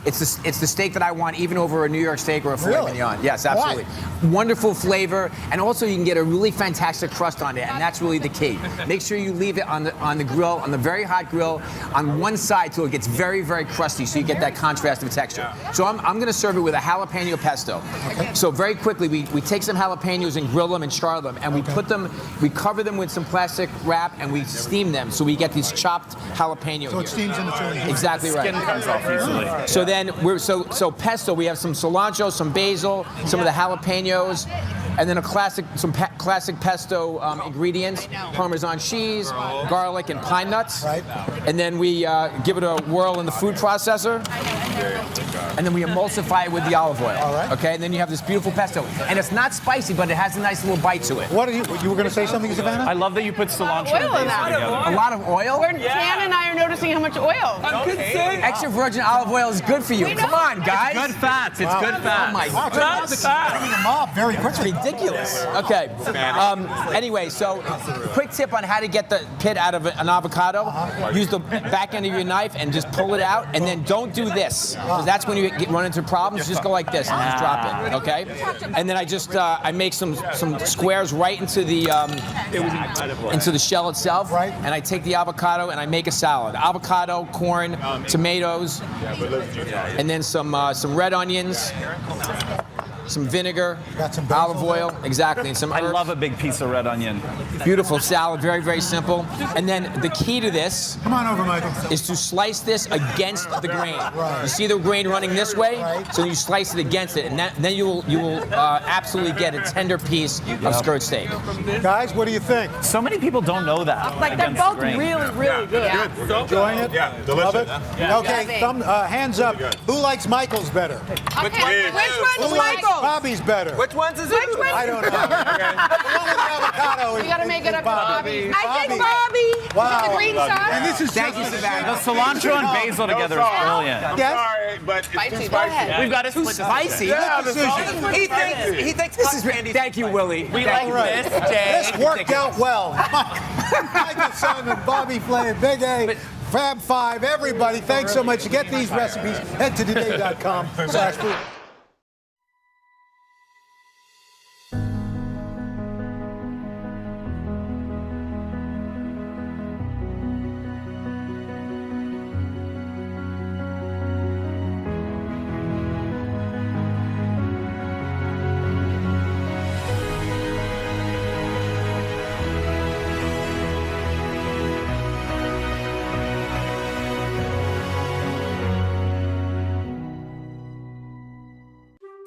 It's the steak that I want, even over a New York steak or a filet mignon. Yes, absolutely. Wonderful flavor, and also you can get a really fantastic crust on it, and that's really the key. Make sure you leave it on the grill, on the very hot grill, on one side till it gets very, very crusty, so you get that contrast of texture. So I'm going to serve it with a jalapeno pesto. So very quickly, we take some jalapenos and grill them and char them, and we cover them with some plastic wrap, and we steam them, so we get these chopped jalapenos. So it steams in the chili. Exactly right. Skin comes off easily. So then so pesto. We have some cilantro, some basil, some of the jalapenos, and then some classic pesto ingredients: Parmesan cheese, garlic, and pine nuts. Right. And then we give it a whirl in the food processor, and then we emulsify it with the olive oil. All right. Okay. And then you have this beautiful pesto, and it's not spicy, but it has a nice little bite to it. What are you were going to say something, Savannah? I love that you put cilantro and basil together. A lot of oil. Tan and I are noticing how much oil. Extra virgin olive oil is good for you. Come on, guys. Good fats. It's good fats. Oh my Wow, God. cleaning them up very quickly. Ridiculous. Okay. Anyway, so quick tip on how to get the pit out of an avocado. Use the back end of your knife and just pull it out, and then don't do this, because that's when you run into problems. Just go like this and just drop it. Okay. And then I make some squares right into the shell itself. Right. And I take the avocado and I make a salad. Avocado, corn, tomatoes, and then some red onions, some vinegar, Got some olive basil oil, exactly, and some I herbs. love a big piece of red onion. Beautiful salad, very, very simple. And then the key to this Come on over, Michael. is to slice this against the grain. Right. You see the grain running this way, Right. so you slice it against it, and then you will absolutely get a tender piece of skirt steak. Guys, what do you think? So many people don't know that. Like they're against the both grain. really, really good. Enjoying it? Yeah, Love delicious. it? Okay, hands up. Who likes Michael's better? Okay, which Who one's likes Michael? Bobby's better? Which one's is it? I don't know. The one with the avocado is You gotta make it up to Bobby. Bobby. I think Bobby. Wow. With the green sauce. And this is Thank you, Savannah. The cilantro and basil together is brilliant. Yes? Sorry, but it's too Spicy. Go spicy. ahead. We've got to split Spicy. Yeah, the Decision. He thinks this is. Thank you, Willie. We Thank like you. this, Jay. This worked out well. Michael Symon, Bobby Flay, Big A, Fab Five, everybody, thanks so much. To get these recipes, head to today.com/food.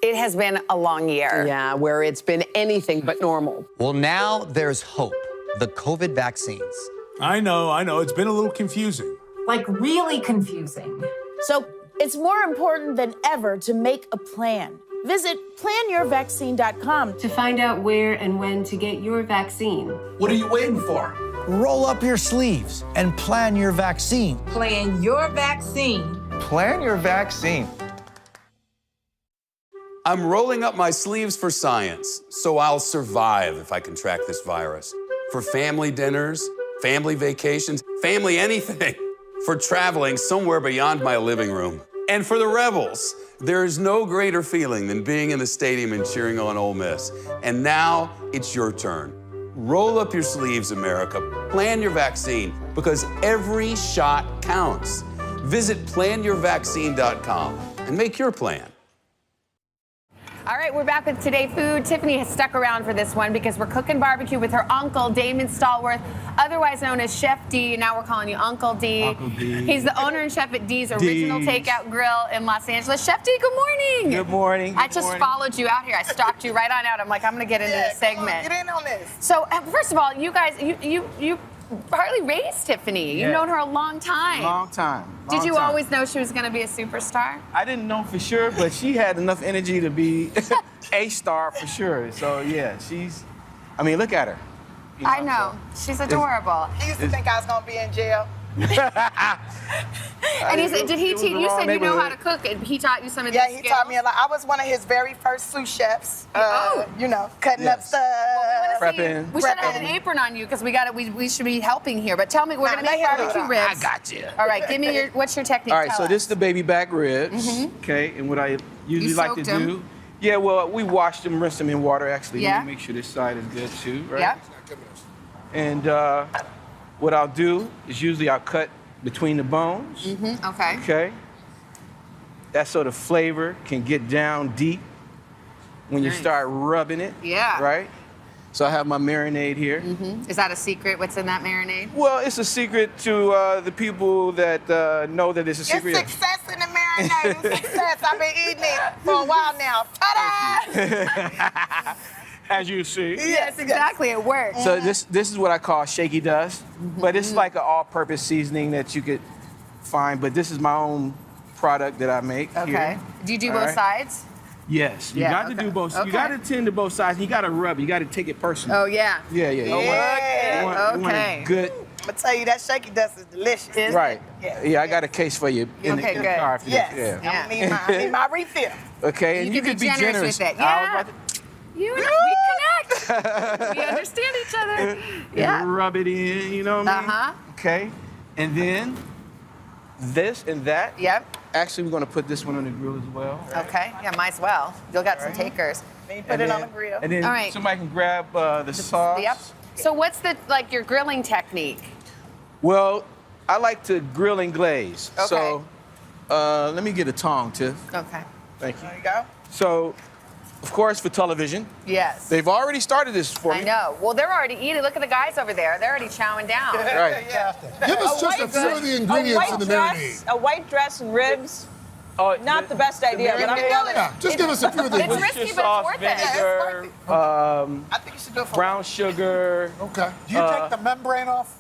It has been a long year. Yeah, where it's been anything but normal. Well, now there's hope. The COVID vaccines. I know. It's been a little confusing. Like really confusing. So it's more important than ever to make a plan. Visit planyourvaccine.com to find out where and when to get your vaccine. What are you waiting for? Roll up your sleeves and plan your vaccine. Plan your vaccine. Plan your vaccine. I'm rolling up my sleeves for science, so I'll survive if I contract this virus. For family dinners, family vacations, family anything. For traveling somewhere beyond my living room. And for the Rebels, there is no greater feeling than being in the stadium and cheering on Ole Miss. And now it's your turn. Roll up your sleeves, America. Plan your vaccine, because every shot counts. Visit planyourvaccine.com and make your plan. All right, we're back with Today Food. Tiffany has stuck around for this one because we're cooking barbecue with her uncle, Damon Stallworth, otherwise known as Chef D. Now we're calling you Uncle D. Uncle D. He's the owner and chef at D's Original Takeout Grill in Los Angeles. Chef D, good morning. Good morning. I just followed you out here. I stalked you right on out. I'm like, I'm going to get into this segment. Get in on this. So, first of all, you guys, you partly raised Tiffany. You've Yeah. known her a long time. Long time. Did long you time. always know she was going to be a superstar? I didn't know for sure, but she had enough energy to be a star for sure. So yeah, I mean, look at her. You I know. She's adorable. He used to think I was gonna be in jail. And he said, did he teach you? Said you know how to cook, and he taught you some of these Yeah, he skills? taught me a lot. I was one of his very first sous chefs. You know, cutting Yes. up stuff. Prepping. We should have an apron on you because we should be helping here. But tell me, we're gonna make barbecue ribs. I got you. All right, give me what's your technique? All right, Tell so us. this is the baby back ribs. Okay, and what I usually like to soaked 'em? do. Yeah, well, we wash them, rinse them in water actually. Yeah. Let me make sure this side is good too, right? Yeah. And what I'll do is usually I'll cut between the bones. Okay. Okay. That's so the flavor can get down deep when you start rubbing it. Yeah. Right? So I have my marinade here. Is that a secret? What's in that marinade? Well, it's a secret to the people that know that it's a secret. It's success in the marinade. It's success. I've been eating it for a while now. Ta-da! As you see. Yes, exactly. It works. So this is what I call shaky dust, but it's like an all-purpose seasoning that you could find. But this is my own product that I make. Okay. Here. Do you do All both right? sides? Yes. You Yeah, got okay. to do both. Okay. You got to tend to both sides. You got to rub. You got to take it personal. Oh yeah. Yeah. You want Okay. a good. I'm gonna tell you that shaky dust is delicious. Right. Yeah. Yeah. I got a case for you in Okay, the good. car after Yes. this. Yeah. I need my refill. Okay. And You can be generous with it. I was Yeah. about to- You and I, we connect. We understand each other. Yeah. And rub it in, you know what I mean? Uh-huh. Okay. And then this and that. Yep. Actually, we're going to put this one on the grill as well. Okay. Yeah, might as well. You'll got some takers. Then you put it on the grill. And then All right. somebody can grab the sauce. Yep. So what's your grilling technique? Well, I like to grill and glaze. Okay. So let me get a tong, Tiff. Okay. Thank you. There you go. So, of course, for television, Yes. they've already started this for me. I know. Well, they're already eating. Look at the guys over there. They're already chowing down. Right. Give us just a few of the ingredients in the marinade. A white dress and ribs. Oh, Not the best idea, but I'm Yeah, just give us a few of the It's ingredients. risky, but it's worth it. Vinegar, I think you should do it for brown sugar. Okay. Do you take the membrane off?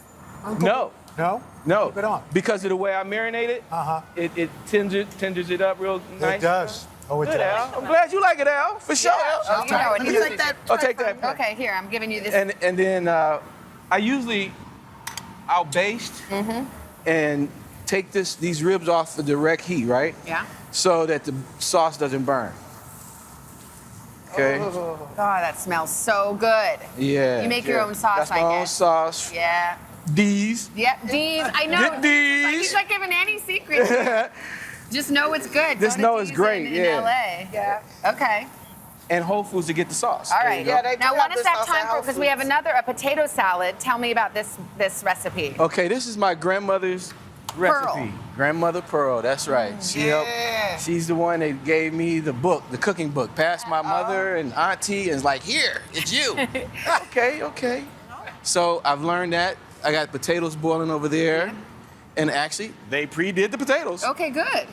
Uncle? No. No? No. Keep it on. Because of the way I marinate it, it tenders it up real nice. It does. Oh, it Good, does. Al. I'm glad you like it, Al. For sure. Oh, you know it. You take that. I'll take that. Okay, here, I'm giving you this. And then I'll baste and take these ribs off the direct heat, right? Yeah. So that the sauce doesn't burn. Okay. Oh, God, that smells so good. Yeah. You make your yeah. own sauce, That's I my own guess. sauce. Yeah. D's. Yep, D's. I know. Get D's. He's not giving any secrets here. Just know it's good. Just Go to know it's D's great, in yeah. LA. Yeah. Okay. And Whole Foods to get the sauce. All There right. you go. Yeah, they do Now, have what is this that sauce at time for? Whole Because we have Foods. a potato salad. Tell me about this recipe. Okay, this is my grandmother's recipe. Grandmother Pearl, that's right. She's the one that gave me the book, the cooking book. Passed my mother and auntie and is like, here, it's you. Okay. So I've learned that. I got potatoes boiling over there. And actually, they pre-did the potatoes. Okay, good.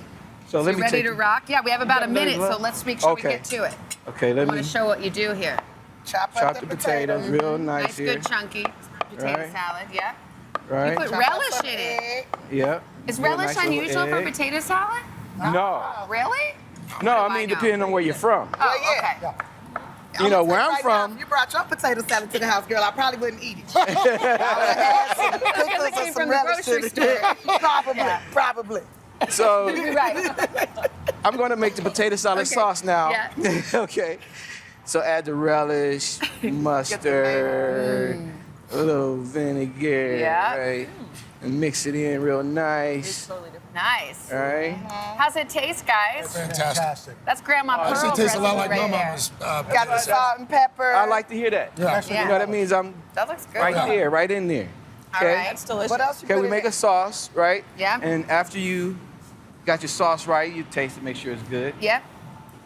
So let me ready take to rock? Yeah, we have about a got another minute, so glove? let's make sure we Okay. get to it. Okay, I let want me to show what you do here. Chop chop the potatoes real nice Nice, here. good chunky potato Right. salad. Yeah. Right? You put relish in it. Yeah. Is Real relish nice little unusual for egg. potato salad? No. Really? No, What I do mean, know? depending on where you're from. Oh, okay. You know, where Right I'm now, from, if you brought your potato salad to the house, girl, I probably wouldn't eat it. Because it came from the grocery store. Probably. so You're right. I'm going to make the potato salad sauce now. Yeah. Okay. So add the relish, mustard, a little vinegar, Yeah. right? And mix it in real nice. Nice. All right. How's it taste, guys? Fantastic. That's Grandma Pearl's Actually, it tastes a lot like recipe my right mama's. Got the salt and pepper. I like to hear that. Yeah. Yeah. You know what that means? I'm That looks good. right there, right in there. All Okay. right. That's delicious. What else you Okay, put we in make there? a sauce, right? Yeah. And after you got your sauce right, you taste it, make sure it's good. Yep.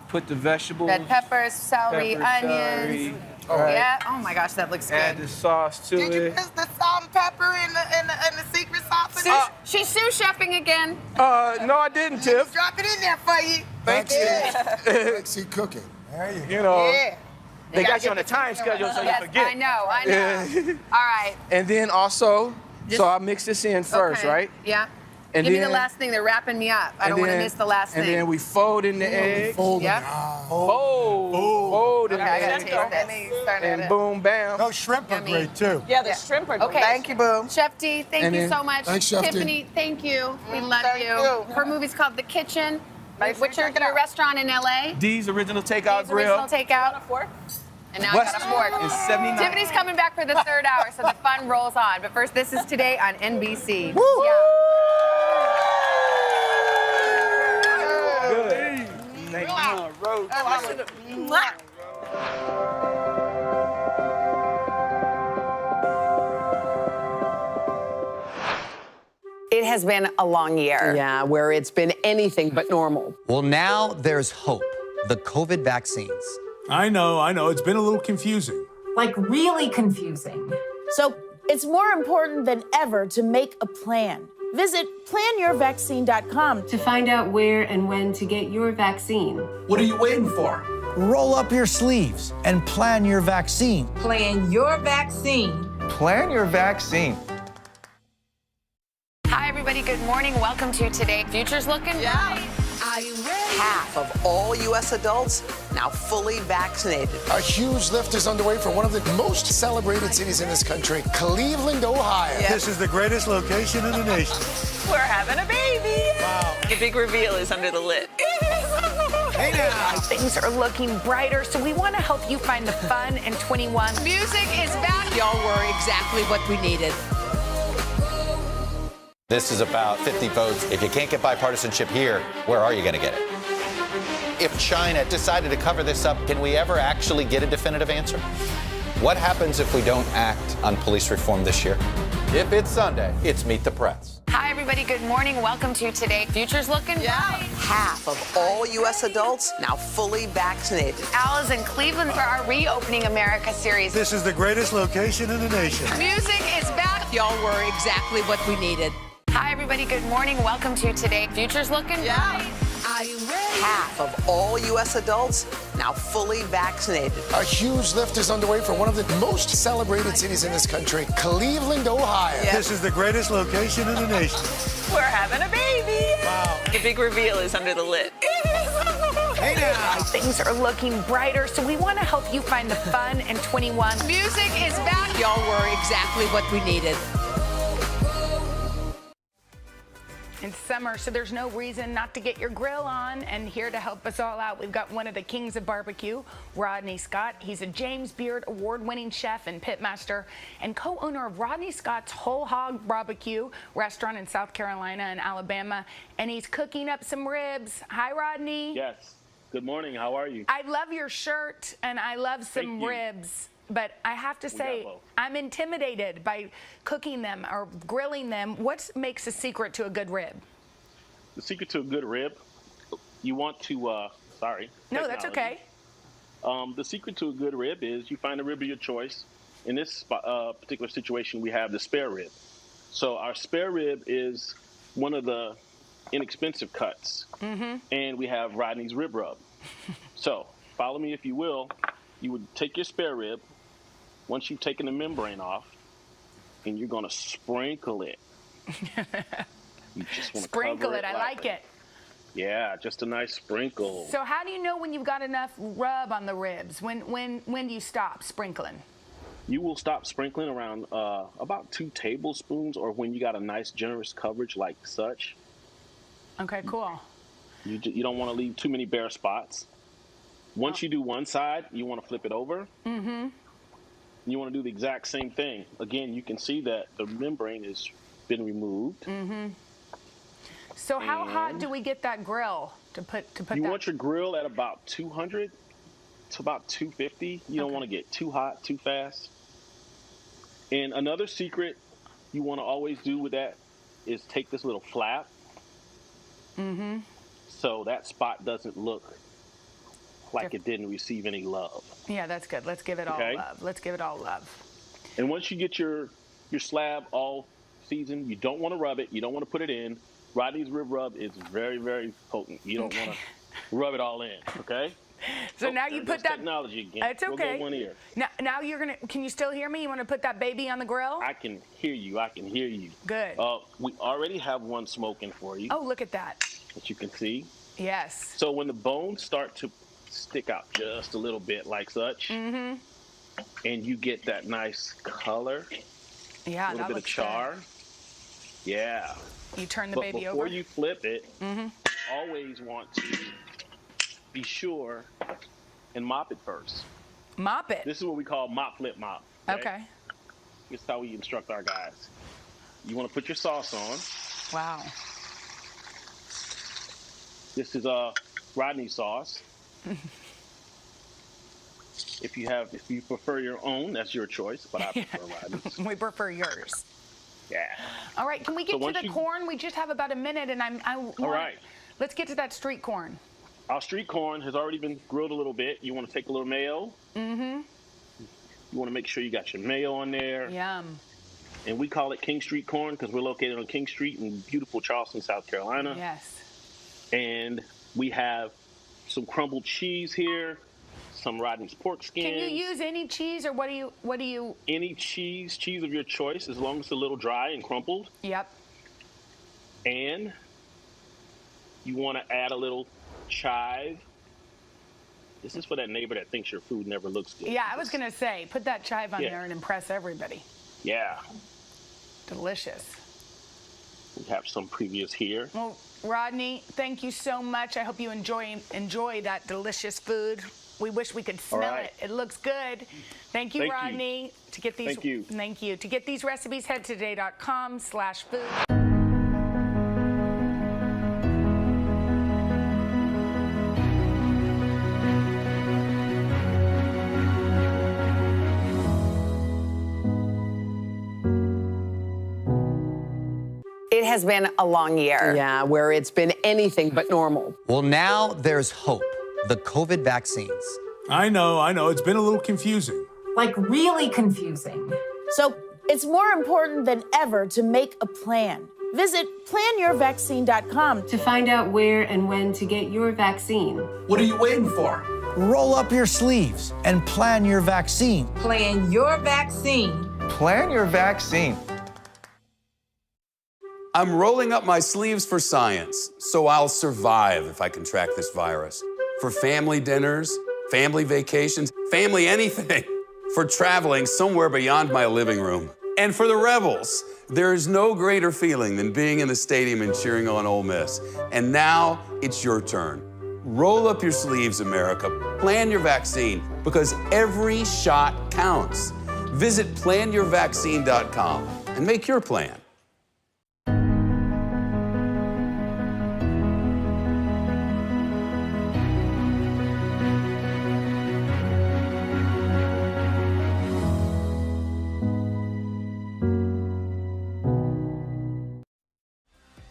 Put the vegetables. Red peppers, celery, Pepper, onions. celery. Yeah. Oh my gosh, that looks Add good. the sauce to Did you it. put the salt and pepper in the secret sauce? She's sous chefing again. No, I didn't, Tiff. Drop it in there for you. Thank you. Backseat cooking. There you go. You know, Yeah. they got you on a time schedule so you Yes, forget. I know. All right. And then also, So I'll mix this in first, Okay. right? Yeah. And Give me then, the last thing. They're wrapping me up. I and don't want to then- miss the last thing. And then we fold in the egg. Yep. Fold in Okay, the I gotta egg. taste this. And boom, bam. Those shrimp are great too. Yeah, the shrimp are Okay. Thank you, Boom. Chef D, thank And you then- so much. Thanks, Chef D. Tiffany, thank you. We love Thank you. you. Her movie's called The Kitchen. Nice What's to your check it out. restaurant in LA? D's Original Takeout D's Grill. Original Takeout. And now I got a fork. Is 79. Tiffany's coming back for the third hour, so the fun rolls on. But first, this is Today on NBC. Woo! Yeah. Good. Thank you. It has been a long year. Yeah, where it's been anything but normal. Well, now there's hope. The COVID vaccines. I know. It's been a little confusing. Like, really confusing. So it's more important than ever to make a plan. Visit planyourvaccine.com To find out where and when to get your vaccine. What are you waiting for? Roll up your sleeves and plan your vaccine. Plan your vaccine. Plan your vaccine. Hi, everybody. Good morning. Welcome to Today. Future's looking bright. Are you ready? Half of all U.S. adults now fully vaccinated. A huge lift is underway for one of the most celebrated cities in this country, Cleveland, Ohio. This is the greatest location in the nation. We're having a baby. Wow. The big reveal is under the lid. Hey now. Things are looking brighter, so we want to help you find the fun in 21. Music is back. Y'all were exactly what we needed. This is about 50 votes. If you can't get bipartisanship here, where are you going to get it? If China decided to cover this up, can we ever actually get a definitive answer? What happens if we don't act on police reform this year? If it's Sunday, it's Meet the Press. Hi, everybody. Good morning. Welcome to Today. Future's looking bright. Half of all U.S. adults now fully vaccinated. Al is in Cleveland for our Reopening America series. This is the greatest location in the nation. Music is back. Y'all were exactly what we needed. Hi, everybody. Good morning. Welcome to Today. Future's looking bright. Are you ready? Half of all U.S. adults now fully vaccinated. A huge lift is underway for one of the most celebrated cities in this country, Cleveland, Ohio. This is the greatest location in the nation. We're having a baby. Wow. The big reveal is under the lid. Hey now. Things are looking brighter, so we want to help you find the fun in 21. Music is back. Y'all were exactly what we needed. It's summer, so there's no reason not to get your grill on. And here to help us all out, we've got one of the kings of barbecue, Rodney Scott. He's a James Beard award-winning chef and pitmaster and co-owner of Rodney Scott's Whole Hog Barbecue restaurant in South Carolina and Alabama. And he's cooking up some ribs. Hi, Rodney. Yes. Good morning. How are you? I love your shirt and I love some ribs. But I have to say, I'm intimidated by cooking them or grilling them. What makes a secret to a good rib? The secret to a good rib, you want to, sorry. No, that's okay. The secret to a good rib is you find a rib of your choice. In this particular situation, we have the spare rib. So our spare rib is one of the inexpensive cuts. Mm-hmm. And we have Rodney's Rib Rub. So follow me if you will. You would take your spare rib. Once you've taken the membrane off, and you're going to sprinkle it. You just want to Sprinkle it. I like it. Yeah, just a nice sprinkle. So how do you know when you've got enough rub on the ribs? When do you stop sprinkling? You will stop sprinkling around about 2 tablespoons, or when you got a nice generous coverage like such. Okay, cool. You don't want to leave too many bare spots. Once you do one side, you want to flip it over. Mm-hmm. You want to do the exact same thing. Again, you can see that the membrane has been removed. Mm-hmm. So how hot do we get that grill to put You that? want your grill at about 200 to about 250. You don't want to get too hot too fast. And another secret you want to always do with that is take this little flap. Mm-hmm. So that spot doesn't look like it didn't receive any love. Yeah, that's good. Let's give it all love. Let's give it all love. And once you get your slab all seasoned, you don't want to rub it. You don't want to put it in. Rodney's Rib Rub is very, very potent. You don't want to rub it all in, okay? So now you put that technology again. It's okay. We'll go one ear. Now you're gonna. Can you still hear me? You want to put that baby on the grill? I can hear you. I can hear you. Good. We already have one smoking for you. Oh, look at that. That you can see. Yes. So when the bones start to stick out just a little bit like such, and you get that nice color, yeah, a little bit of char. Good. Yeah. You turn the baby over. Before you flip it, always want to be sure and mop it first. Mop it? This is what we call mop, flip, mop. Okay. This is how we instruct our guys. You want to put your sauce on. Wow. This is Rodney sauce. If you prefer your own, that's your choice, but I prefer Rodney's. We prefer yours. Yeah. All right, can we get to the corn? We just have about a minute, and all right. Let's get to that street corn. Our street corn has already been grilled a little bit. You want to take a little mayo. You want to make sure you got your mayo on there. Yum. And we call it King Street corn because we're located on King Street in beautiful Charleston, South Carolina. Yes. And we have some crumbled cheese here, some Rodney's pork skins. Can you use any cheese, or what do you? Any cheese of your choice, as long as it's a little dry and crumpled. Yep. And you want to add a little chive. This is for that neighbor that thinks your food never looks good. Yeah, I was gonna say, put that chive on there and impress everybody. Yeah. Delicious. We have some previous here. Well, Rodney, thank you so much. I hope you enjoy that delicious food. We wish we could smell it. It looks good. Thank you, Rodney. To get these, thank you. To get these recipes, head to today.com/food. It has been a long year. Yeah, where it's been anything but normal. Well, now there's hope. The COVID vaccines. I know. It's been a little confusing. Like really confusing. So it's more important than ever to make a plan. Visit planyourvaccine.com to find out where and when to get your vaccine. What are you waiting for? Roll up your sleeves and plan your vaccine. Plan your vaccine. Plan your vaccine. I'm rolling up my sleeves for science, so I'll survive if I contract this virus. For family dinners, family vacations, family anything. For traveling somewhere beyond my living room. And for the Rebels, there is no greater feeling than being in the stadium and cheering on Ole Miss. And now it's your turn. Roll up your sleeves, America. Plan your vaccine, because every shot counts. Visit planyourvaccine.com and make your plan.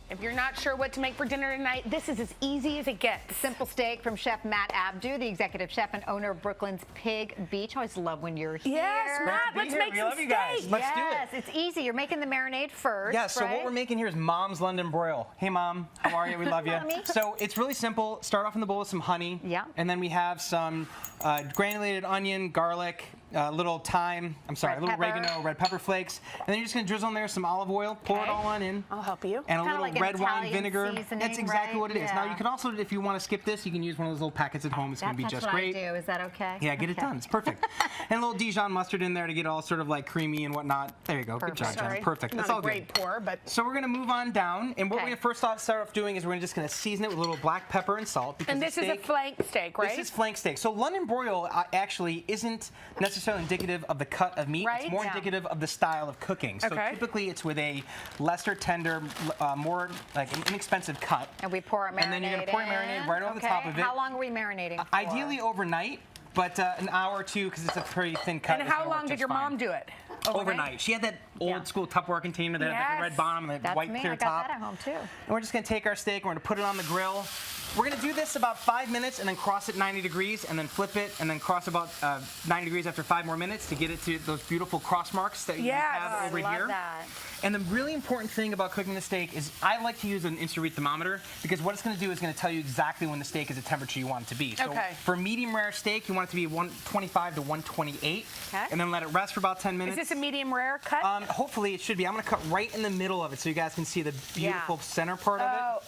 If you're not sure what to make for dinner tonight, this is as easy as it gets. Simple steak from Chef Matt Abdoo, the executive chef and owner of Brooklyn's Pig Beach. I always love when you're here. Yes, Matt, let's make some steak. Let's do it. Yes, it's easy. You're making the marinade first. Yeah, so what we're making here is Mom's London broil. Hey, Mom, how are you? We love you. So it's really simple. Start off in the bowl with some honey. Yeah. And then we have some granulated onion, garlic, little thyme, a little oregano, red pepper flakes. And then you're just going to drizzle in there some olive oil, pour it all on in. I'll help you. And a little like red wine Italian vinegar. That's exactly what it is. Yeah. Now, you can also, if you want to skip this, you can use one of those little packets at home. It's going to be just great. That's what I do. Is that okay? Yeah, get it done. It's perfect. And a little Dijon mustard in there to get it all sort of like creamy and whatnot. There you go. Perfect. Good job, Jen. Sorry. Perfect. Not That's all a great good. pour, but So we're going to move on down. And what we first start off doing is we're just going to season it with a little black pepper and salt. Because and this is a flank steak, right? This is flank steak. So London broil actually isn't necessarily indicative of the cut of meat. Right? It's more indicative of the style of cooking. So typically it's with a lesser tender, more like an inexpensive cut. And we pour our marinade And then you're going to pour your marinade right over the top of it. How long are we marinating for? Ideally overnight, but an hour or two because it's a pretty thin cut. And how long did your mom do it? Overnight. She had that old school Tupperware container that had like a red bottom and a white clear top. I got that at home too. And we're just going to take our steak, we're going to put it on the grill, We're going to do this about 5 minutes and then cross it 90 degrees and then flip it and then cross about 90 degrees after 5 more minutes to get it to those beautiful cross marks that you have over here. That. And the really important thing about cooking the steak is I like to use an instant read thermometer because what it's going to do is going to tell you exactly when the steak is the temperature you want it to be. So for medium rare steak, you want it to be 125 to 128 and then let it rest for about 10 minutes. Is this a medium rare cut? Hopefully it should be. I'm going to cut right in the middle of it so you guys can see the beautiful center part of it.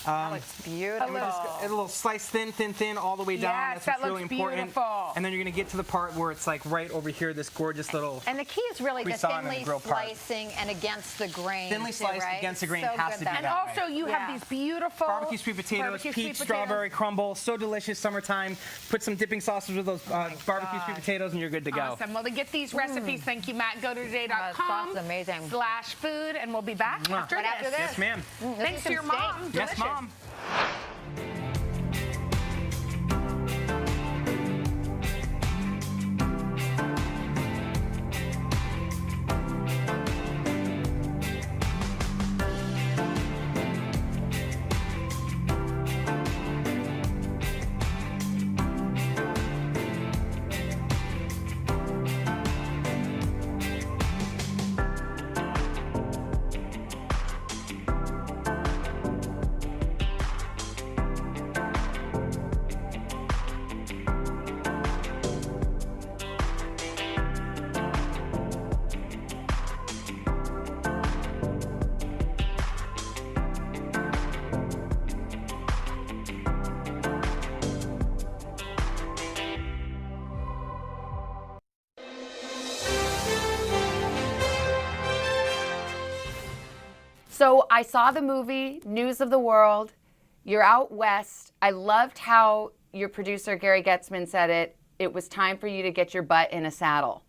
That looks beautiful. A little slice thin, all the way down. Yes, That's that really looks important. beautiful. And then you're going to get to the part where it's like right over here, this gorgeous little. And the key is really the croissant thinly and grill part. slicing and against the grain. Thinly sliced against the grain So has to good be that that And also, you have these beautiful barbecue sweet potatoes, peach strawberry crumble, so delicious summertime. Put some dipping sauces with those barbecue sweet potatoes, and you're good to go. Awesome. Well, to get these recipes, thank you, Matt. Go to today.com. That's amazing. /food, and we'll be back after this. Yes, ma'am. Thanks to your mom. Yes, Delicious. Mom. So I saw the movie, News of the World. You're out west. I loved how your producer, Gary Getzman, said it. It was time for you to get your butt in a saddle.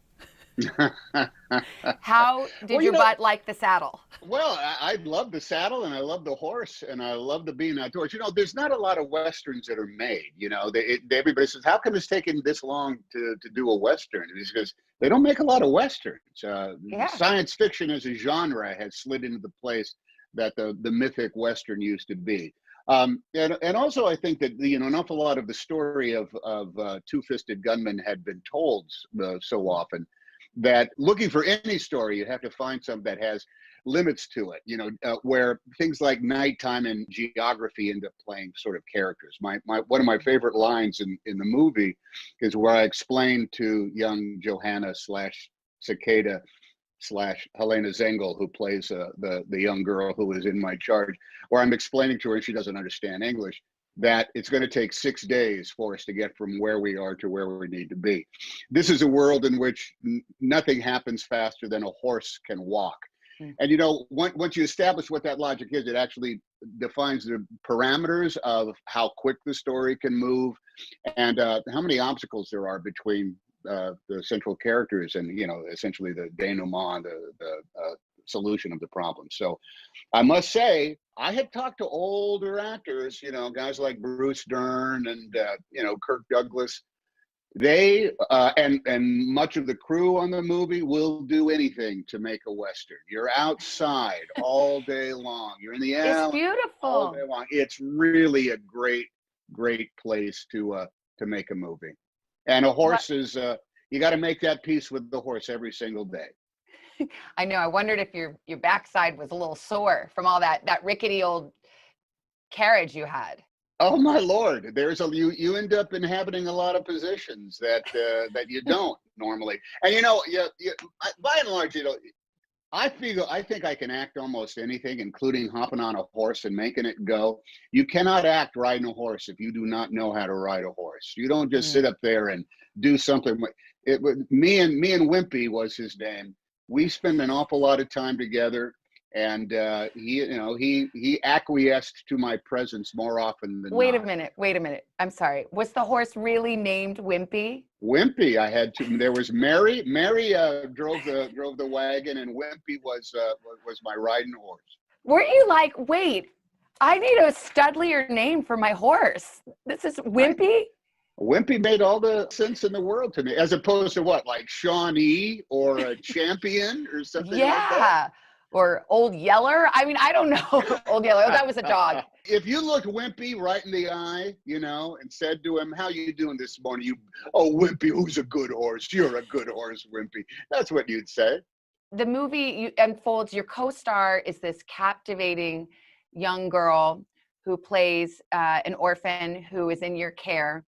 How did your butt like the saddle? Well, I love the saddle, and I love the horse, and I love the being outdoors. You know, there's not a lot of Westerns that are made. You know, everybody says, how come it's taken this long to do a Western? It's because they don't make a lot of Westerns. Science fiction as a genre has slid into the place that the mythic Western used to be. And also, I think that an awful lot of the story of two-fisted gunmen had been told so often that looking for any story, you have to find some that has limits to it. Where things like nighttime and geography end up playing sort of characters. One of my favorite lines in the movie is where I explain to young Johanna / Cicada / Helena Zengel, who plays the young girl who is in my charge, where I'm explaining to her, and she doesn't understand English, that it's going to take 6 days for us to get from where we are to where we need to be. This is a world in which nothing happens faster than a horse can walk. And once you establish what that logic is, it actually defines the parameters of how quick the story can move and how many obstacles there are between the central characters and essentially the denouement, the solution of the problem. So I must say, I had talked to older actors, guys like Bruce Dern and Kirk Douglas. They and much of the crew on the movie will do anything to make a Western. You're outside all day long. You're in the alley. It's beautiful. All day long. It's really a great place to make a movie. And a horse is you got to make that peace with the horse every single day. I know. I wondered if your backside was a little sore from all that rickety old carriage you had. Oh my Lord! You end up inhabiting a lot of positions that you don't normally. And by and large, I think I can act almost anything, including hopping on a horse and making it go. You cannot act riding a horse if you do not know how to ride a horse. You don't just sit up there and do something. Me and Wimpy was his name. We spend an awful lot of time together, and he acquiesced to my presence more often than Wait not. a minute. I'm sorry. Was the horse really named Wimpy? Wimpy. I had to. There was Mary. Mary drove the wagon, and Wimpy was my riding horse. Weren't you like, wait, I need a studlier name for my horse? This is Wimpy? Wimpy made all the sense in the world to me, as opposed to what, like Shawnee or a Champion or something like that? Or Old Yeller? I mean, I don't know. Old Yeller. Oh, that was a dog. If you looked Wimpy right in the eye, and said to him, "How you doing this morning?" "Oh, Wimpy, who's a good horse? You're a good horse, Wimpy." That's what you'd say. The movie unfolds. Your co-star is this captivating young girl who plays an orphan who is in your care.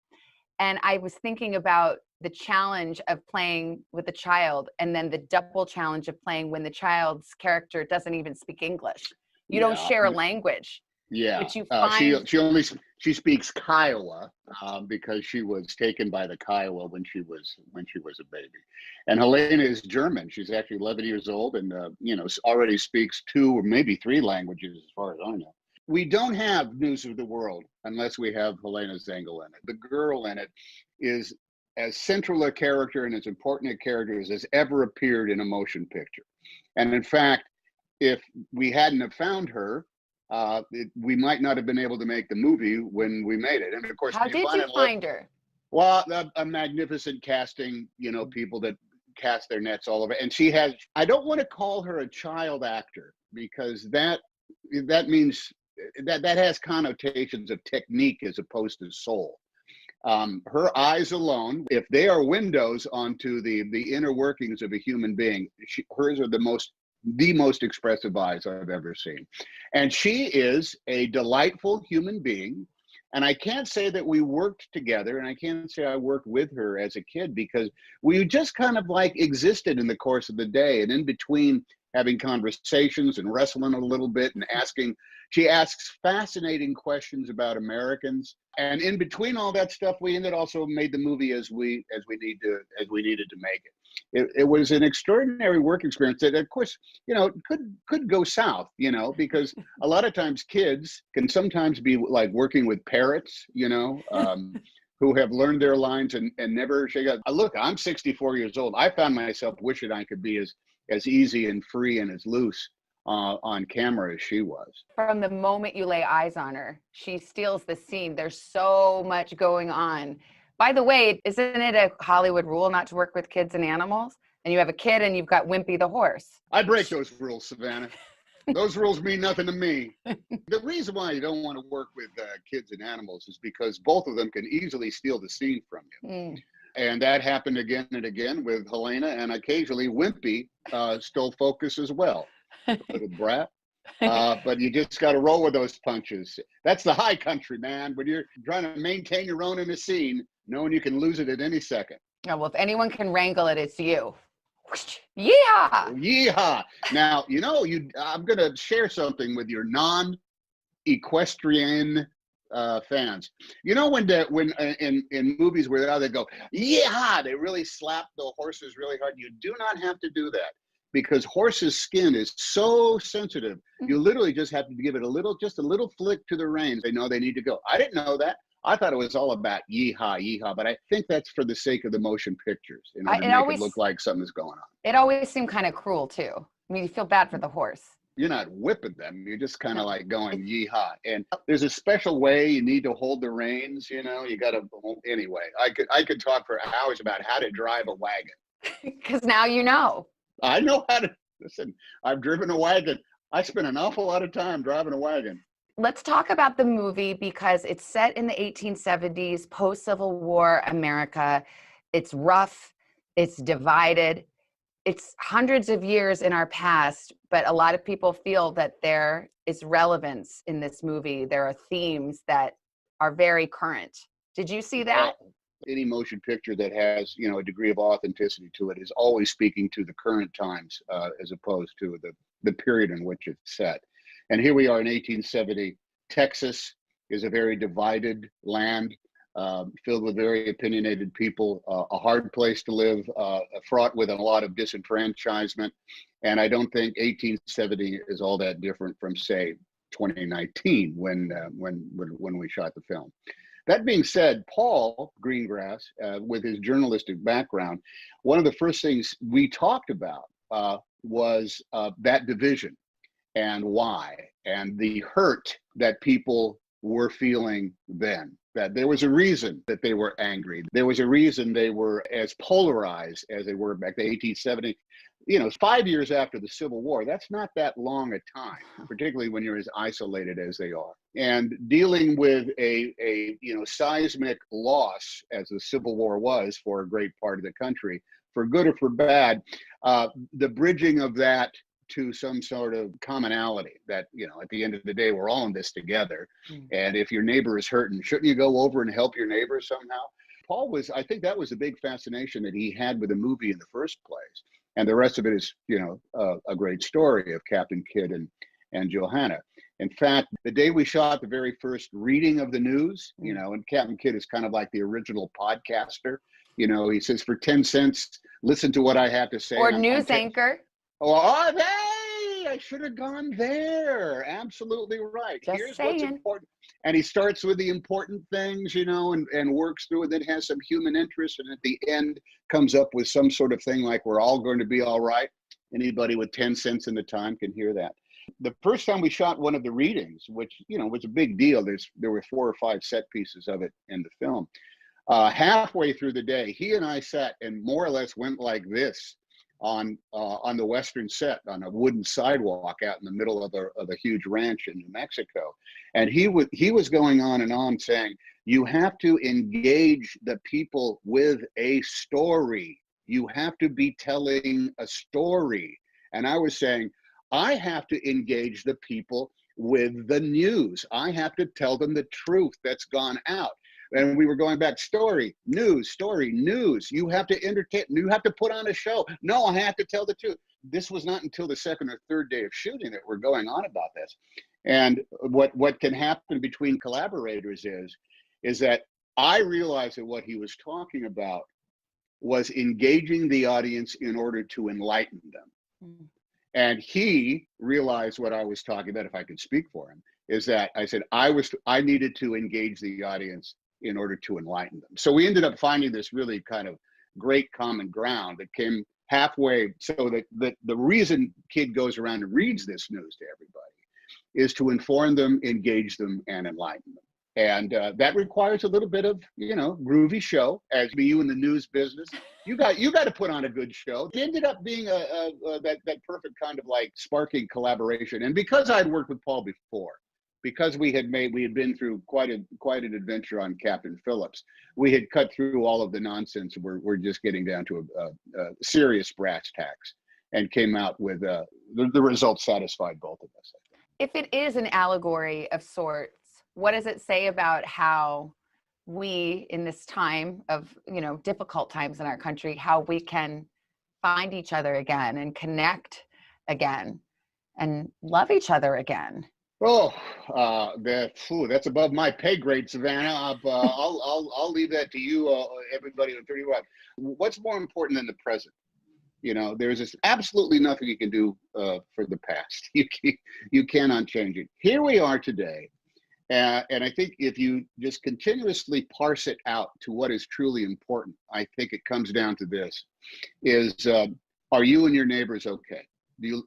And I was thinking about the challenge of playing with a child, and then the double challenge of playing when the child's character doesn't even speak English. You don't share a language. Yeah, but you find she speaks Kiowa because she was taken by the Kiowa when she was a baby. And Helena is German. She's actually 11 years old, and already speaks 2 or maybe 3 languages, as far as I know. We don't have News of the World unless we have Helena Zengel in it. The girl in it is as central a character and as important a character as has ever appeared in a motion picture. And in fact, if we hadn't have found her, we might not have been able to make the movie when we made it. And of course, how did you find her? Well, a magnificent casting, people that cast their nets all over. And she has, I don't want to call her a child actor because that means that has connotations of technique as opposed to soul. Her eyes alone, if they are windows onto the inner workings of a human being, hers are the most expressive eyes I've ever seen. And she is a delightful human being. And I can't say that we worked together, and I can't say I worked with her as a kid, because we just kind of like existed in the course of the day. And in between having conversations and wrestling a little bit and she asks fascinating questions about Americans. And in between all that stuff, we also made the movie as we needed to make it. It was an extraordinary work experience that, of course, could go south, because a lot of times kids can sometimes be like working with parrots, who have learned their lines and never shake out. Look, I'm 64 years old. I found myself wishing I could be as easy and free and as loose on camera as she was. From the moment you lay eyes on her, she steals the scene. There's so much going on. By the way, isn't it a Hollywood rule not to work with kids and animals? And you have a kid and you've got Wimpy the horse. I break those rules, Savannah. Those rules mean nothing to me. The reason why you don't want to work with kids and animals is because both of them can easily steal the scene from you. And that happened again and again with Helena, and occasionally Wimpy stole focus as well. Little brat. But you just got to roll with those punches. That's the high country, man. When you're trying to maintain your own in a scene, knowing you can lose it at any second. Oh, well, if anyone can wrangle it, it's you. Yeehaw! Yeehaw! Now, I'm going to share something with your non-equestrian fans. When in movies where they go, yeehaw, they really slap the horses really hard. You do not have to do that, because horses' skin is so sensitive. You literally just have to give it just a little flick to the reins. They know they need to go. I didn't know that. I thought it was all about yeehaw, yeehaw, but I think that's for the sake of the motion pictures, in order to make it look like something's going on. It always seemed kind of cruel too. I mean, you feel bad for the horse. You're not whipping them. You're just kind of like going yeehaw. And there's a special way you need to hold the reins. You got to. Anyway, I could talk for hours about how to drive a wagon. Because now you know. I know how to. Listen, I've driven a wagon. I spent an awful lot of time driving a wagon. Let's talk about the movie, because it's set in the 1870s, post-Civil War America. It's rough. It's divided. It's hundreds of years in our past, but a lot of people feel that there is relevance in this movie. There are themes that are very current. Did you see that? Any motion picture that has, a degree of authenticity to it is always speaking to the current times as opposed to the period in which it's set. And here we are in 1870. Texas is a very divided land, filled with very opinionated people, a hard place to live, fraught with a lot of disenfranchisement. And I don't think 1870 is all that different from, say, 2019 when we shot the film. That being said, Paul Greengrass, with his journalistic background, one of the first things we talked about was that division and why, and the hurt that people were feeling then. That there was a reason that they were angry. There was a reason they were as polarized as they were back in 1870. 5 years after the Civil War, that's not that long a time, particularly when you're as isolated as they are. And dealing with a seismic loss, as the Civil War was for a great part of the country, for good or for bad, the bridging of that to some sort of commonality that, at the end of the day, we're all in this together. And if your neighbor is hurting, shouldn't you go over and help your neighbor somehow? I think that was a big fascination that he had with the movie in the first place. And the rest of it is, a great story of Captain Kidd and Johanna. In fact, the day we shot the very first reading of the news, and Captain Kidd is kind of like the original podcaster. He says, for 10 cents, listen to what I have to say. Or news anchor. Oh, hey, I should have gone there. Absolutely right. Here's what's important. And he starts with the important things, and works through it, then has some human interest, and at the end comes up with some sort of thing like we're all going to be all right. Anybody with 10 cents in the time can hear that. The first time we shot one of the readings, which, was a big deal, there were 4 or 5 set pieces of it in the film. Halfway through the day, he and I sat and more or less went like this on the western set on a wooden sidewalk out in the middle of a huge ranch in New Mexico. And he was going on and on saying, you have to engage the people with a story. You have to be telling a story. And I was saying, I have to engage the people with the news. I have to tell them the truth that's gone out. And we were going back, story, news. You have to entertain, you have to put on a show. No, I have to tell the truth. This was not until the second or third day of shooting that we're going on about this. And what can happen between collaborators is that I realized that what he was talking about was engaging the audience in order to enlighten them. And he realized what I was talking about, if I could speak for him, is that I said I needed to engage the audience in order to enlighten them. So we ended up finding this really kind of great common ground that came halfway, so that the reason Kidd goes around and reads this news to everybody is to inform them, engage them, and enlighten them. And that requires a little bit of, groovy show. As you in the news business, you got to put on a good show. It ended up being that perfect kind of like sparking collaboration. And because I'd worked with Paul before, because we had been through quite an adventure on Captain Phillips, we had cut through all of the nonsense. We're just getting down to a serious brass tacks, and came out with the results satisfied both of us. If it is an allegory of sorts, what does it say about how we, in this time of, difficult times in our country, how we can find each other again and connect again and love each other again? Oh, that's above my pay grade, Savannah. I'll leave that to you, everybody on 31. What's more important than the present? There's absolutely nothing you can do for the past. You cannot change it. Here we are today. And I think if you just continuously parse it out to what is truly important, I think it comes down to this, are you and your neighbors okay?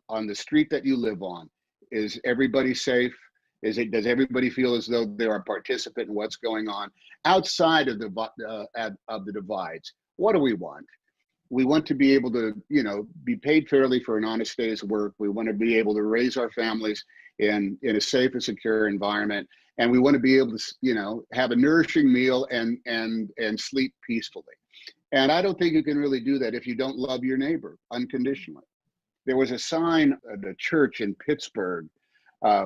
On the street that you live on, is everybody safe? Does everybody feel as though they're a participant in what's going on outside of the divides? What do we want? We want to be able to, be paid fairly for an honest day's work. We want to be able to raise our families in a safe and secure environment. And we want to be able to, have a nourishing meal and sleep peacefully. And I don't think you can really do that if you don't love your neighbor unconditionally. There was a sign at a church in Pittsburgh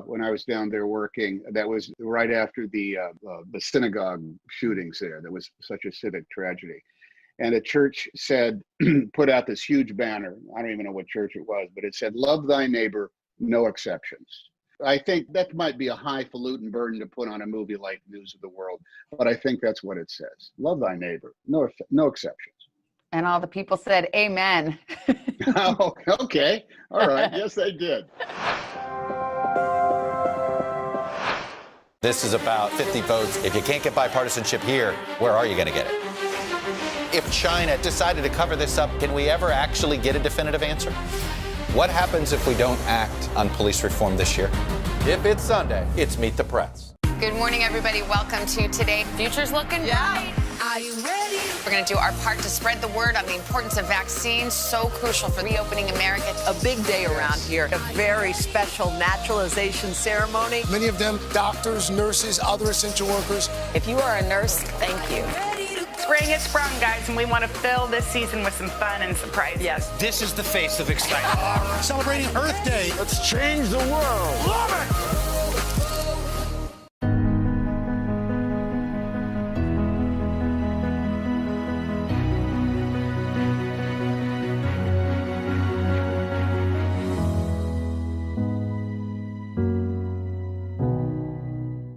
when I was down there working, that was right after the synagogue shootings there. That was such a civic tragedy. And the church said, put out this huge banner. I don't even know what church it was, but it said, love thy neighbor, no exceptions. I think that might be a highfalutin burden to put on a movie like News of the World, but I think that's what it says. Love thy neighbor, no exceptions. And all the people said, amen. Oh, okay. All right. Yes, they did. This is about 50 votes. If you can't get bipartisanship here, where are you going to get it? If China decided to cover this up, can we ever actually get a definitive answer? What happens if we don't act on police reform this year? If it's Sunday, it's Meet the Press. Good morning, everybody. Welcome to Today. Future's looking bright. I Are you ready? We're going to do our part to spread the word on the importance of vaccines, so crucial for reopening America. A big day around here. A very special naturalization ceremony. Many of them doctors, nurses, other essential workers. If you are a nurse, thank you. Spring has sprung, guys, and we want to fill this season with some fun and surprises. Yes, this is the face of excitement. Celebrating Earth Day. Let's change the world. Love it!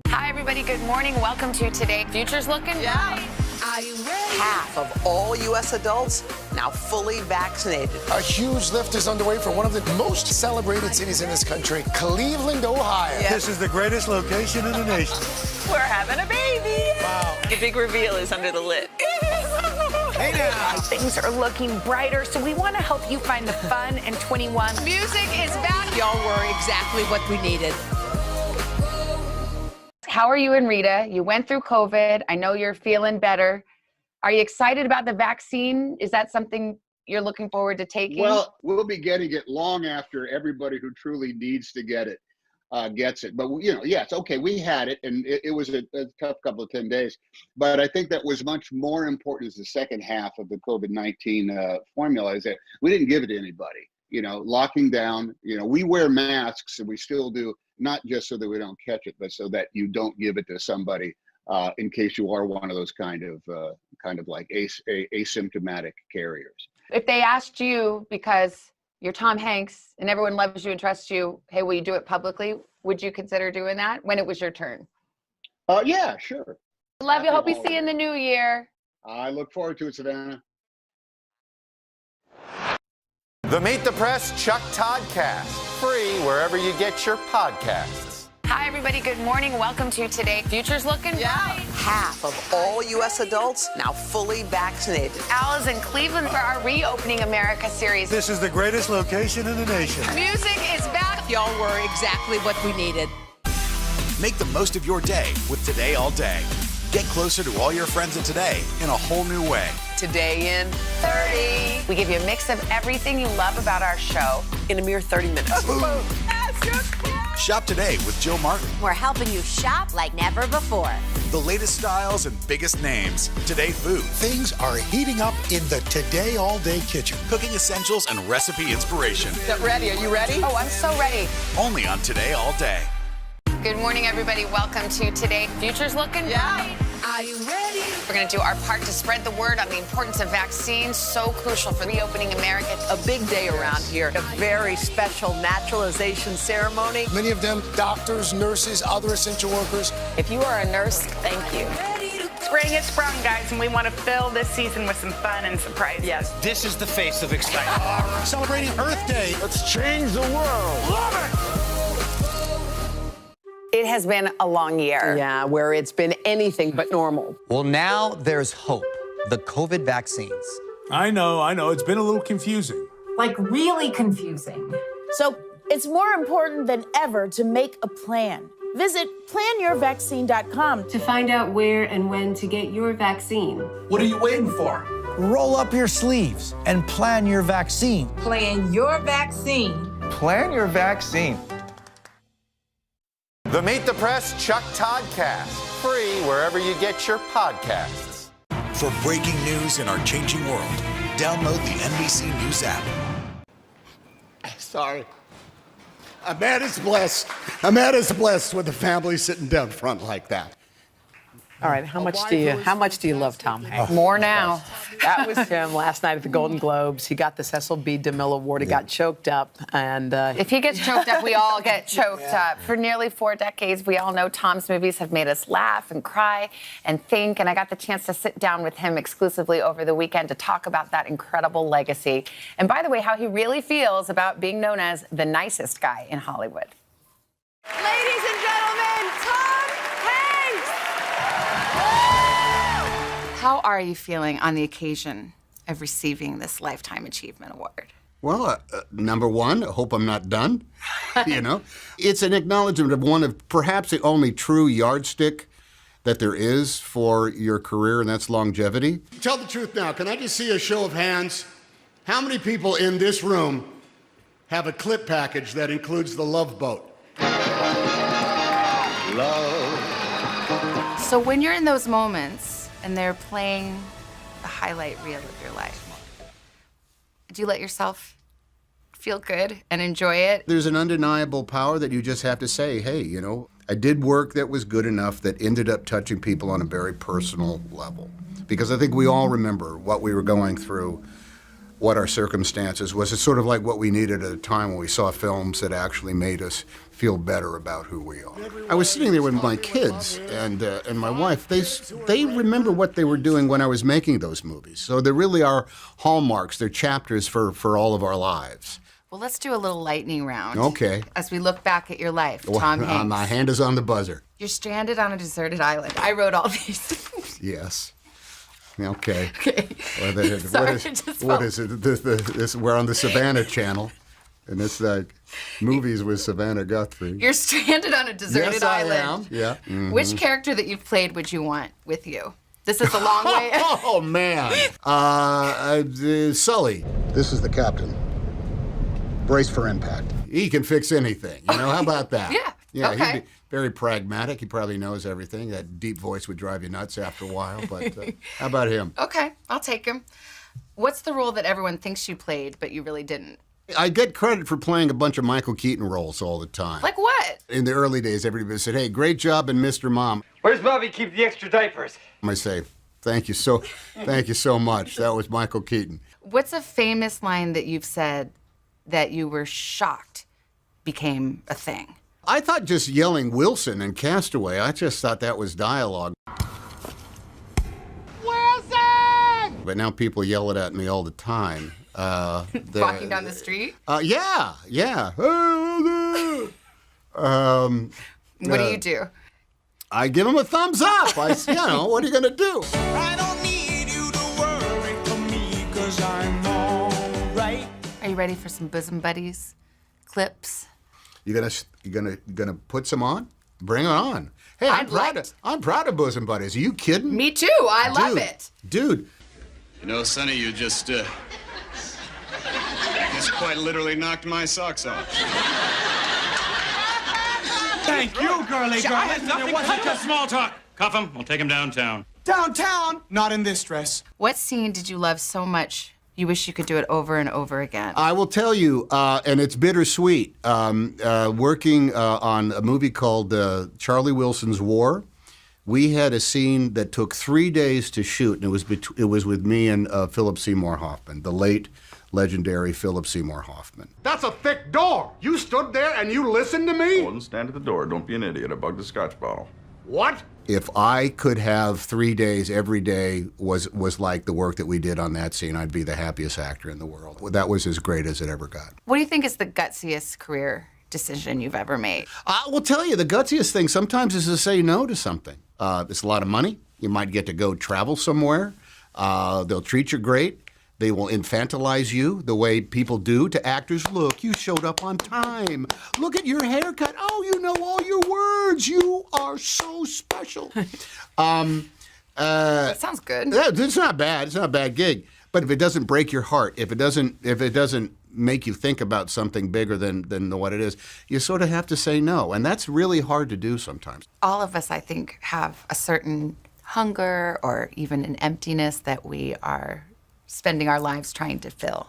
Hi, everybody. Good morning. Welcome to Today. Future's looking bright. Are you ready? Half of all U.S. adults now fully vaccinated. A huge lift is underway for one of the most celebrated cities in this country, Cleveland, Ohio. This is the greatest location in the nation. We're having a baby. Wow. The big reveal is under the lid. Hey now. Things are looking brighter, so we want to help you find the fun in 21. Music is back. Y'all were exactly what we needed. How are you and Rita? You went through COVID. I know you're feeling better. Are you excited about the vaccine? Is that something you're looking forward to taking? Well, we'll be getting it long after everybody who truly needs to get it gets it. But, you know, yeah, it's okay. We had it, and it was a tough couple of 10 days. But I think that was much more important as the second half of the COVID-19 formula is that we didn't give it to anybody. You know, locking down, you know, we wear masks, and we still do, not just so that we don't catch it, but so that you don't give it to somebody in case you are one of those kind of like asymptomatic carriers. If they asked you, because you're Tom Hanks and everyone loves you and trusts you, hey, will you do it publicly? Would you consider doing that when it was your turn? Yeah, sure. Love you. Hope we see you in the new year. I look forward to it, Savannah. The Meet the Press Chuck Toddcast, free wherever you get your podcasts. Hi, everybody. Good morning. Welcome to Today. Future's looking bright. Half of all U.S. adults now fully vaccinated. Al is in Cleveland for our Reopening America series. This is the greatest location in the nation. Music is back. Y'all were exactly what we needed. Make the most of your day with Today All Day. Get closer to all your friends at Today in a whole new way. Today in 30. We give you a mix of everything you love about our show in a mere 30 minutes. Shop today with Jill Martin. We're helping you shop like never before. The latest styles and biggest names. Today Food. Things are heating up in the Today All Day kitchen. Cooking essentials and recipe inspiration. Get ready. Are you ready? Oh, I'm so ready. Only on Today All Day. Good morning, everybody. Welcome to Today. Future's looking bright. Are you ready? We're going to do our part to spread the word on the importance of vaccines, so crucial for reopening America. A big day around here. A very special naturalization ceremony. Many of them doctors, nurses, other essential workers. If you are a nurse, thank you. Spring has sprung, guys, and we want to fill this season with some fun and surprises. Yes, this is the face of excitement. Celebrating Earth Day. Let's change the world. Love it! It has been a long year. Yeah, where it's been anything but normal. Well, now there's hope. The COVID vaccines. I know. It's been a little confusing. Like really confusing. So it's more important than ever to make a plan. Visit planyourvaccine.com to find out where and when to get your vaccine. What are you waiting for? Roll up your sleeves and plan your vaccine. Plan your vaccine. Plan your vaccine. The Meet the Press Chuck Toddcast, free wherever you get your podcasts. For breaking news in our changing world, download the NBC News app. Sorry. I'm at his blessed with the family sitting down front like that. All right, how much do you love Tom Hanks? More now. That was him last night at the Golden Globes. He got the Cecil B. DeMille Award. He got choked up, and if he gets choked up, we all get choked up. For nearly 4 decades, we all know Tom's movies have made us laugh and cry and think, and I got the chance to sit down with him exclusively over the weekend to talk about that incredible legacy. And by the way, how he really feels about being known as the nicest guy in Hollywood. ladies and gentlemen, Tom Hanks! How are you feeling on the occasion of receiving this Lifetime Achievement Award? Well, number one, I hope I'm not done. You know, it's an acknowledgement of one of perhaps the only true yardstick that there is for your career, and that's longevity. Tell the truth now. Can I just see a show of hands? How many people in this room have a clip package that includes the Love Boat? Love. So when you're in those moments and they're playing the highlight reel of your life, do you let yourself feel good and enjoy it? There's an undeniable power that you just have to say, hey, you know, I did work that was good enough that ended up touching people on a very personal level. Because I think we all remember what we were going through, what our circumstances was. It's sort of like what we needed at a time when we saw films that actually made us feel better about who we are. I was sitting there with my kids and my wife. They remember what they were doing when I was making those movies. So there really are hallmarks. They're chapters for all of our lives. Well, let's do a little lightning round. Okay. As we look back at your life, Tom Hanks. My hand is on the buzzer. You're stranded on a deserted island. I wrote all these. Yes. Okay. Okay. What is it? This, we're on the Savannah Channel, and it's like movies with Savannah Guthrie. You're stranded on a deserted island. Yes, I am. Yeah. Mm-hmm. Which character that you've played would you want with you? This is a long way. Oh, man. Sully. This is the captain. Brace for impact. He can fix anything. You know, how about that? Yeah. Yeah, okay. He'd be very pragmatic. He probably knows everything. That deep voice would drive you nuts after a while, but how about him? Okay, I'll take him. What's the role that everyone thinks you played, but you really didn't? I get credit for playing a bunch of Michael Keaton roles all the time. Like what? In the early days, everybody said, hey, great job in Mr. Mom. Where's Bobby keep the extra diapers? I say, thank you so much. That was Michael Keaton. What's a famous line that you've said that you were shocked became a thing? I thought just yelling Wilson in Castaway, I just thought that was dialogue. Wilson! But now people yell it at me all the time. Walking down the street? Yeah. What do you do? I give them a thumbs up. What are you going to do? I don't need you to worry for me, 'cause I'm all right. Are you ready for some bosom buddies? Clips? You gonna put some on? Bring it on. Hey, I'm proud of bosom buddies. Are you kidding? Me too. I love it. Dude. You know, Sonny, you just quite literally knocked my socks off. Thank you, girly girl. Nothing but just small talk. Cuff him. We'll take him downtown. Downtown? Not in this dress. What scene did you love so much you wish you could do it over and over again? I will tell you, and it's bittersweet, working on a movie called Charlie Wilson's War, we had a scene that took 3 days to shoot, and it was with me and Philip Seymour Hoffman, the late legendary Philip Seymour Hoffman. That's a thick door. You stood there and you listened to me? I wouldn't stand at the door. Don't be an idiot. I bugged the scotch bottle. What? If I could have 3 days every day was like the work that we did on that scene, I'd be the happiest actor in the world. That was as great as it ever got. What do you think is the gutsiest career decision you've ever made? I will tell you, the gutsiest thing sometimes is to say no to something. It's a lot of money. You might get to go travel somewhere. They'll treat you great. They will infantilize you the way people do to actors. Look, you showed up on time. Look at your haircut. Oh, you know all your words. You are so special. That sounds good. It's not bad. It's not a bad gig. But if it doesn't break your heart, if it doesn't make you think about something bigger than what it is, you sort of have to say no. And that's really hard to do sometimes. All of us, I think, have a certain hunger or even an emptiness that we are spending our lives trying to fill.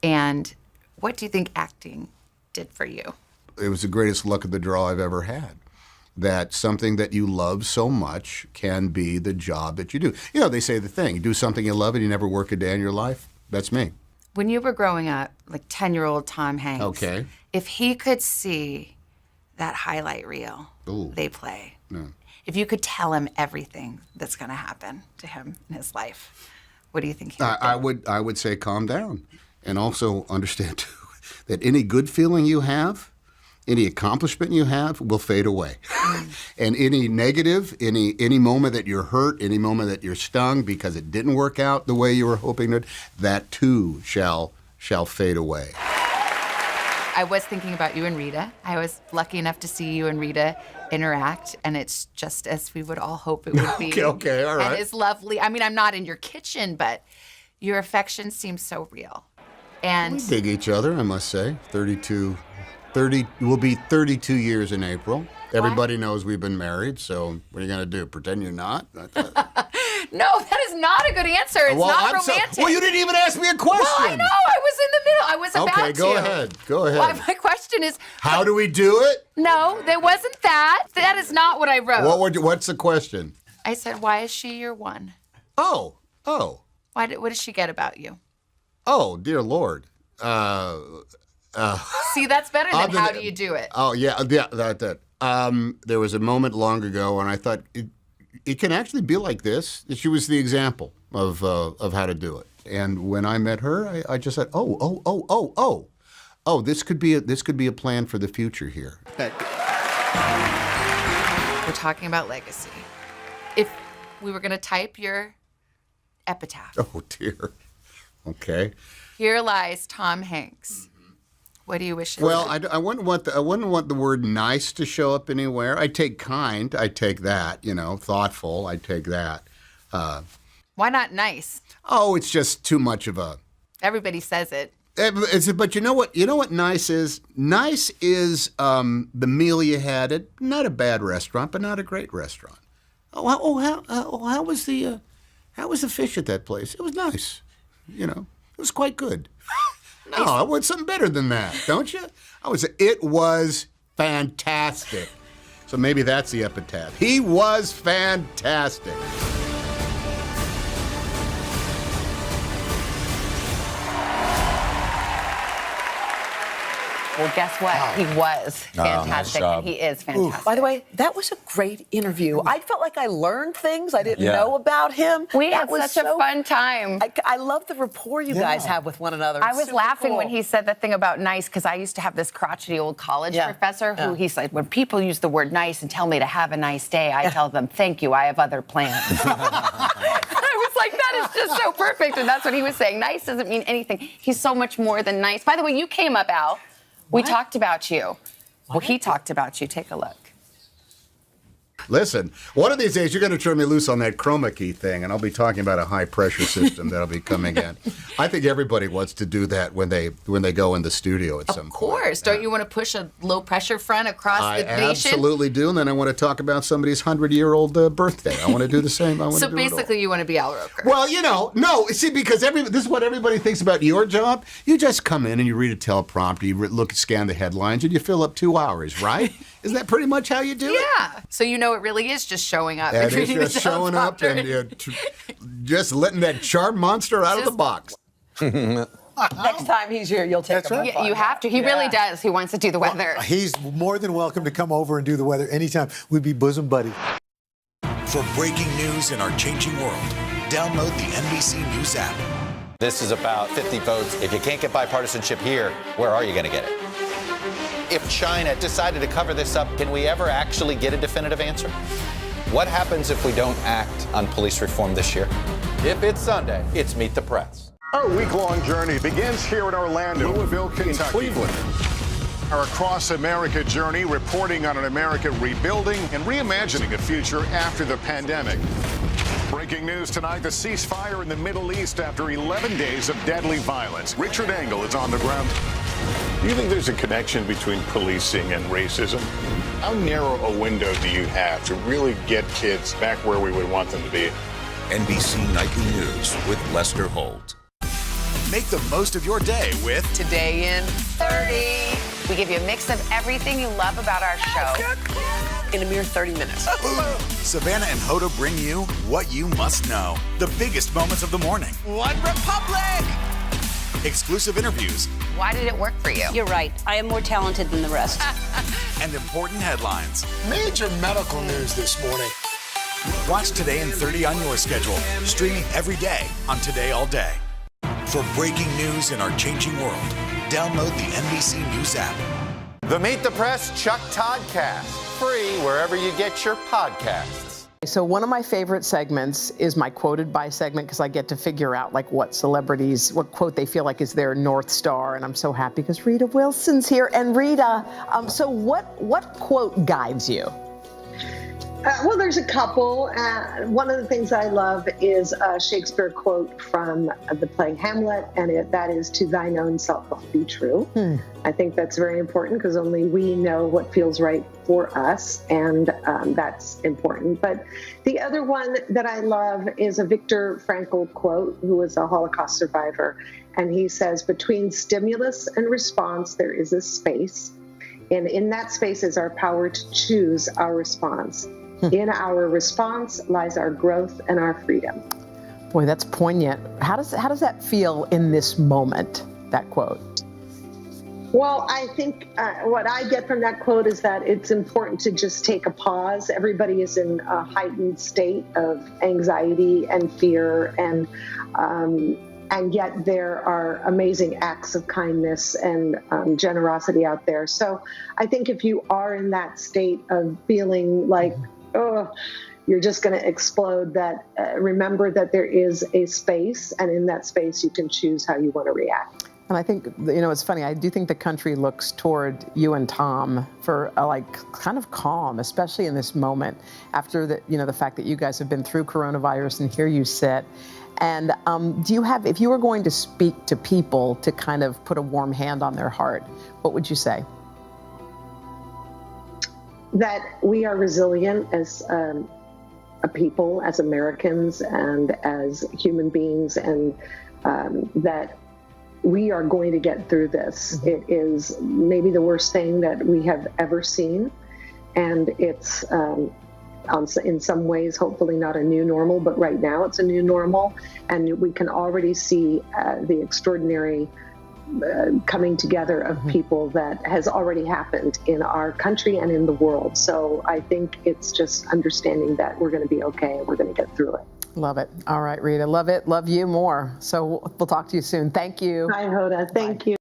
And what do you think acting did for you? It was the greatest luck of the draw I've ever had. That something that you love so much can be the job that you do. You know, they say the thing, you do something you love and you never work a day in your life. That's me. When you were growing up, like 10-year-old Tom Hanks, okay, if he could see that highlight reel they play, if you could tell him everything that's going to happen to him in his life, what do you think he would do? I would say calm down, and also understand too that any good feeling you have, any accomplishment you have will fade away. And any negative, any moment that you're hurt, any moment that you're stung because it didn't work out the way you were hoping it, that too shall fade away. I was thinking about you and Rita. I was lucky enough to see you and Rita interact, and it's just as we would all hope it would be. Okay, all right. And it's lovely. I mean, I'm not in your kitchen, but your affection seems so real. And We dig each other, I must say. 30, we'll be 32 years in April. Everybody knows we've been married, so what are you going to do? Pretend you're not? no, that is not a good answer. It's not romantic. Well, you didn't even ask me a question. Well, I know. I was in the middle. I was about to. Okay, go ahead. Go ahead. Well, my question is... How do we do it? No, there wasn't that. That is not what I wrote. What's the question? I said, why is she your one? Oh. What does she get about you? Oh, dear Lord. See, that's better than how do you do it? Oh, yeah, that. There was a moment long ago, and I thought it can actually be like this. She was the example of how to do it. And when I met her, I just said, oh, this could be a plan for the future here. We're talking about legacy. If we were going to type your epitaph. Oh, dear. Okay. Here lies Tom Hanks. What do you wish? Well, I wouldn't want the word nice to show up anywhere. I take kind. I take that. Thoughtful. I take that. Why not nice? Oh, it's just too much of a. Everybody says it. But you know what? You know what nice is? Nice is the meal you had at not a bad restaurant, but not a great restaurant. How was the fish at that place? It was nice. It was quite good. No, I want something better than that, don't you? It was fantastic. So maybe that's the epitaph. He was fantastic. Well, guess what? He was fantastic, and he is fantastic. By the way, that was a great interview. I felt like I learned things I didn't know about him. We had such a fun time. I love the rapport you guys have with one another. I was laughing when he said the thing about nice, because I used to have this crotchety old college professor who he said, when people use the word nice and tell me to have a nice day, I tell them, thank you, I have other plans. I was like, that is just so perfect. And that's what he was saying. Nice doesn't mean anything. He's so much more than nice. By the way, you came up, Al. We talked about you. Well, he talked about you. Take a look. Listen, one of these days you're going to turn me loose on that chroma key thing, and I'll be talking about a high-pressure system that'll be coming in. I think everybody wants to do that when they go in the studio at some point. Of course. Don't you want to push a low-pressure front across the nation? I absolutely do, and then I want to talk about somebody's 100-year-old birthday. I want to do the same. So basically you want to be Al Roker. Well, no. See, because this is what everybody thinks about your job. You just come in and you read a teleprompter, you scan the headlines, and you fill up 2 hours, right? Isn't that pretty much how you do it? Yeah. So it really is just showing up. It is just showing up and just letting that charm monster out of the box. Next time he's here, you'll take him. You have to. He really does. He wants to do the weather. He's more than welcome to come over and do the weather anytime. We'd be bosom buddies. For breaking news in our changing world, download the NBC News app. This is about 50 votes. If you can't get bipartisanship here, where are you going to get it? If China decided to cover this up, can we ever actually get a definitive answer? What happens if we don't act on police reform this year? If it's Sunday, it's Meet the Press. Our week-long journey begins here in Orlando, Louisville, Kentucky, Cleveland. Our Across America journey, reporting on an America rebuilding and reimagining a future after the pandemic. Breaking news tonight, the ceasefire in the Middle East after 11 days of deadly violence. Richard Engel is on the ground. Do you think there's a connection between policing and racism? How narrow a window do you have to really get kids back where we would want them to be? NBC Nightly News with Lester Holt. Make the most of your day with Today in 30. We give you a mix of everything you love about our show in a mere 30 minutes. Savannah and Hoda bring you what you must know. The biggest moments of the morning. One Republic! Exclusive interviews. Why did it work for you? You're right. I am more talented than the rest. And important headlines. Major medical news this morning. Watch Today in 30 on your schedule. Streaming every day on Today All Day. For breaking news in our changing world, download the NBC News app. The Meet the Press Chuck Toddcast. Free wherever you get your podcasts. So one of my favorite segments is my quoted by segment, because I get to figure out like what celebrities, what quote they feel like is their North Star. And I'm so happy because Rita Wilson's here. And Rita, so what quote guides you? Well, there's a couple. One of the things I love is a Shakespeare quote from the play Hamlet, and that is, "To thine own self be true." I think that's very important because only we know what feels right for us, and that's important. But the other one that I love is a Viktor Frankl quote, who was a Holocaust survivor, and he says, "Between stimulus and response, there is a space, and in that space is our power to choose our response. In our response lies our growth and our freedom." Boy, that's poignant. How does that feel in this moment, that quote? Well, I think what I get from that quote is that it's important to just take a pause. Everybody is in a heightened state of anxiety and fear, and yet there are amazing acts of kindness and generosity out there. So I think if you are in that state of feeling like, oh, you're just going to explode, that remember that there is a space, and in that space you can choose how you want to react. And I think, it's funny, I do think the country looks toward you and Tom for kind of calm, especially in this moment after the fact that you guys have been through coronavirus, and here you sit. And do you have, if you were going to speak to people to kind of put a warm hand on their heart, what would you say? That we are resilient as a people, as Americans, and as human beings, and that we are going to get through this. It is maybe the worst thing that we have ever seen, and it's in some ways hopefully not a new normal, but right now it's a new normal, and we can already see the extraordinary coming together of people that has already happened in our country and in the world. So I think it's just understanding that we're going to be okay and we're going to get through it. Love it. All right, Rita, love it. Love you more. So we'll talk to you soon. Thank you. Hi, Hoda. Thank you.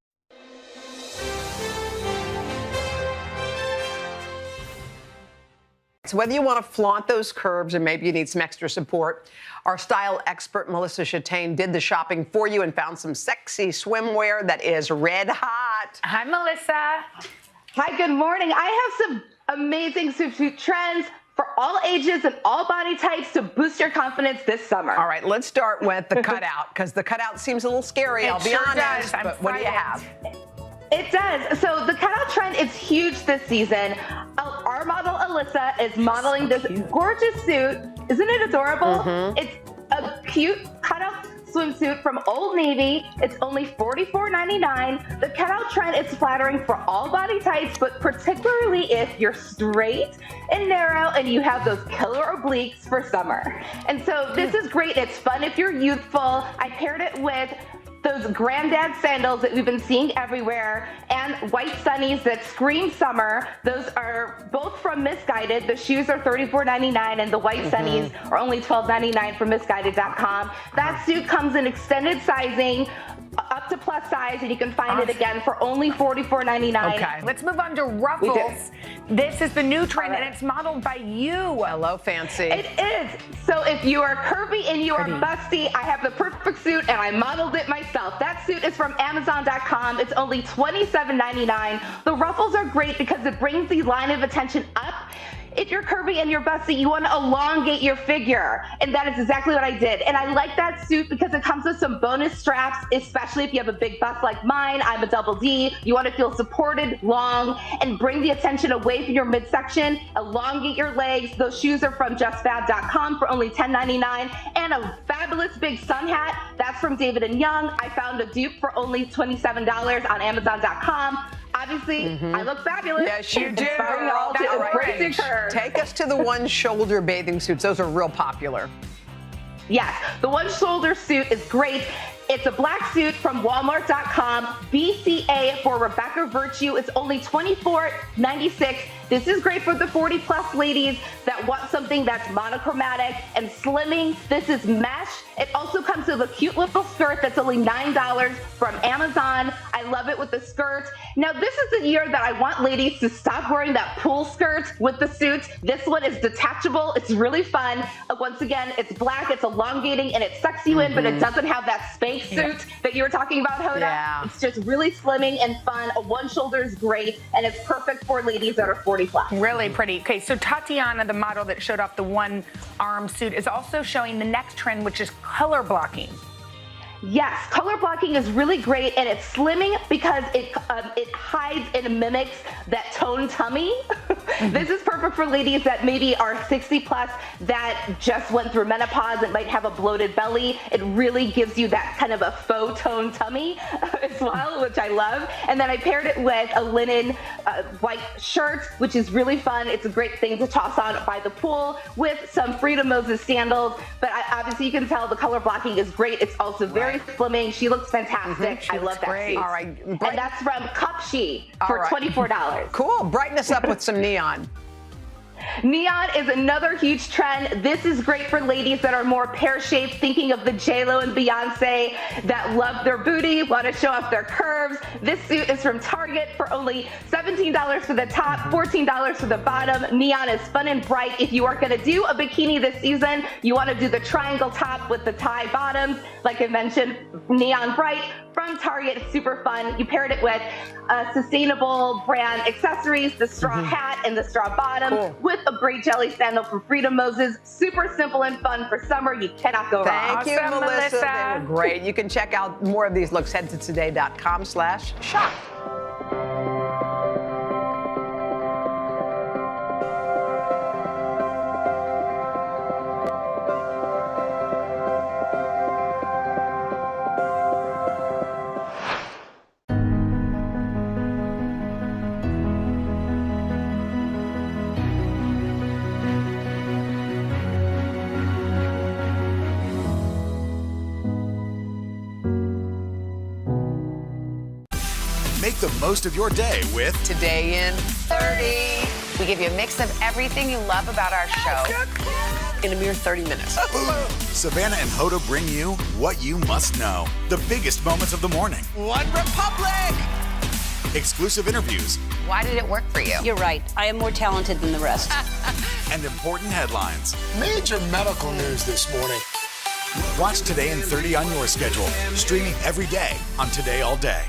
So whether you want to flaunt those curves or maybe you need some extra support, our style expert Melissa Chatane did the shopping for you and found some sexy swimwear that is red hot. Hi, Melissa. Hi, good morning. I have some amazing swimsuit trends for all ages and all body types to boost your confidence this summer. All right, let's start with the cutout, because the cutout seems a little scary, I'll be honest. But what do you have? It does. So the cutout trend is huge this season. Our model, Alyssa, is modeling this gorgeous suit. Isn't it adorable? It's a cute cutout swimsuit from Old Navy. It's only $44.99. The cutout trend is flattering for all body types, but particularly if you're straight and narrow and you have those killer obliques for summer. And so this is great. It's fun if you're youthful. I paired it with those granddad sandals that we've been seeing everywhere, and white sunnies that scream summer. Those are both from Missguided. The shoes are $34.99 and the white sunnies are only $12.99 from Missguided.com. That suit comes in extended sizing, up to plus size, and you can find it again for only $44.99. Okay, let's move on to ruffles. This is the new trend, and it's modeled by you. Hello, fancy. It is. So if you are curvy and you are busty, I have the perfect suit, and I modeled it myself. That suit is from Amazon.com. It's only $27.99. The ruffles are great because it brings the line of attention up. If you're curvy and you're busty, you want to elongate your figure. And that is exactly what I did. And I like that suit because it comes with some bonus straps, especially if you have a big bust like mine. I'm a double D. You want to feel supported, long, and bring the attention away from your midsection. Elongate your legs. Those shoes are from JustFab.com for only $10.99. And a fabulous big sun hat. That's from David & Young. I found a dupe for only $27 on Amazon.com. Obviously, I look fabulous. Yes, you do. Inspiring all to embrace your curves. Take us to the one-shoulder bathing suits. Those are real popular. Yes, the one-shoulder suit is great. It's a black suit from Walmart.com. BCA for Rebecca Virtue. It's only $24.96. This is great for the 40-plus ladies that want something that's monochromatic and slimming. This is mesh. It also comes with a cute little skirt that's only $9 from Amazon. I love it with the skirt. Now, this is a year that I want ladies to stop wearing that pool skirt with the suits. This one is detachable. It's really fun. Once again, it's black, it's elongating, and it sucks you in, but it doesn't have that spank suit that you were talking about, Hoda. Yeah. It's just really slimming and fun. One shoulder is great, and it's perfect for ladies that are 40 plus. Really pretty. Okay, so Tatiana, the model that showed off the one arm suit, is also showing the next trend, which is color blocking. Yes, color blocking is really great, and it's slimming because it hides and mimics that toned tummy. This is perfect for ladies that maybe are 60 plus that just went through menopause and might have a bloated belly. It really gives you that kind of a faux toned tummy as well, which I love. And then I paired it with a linen white shirt, which is really fun. It's a great thing to toss on by the pool with some Frida Moses sandals. But obviously you can tell the color blocking is great. It's also very slimming. She looks fantastic. She I love that great. suit. All right. And that's from Cupshe for $24. Cool. Brighten us up with some neon. Neon is another huge trend. This is great for ladies that are more pear-shaped, thinking of the J-Lo and Beyonce that love their booty, want to show off their curves. This suit is from Target for only $17 for the top, $14 for the bottom. Neon is fun and bright. If you are going to do a bikini this season, you want to do the triangle top with the tie bottoms. Like I mentioned, neon bright from Target. It's super fun. You paired it with sustainable brand accessories, the straw hat and the straw bottom, with a great jelly sandal from Frida Moses. Super simple and fun for summer. You cannot go wrong. Thank you, Melissa. They were great. You can check out more of these looks. Head to today.com/shop. Make the most of your day with Today in 30. We give you a mix of everything you love about our show in a mere 30 minutes. Savannah and Hoda bring you what you must know. The biggest moments of the morning. One Republic! Exclusive interviews. Why did it work for you? You're right. I am more talented than the rest. And important headlines. Major medical news this morning. Watch Today in 30 on your schedule. Streaming every day on Today All Day.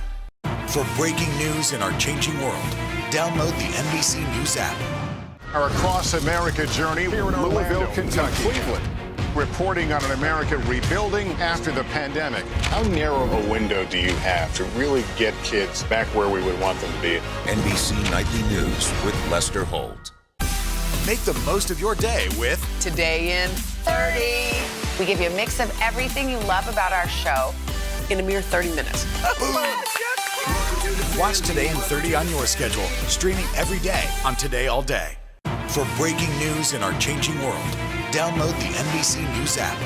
For breaking news in our changing world, download the NBC News app. Our Across America journey here in Louisville, Kentucky. Cleveland, reporting on an America rebuilding after the pandemic. How narrow a window do you have to really get kids back where we would want them to be? NBC Nightly News with Lester Holt. Make the most of your day with Today in 30. We give you a mix of everything you love about our show in a mere 30 minutes. Watch Today in 30 on your schedule, streaming every day on Today All Day. For breaking news in our changing world, download the NBC News app.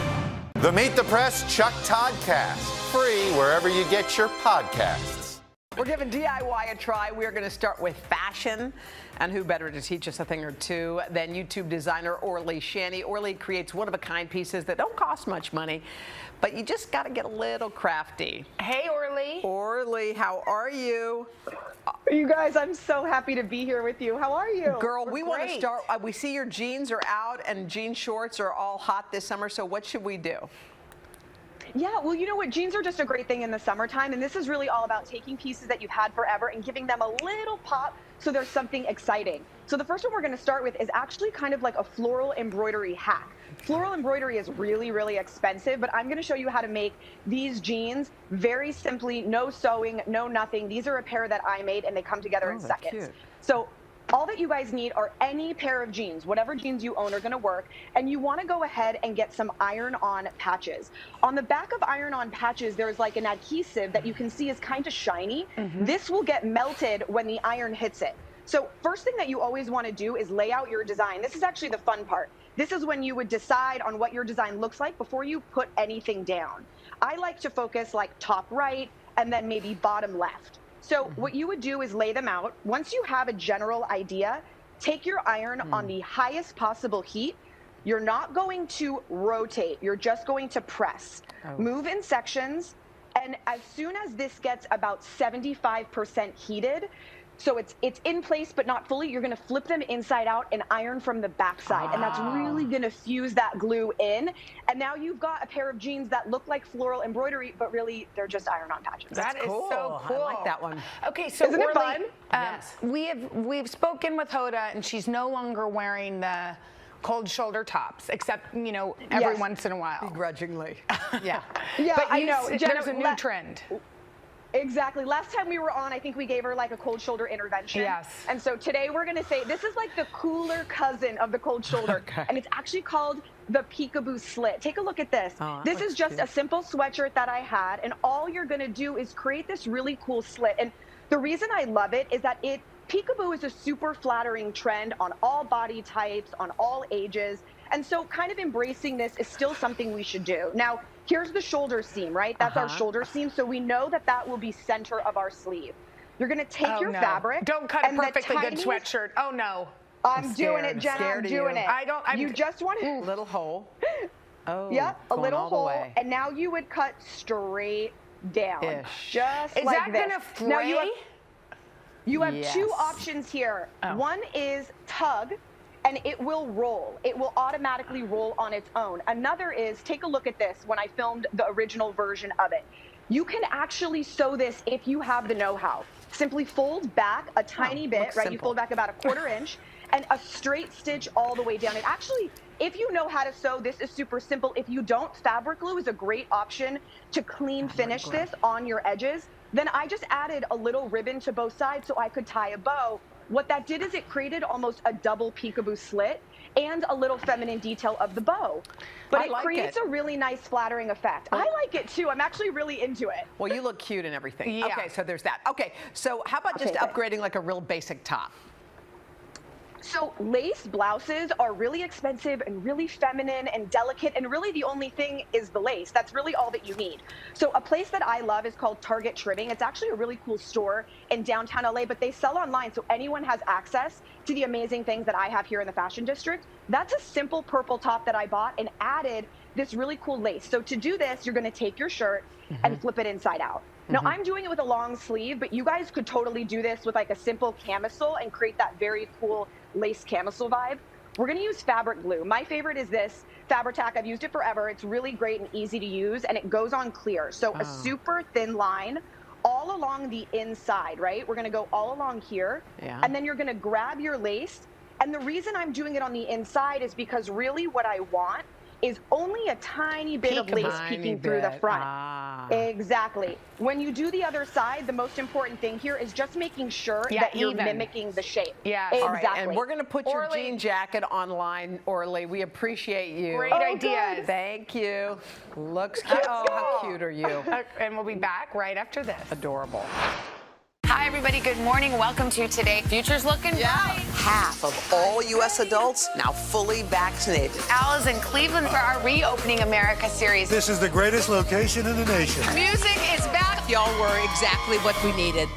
The Meet the Press Chuck Toddcast, free wherever you get your podcasts. We're giving DIY a try. We're going to start with fashion. And who better to teach us a thing or two than YouTube designer Orly Shanny. Orly creates one-of-a-kind pieces that don't cost much money, but you just got to get a little crafty. Hey, Orly. Orly, how are you? You guys, I'm so happy to be here with you. How are you? Girl, we want to start. We see your jeans are out and jean shorts are all hot this summer, so what should we do? Yeah, well, you know what? Jeans are just a great thing in the summertime, and this is really all about taking pieces that you've had forever and giving them a little pop so there's something exciting. So the first one we're going to start with is actually kind of like a floral embroidery hack. Floral embroidery is really, really expensive, but I'm going to show you how to make these jeans very simply, no sewing, no nothing. These are a pair that I made, and they come together in seconds. Cute. So all that you guys need are any pair of jeans. Whatever jeans you own are going to work. And you want to go ahead and get some iron-on patches. On the back of iron-on patches, there's like an adhesive that you can see is kind of shiny. This will get melted when the iron hits it. So first thing that you always want to do is lay out your design. This is actually the fun part. This is when you would decide on what your design looks like before you put anything down. I like to focus like top right and then maybe bottom left. So what you would do is lay them out. Once you have a general idea, take your iron on the highest possible heat. You're not going to rotate. You're just going to press. Move in sections. And as soon as this gets about 75% heated, so it's in place but not fully, you're going to flip them inside out and iron from the backside. And that's really going to fuse that glue in. And now you've got a pair of jeans that look like floral embroidery, but really they're just iron-on patches. That is so cool. I like that one. Okay, so Isn't it fun? Yes. We've spoken with Hoda, and she's no longer wearing the cold shoulder tops, except, you know, every once in a while. Begrudgingly. Yeah. Yeah, but I know. There's a new trend. Exactly. Last time we were on, I think we gave her like a cold shoulder intervention. Yes. And so today we're going to say this is like the cooler cousin of the cold shoulder. And it's actually called the peekaboo slit. Take a look at this. This is just a simple sweatshirt that I had. And all you're going to do is create this really cool slit. And the reason I love it is that peekaboo is a super flattering trend on all body types, on all ages. And so kind of embracing this is still something we should do. Now, here's the shoulder seam, right? That's our shoulder seam. So we know that that will be center of our sleeve. You're going to take your fabric. Don't cut a perfectly good sweatshirt. Oh, no. I'm doing it, Jenna. I'm doing it. You just want to... Little hole. Oh, yeah, a little all the hole. way. And now you would cut straight down. Just Is like that this. gonna fray? Now you have two options here. One is tug, and it will roll. It will automatically roll on its own. Another is, take a look at this when I filmed the original version of it. You can actually sew this if you have the know-how. Simply fold back a tiny bit, right? You fold back about a 1/4 inch, and a straight stitch all the way down. It actually, if you know how to sew, this is super simple. If you don't, fabric glue is a great option to clean finish this on your edges. Then I just added a little ribbon to both sides so I could tie a bow. What that did is it created almost a double peekaboo slit and a little feminine detail of the bow. But it creates a really nice flattering effect. I like it too. I'm actually really into it. Well, you look cute and everything. Yeah. Okay, so there's that. Okay, so how about just upgrading like a real basic top? So lace blouses are really expensive and really feminine and delicate, and really the only thing is the lace. That's really all that you need. So a place that I love is called Target Trimming. It's actually a really cool store in downtown LA, but they sell online, so anyone has access to the amazing things that I have here in the fashion district. That's a simple purple top that I bought and added this really cool lace. So to do this, you're gonna take your shirt and flip it inside out. Now, I'm doing it with a long sleeve, but you guys could totally do this with like a simple camisole and create that very cool lace camisole vibe. We're going to use fabric glue. My favorite is this Fabri-Tac. I've used it forever. It's really great and easy to use, and it goes on clear. So a super thin line all along the inside, right? We're going to go all along here, and then you're going to grab your lace. And the reason I'm doing it on the inside is because really what I want is only a tiny bit of lace peeking through the front. Exactly. When you do the other side, the most important thing here is just making sure that you're mimicking the shape. Yeah, exactly. All right, and we're going to put your jean jacket online, Orly. We appreciate you. Great idea. Thank you. Looks cute. Oh, how cute are you? And we'll be back right after this. Adorable. Hi, everybody. Good morning. Welcome to Today. Future's looking bright. Half of all U.S. adults now fully vaccinated. Al is in Cleveland for our Reopening America series. This is the greatest location in the nation. Music is back. Y'all were exactly what we needed.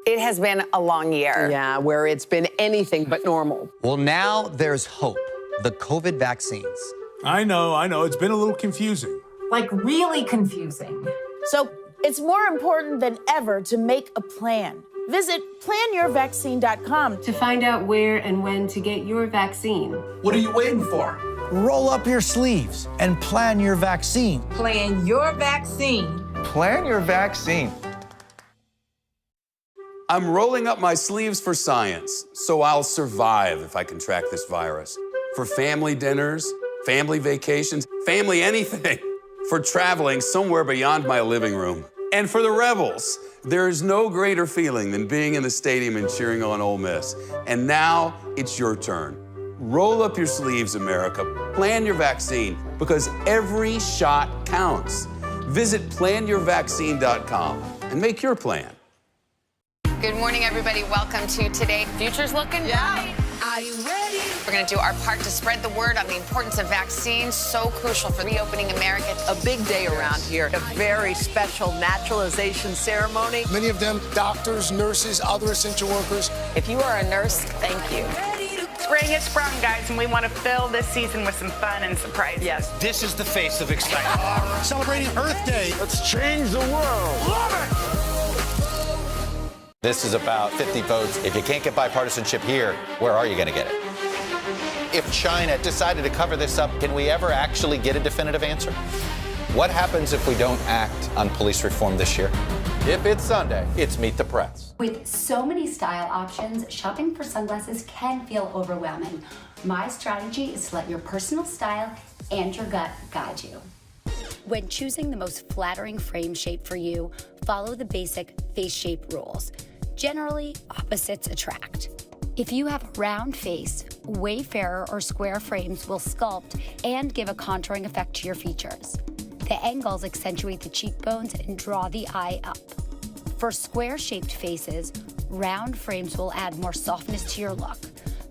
It has been a long year. Yeah, where it's been anything but normal. Well, now there's hope. The COVID vaccines. I know. It's been a little confusing. Like, really confusing. So it's more important than ever to make a plan. Visit planyourvaccine.com to find out where and when to get your vaccine. What are you waiting for? Roll up your sleeves and plan your vaccine. Plan your vaccine. Plan your vaccine. I'm rolling up my sleeves for science, so I'll survive if I can track this virus. For family dinners, family vacations, family anything. For traveling somewhere beyond my living room. And for the Rebels, there is no greater feeling than being in the stadium and cheering on Ole Miss. And now it's your turn. Roll up your sleeves, America. Plan your vaccine, because every shot counts. Visit planyourvaccine.com and make your plan. Good morning, everybody. Welcome to Today. Future's looking bright. Are you ready? We're going to do our part to spread the word on the importance of vaccines, so crucial for reopening America. A big day around here. A very special naturalization ceremony. Many of them doctors, nurses, other essential workers. If you are a nurse, thank you. Ready to Spring has sprung, guys, and we want to fill this season with some fun and surprises. Yes. This is the face of excitement. Celebrating Earth Day. Let's change the world. Love it! This is about 50 votes. If you can't get bipartisanship here, where are you going to get it? If China decided to cover this up, can we ever actually get a definitive answer? What happens if we don't act on police reform this year? If it's Sunday, it's Meet the Press. With so many style options, shopping for sunglasses can feel overwhelming. My strategy is to let your personal style and your gut guide you. When choosing the most flattering frame shape for you, follow the basic face shape rules. Generally, opposites attract. If you have a round face, Wayfarer or square frames will sculpt and give a contouring effect to your features. The angles accentuate the cheekbones and draw the eye up. For square-shaped faces, round frames will add more softness to your look.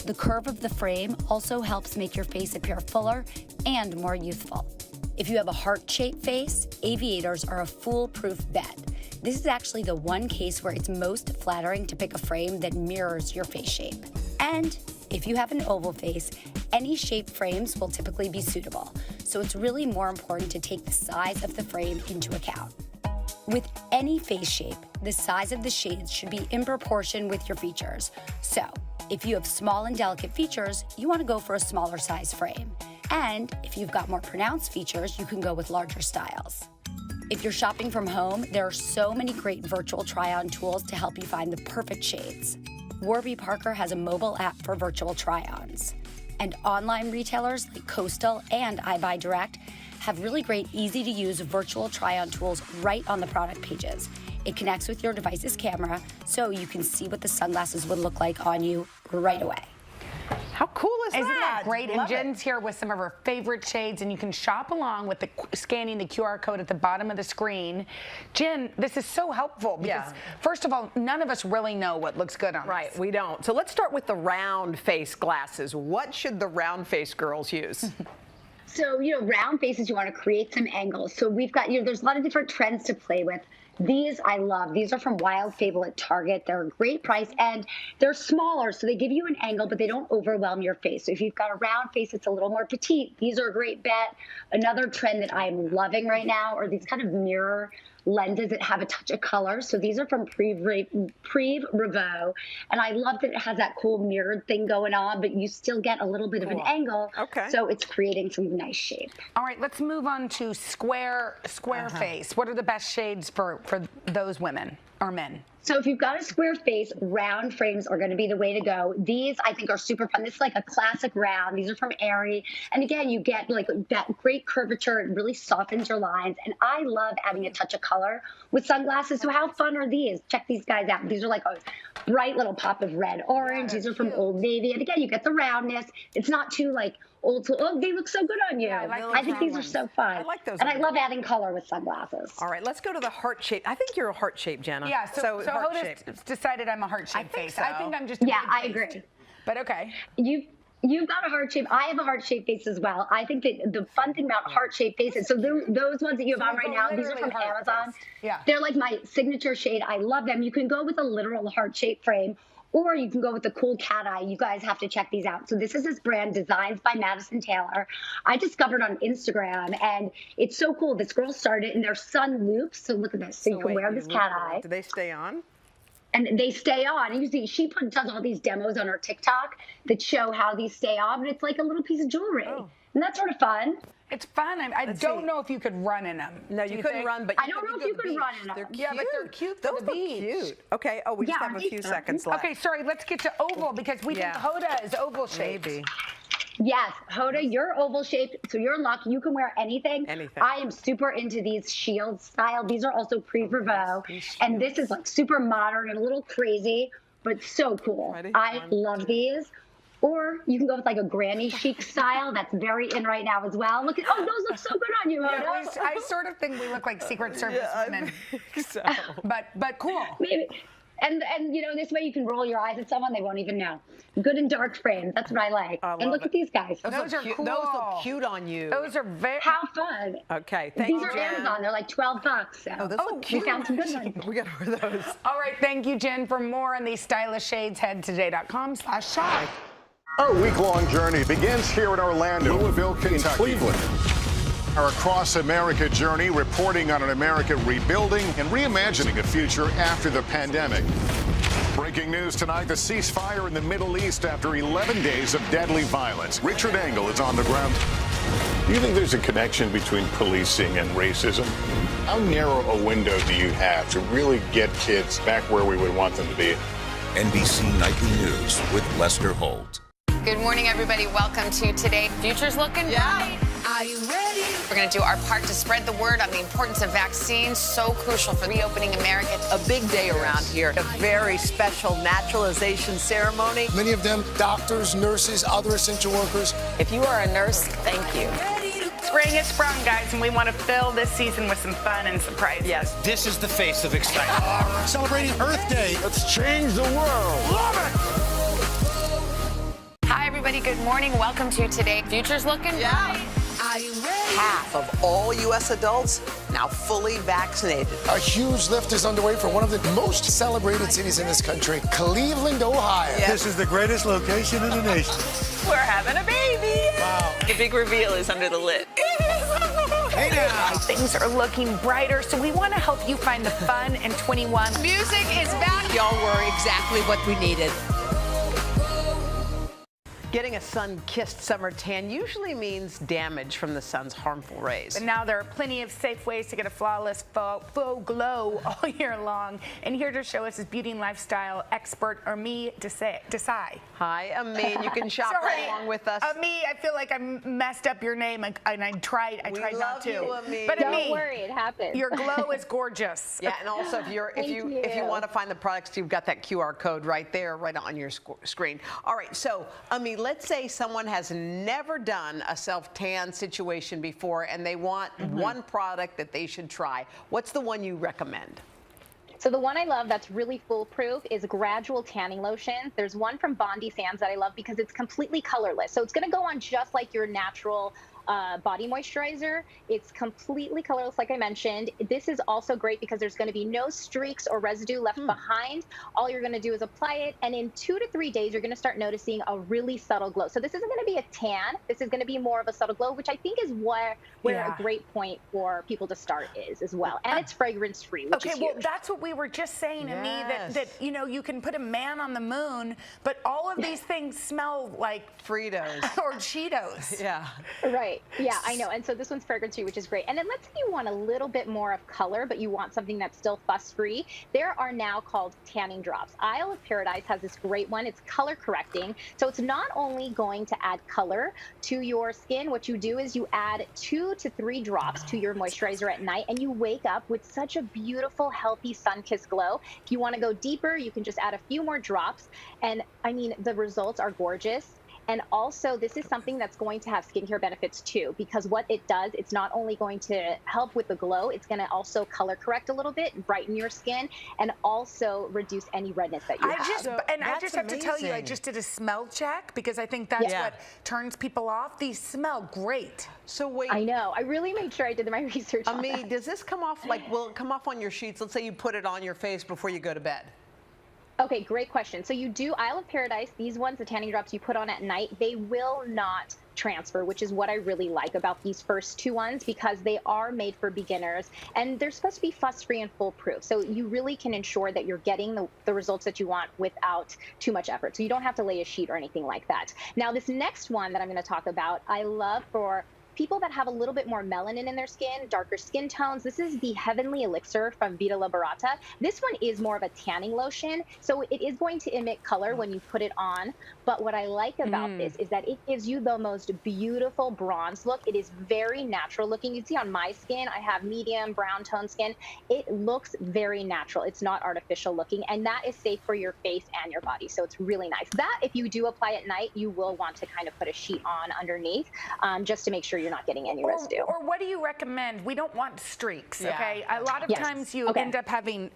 The curve of the frame also helps make your face appear fuller and more youthful. If you have a heart-shaped face, aviators are a foolproof bet. This is actually the one case where it's most flattering to pick a frame that mirrors your face shape. And if you have an oval face, any shape frames will typically be suitable. So it's really more important to take the size of the frame into account. With any face shape, the size of the shades should be in proportion with your features. So if you have small and delicate features, you want to go for a smaller size frame. And if you've got more pronounced features, you can go with larger styles. If you're shopping from home, there are so many great virtual try-on tools to help you find the perfect shades. Warby Parker has a mobile app for virtual try-ons. And online retailers like Coastal and iBuyDirect have really great, easy-to-use virtual try-on tools right on the product pages. It connects with your device's camera, so you can see what the sunglasses would look like on you right away. How cool is Isn't that? that great? And Jen's here with some of her favorite shades, and you can shop along with scanning the QR code at the bottom of the screen. Jen, this is so helpful because, first of all, none of us really know what looks good on us. Right, we don't. So let's start with the round face glasses. What should the round face girls use? So, round faces, you want to create some angles. So we've got, there's a lot of different trends to play with. These I love. These are from Wild Fable at Target. They're a great price, and they're smaller, so they give you an angle, but they don't overwhelm your face. So if you've got a round face, it's a little more petite. These are a great bet. Another trend that I'm loving right now are these kind of mirror lenses that have a touch of color. So these are from Prive Revaux, and I love that it has that cool mirrored thing going on, but you still get a little bit of an angle. Okay. So it's creating some nice shape. All right, let's move on to square face. What are the best shades for those women or men? So if you've got a square face, round frames are going to be the way to go. These, I think, are super fun. This is like a classic round. These are from Aerie. And again, you get like that great curvature. It really softens your lines. And I love adding a touch of color with sunglasses. So how fun are these? Check these guys out. These are like a bright little pop of red, orange. These are from Old Navy. And again, you get the roundness. It's not too like old school. Oh, they look so good on you. Yeah, I think these are so fun. I like those. And I love adding color with sunglasses. All right, let's go to the heart shape. I think you're a heart shape, Jenna. Yeah, so heart Hoda's shape. decided I'm a heart-shaped face. so. I think I'm just a I big face. agree. But okay. You've got a heart shape. I have a heart shaped face as well. I think that the fun thing about heart shaped faces, so those ones that you have on right now, these are from Amazon. Yeah. They're like my signature shade. I love them. You can go with a literal heart shaped frame, or you can go with the cool cat eye. You guys have to check these out. So this is this brand, Designs by Madison Taylor. I discovered on Instagram, and it's so cool. This girl started in their sun loops. So look at this. So you can wear this cat eye. Do they stay on? And they stay on. You see, she does all these demos on her TikTok that show how these stay on, but it's like a little piece of jewelry. And that's sort of fun. It's fun. I don't know if you could run in them. No, you couldn't run, but I don't know if you could run in them. They're cute. Yeah, but they're cute for Those the look beach. cute. Okay. Oh, we just have a few seconds left. Okay, sorry. Let's get to oval because we think Hoda is oval shaped. Maybe. Yes, Hoda, you're oval shaped, so you're lucky. You can wear anything. I am super into these shield style. These are also Prive Revaux, and this is like super modern and a little crazy, but so cool. I love these. Or you can go with like a granny chic style. That's very in right now as well. Look at, those look so good on you, Hoda. Yeah, I sort of think we look like Secret Service women. So. But cool. Maybe. And this way you can roll your eyes at someone, they won't even know. Good in dark frames. That's what I like. And look at these guys. Those are cool. Those look cute on you. Those are very... How fun. Okay, thank you, These are Jen. Amazon. They're like $12. So. Those look cute. We found some good ones. We got to wear those. All right, thank you, Jen. For more on these stylish shades, head to today.com/shop. Our week-long journey begins here in Orlando, Louisville, Kentucky, Cleveland. Our Across America journey reporting on an America rebuilding and reimagining a future after the pandemic. Breaking news tonight, the ceasefire in the Middle East after 11 days of deadly violence. Richard Engel is on the ground. Do you think there's a connection between policing and racism? How narrow a window do you have to really get kids back where we would want them to be? NBC Nightly News with Lester Holt. Good morning, everybody. Welcome to Today. Future's looking bright. Are you ready? We're going to do our part to spread the word on the importance of vaccines, so crucial for reopening America. A big day around here. A very special naturalization ceremony. Many of them doctors, nurses, other essential workers. If you are a nurse, thank you. Spring has sprung, guys, and we want to fill this season with some fun and surprises. Yes, this is the face of excitement. Celebrating Earth Day. Let's change the world. Love it! Hi, everybody. Good morning. Welcome to Today. Future's looking bright. Are you ready? Half of all U.S. adults now fully vaccinated. A huge lift is underway for one of the most celebrated cities in this country, Cleveland, Ohio. This is the greatest location in the nation. We're having a baby. Wow. The big reveal is under the lid. Hey now. Things are looking brighter, so we want to help you find the fun in 21. Music is back. Y'all were exactly what we needed. Getting a sun-kissed summer tan usually means damage from the sun's harmful rays. But now there are plenty of safe ways to get a flawless faux glow all year long. And here to show us is beauty and lifestyle expert Ami Desai. Hi, Ami. You can shop right along with us. Ami, I feel like I messed up your name, and I tried not to. You, Ami. But Don't Ami, worry, it happens. your glow is gorgeous. Yeah, and also if you want to find the products, you've got that QR code right there, right on your screen. All right, so Ami, let's say someone has never done a self-tan situation before and they want one product that they should try. What's the one you recommend? So the one I love that's really foolproof is Gradual Tanning Lotion. There's one from Bondi Sands that I love because it's completely colorless. So it's going to go on just like your natural body moisturizer. It's completely colorless, like I mentioned. This is also great because there's going to be no streaks or residue left behind. All you're going to do is apply it, and in 2 to 3 days, you're going to start noticing a really subtle glow. So this isn't going to be a tan. This is going to be more of a subtle glow, which I think is where a great point for people to start is as well. And it's fragrance-free, which is huge. Well, that's what we were just saying to me, that you know, you can put a man on the moon, but all of these things smell like Fritos or Cheetos. Yeah. Right. Yeah, I know. And so this one's fragrance-free, which is great. And then let's say you want a little bit more of color, but you want something that's still fuss-free. There are now called tanning drops. Isle of Paradise has this great one. It's color correcting. So it's not only going to add color to your skin. What you do is you add 2 to 3 drops to your moisturizer at night, and you wake up with such a beautiful, healthy, sun-kissed glow. If you want to go deeper, you can just add a few more drops. And I mean, the results are gorgeous. And also, this is something that's going to have skincare benefits too, because what it does, it's not only going to help with the glow, it's going to also color correct a little bit, brighten your skin, and also reduce any redness that you have. I just have to tell you, I just did a smell check because I think that's what turns people off. These smell great. So wait. I know. I really made sure I did my research on that. Does this come off, will it come off on your sheets? Let's say you put it on your face before you go to bed. Okay, great question. So you do Isle of Paradise, these ones, the tanning drops you put on at night, they will not transfer, which is what I really like about these first 2 ones, because they are made for beginners and they're supposed to be fuss-free and foolproof. So you really can ensure that you're getting the results that you want without too much effort. So you don't have to lay a sheet or anything like that. Now, this next one that I'm going to talk about, I love for people that have a little bit more melanin in their skin, darker skin tones. This is the Heavenly Elixir from Vita Liberata. This one is more of a tanning lotion, so it is going to emit color when you put it on. But what I like about this is that it gives you the most beautiful bronze look. It is very natural looking. You can see on my skin, I have medium brown tone skin. It looks very natural. It's not artificial looking, and that is safe for your face and your body. So it's really nice. That, if you do apply at night, you will want to kind of put a sheet on underneath just to make sure you're not getting any residue. Or what do you recommend? We don't want streaks, okay? A lot of times you end up having,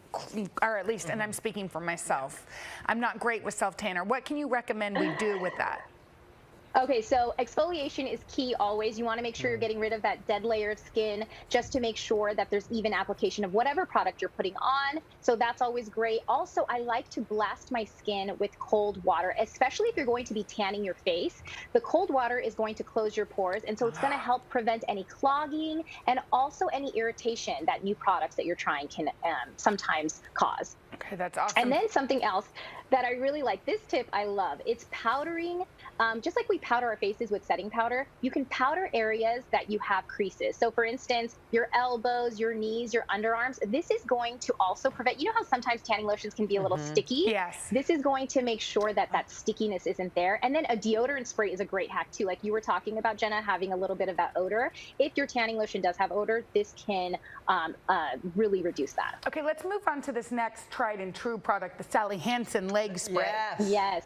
or at least, and I'm speaking for myself, I'm not great with self-tanner. What can you recommend we do with that? Okay, so exfoliation is key always. You want to make sure you're getting rid of that dead layer of skin just to make sure that there's even application of whatever product you're putting on. So that's always great. Also, I like to blast my skin with cold water, especially if you're going to be tanning your face. The cold water is going to close your pores, and so it's going to help prevent any clogging and also any irritation that new products that you're trying can sometimes cause. Okay, that's awesome. And then something else that I really like, this tip I love, it's powdering. Just like we powder our faces with setting powder, you can powder areas that you have creases. So for instance, your elbows, your knees, your underarms, this is going to also prevent, you know how sometimes tanning lotions can be a little sticky? Yes. This is going to make sure that that stickiness isn't there. And then a deodorant spray is a great hack too. Like you were talking about, Jenna, having a little bit of that odor. If your tanning lotion does have odor, this can really reduce that. Okay, let's move on to this next tried and true product, the Sally Hansen leg spray. Yes.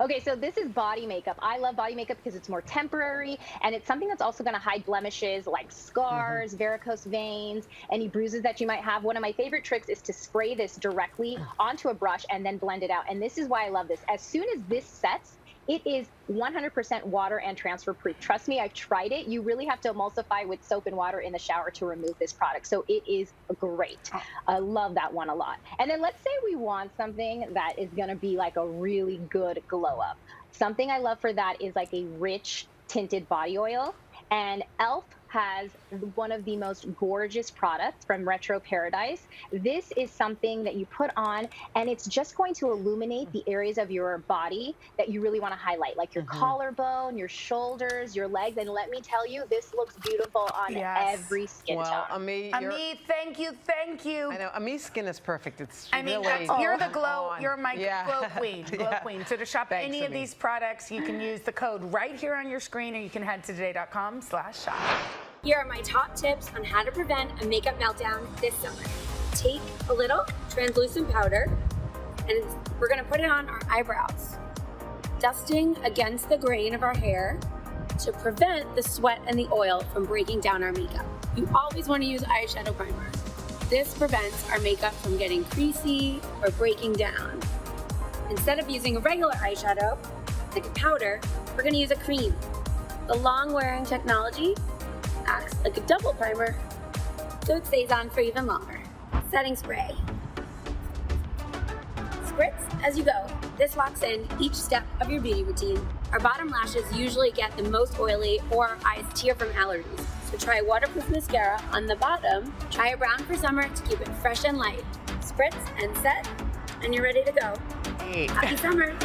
Okay, so this is body makeup. I love body makeup because it's more temporary, and it's something that's also going to hide blemishes like scars, varicose veins, any bruises that you might have. One of my favorite tricks is to spray this directly onto a brush and then blend it out. And this is why I love this. As soon as this sets, it is 100% water and transfer proof. Trust me, I've tried it. You really have to emulsify with soap and water in the shower to remove this product. So it is great. I love that one a lot. And then let's say we want something that is going to be like a really good glow up. Something I love for that is like a rich tinted body oil. And e.l.f. has one of the most gorgeous products from Retro Paradise. This is something that you put on, and it's just going to illuminate the areas of your body that you really want to highlight, like your collarbone, your shoulders, your legs. And let me tell you, this looks beautiful on every skin tone. Ami, thank you. I know, Ami's skin is perfect. It's I mean, really you're the glow, on. you're my glow queen, queen. So to shop Thanks, any of Ami. these products, you can use the code right here on your screen, or you can head to today.com/shop. Here are my top tips on how to prevent a makeup meltdown this summer. Take a little translucent powder, and we're gonna put it on our eyebrows, dusting against the grain of our hair to prevent the sweat and the oil from breaking down our makeup. You always wanna use eyeshadow primer. This prevents our makeup from getting creasy or breaking down. Instead of using a regular eyeshadow, like a powder, we're gonna use a cream. The long-wearing technology acts like a double primer, so it stays on for even longer. Setting spray. Spritz as you go. This locks in each step of your beauty routine. Our bottom lashes usually get the most oily, or our eyes tear from allergies. So try waterproof mascara on the bottom. Try a brown for summer to keep it fresh and light. Spritz and set, and you're ready to go. Happy summer.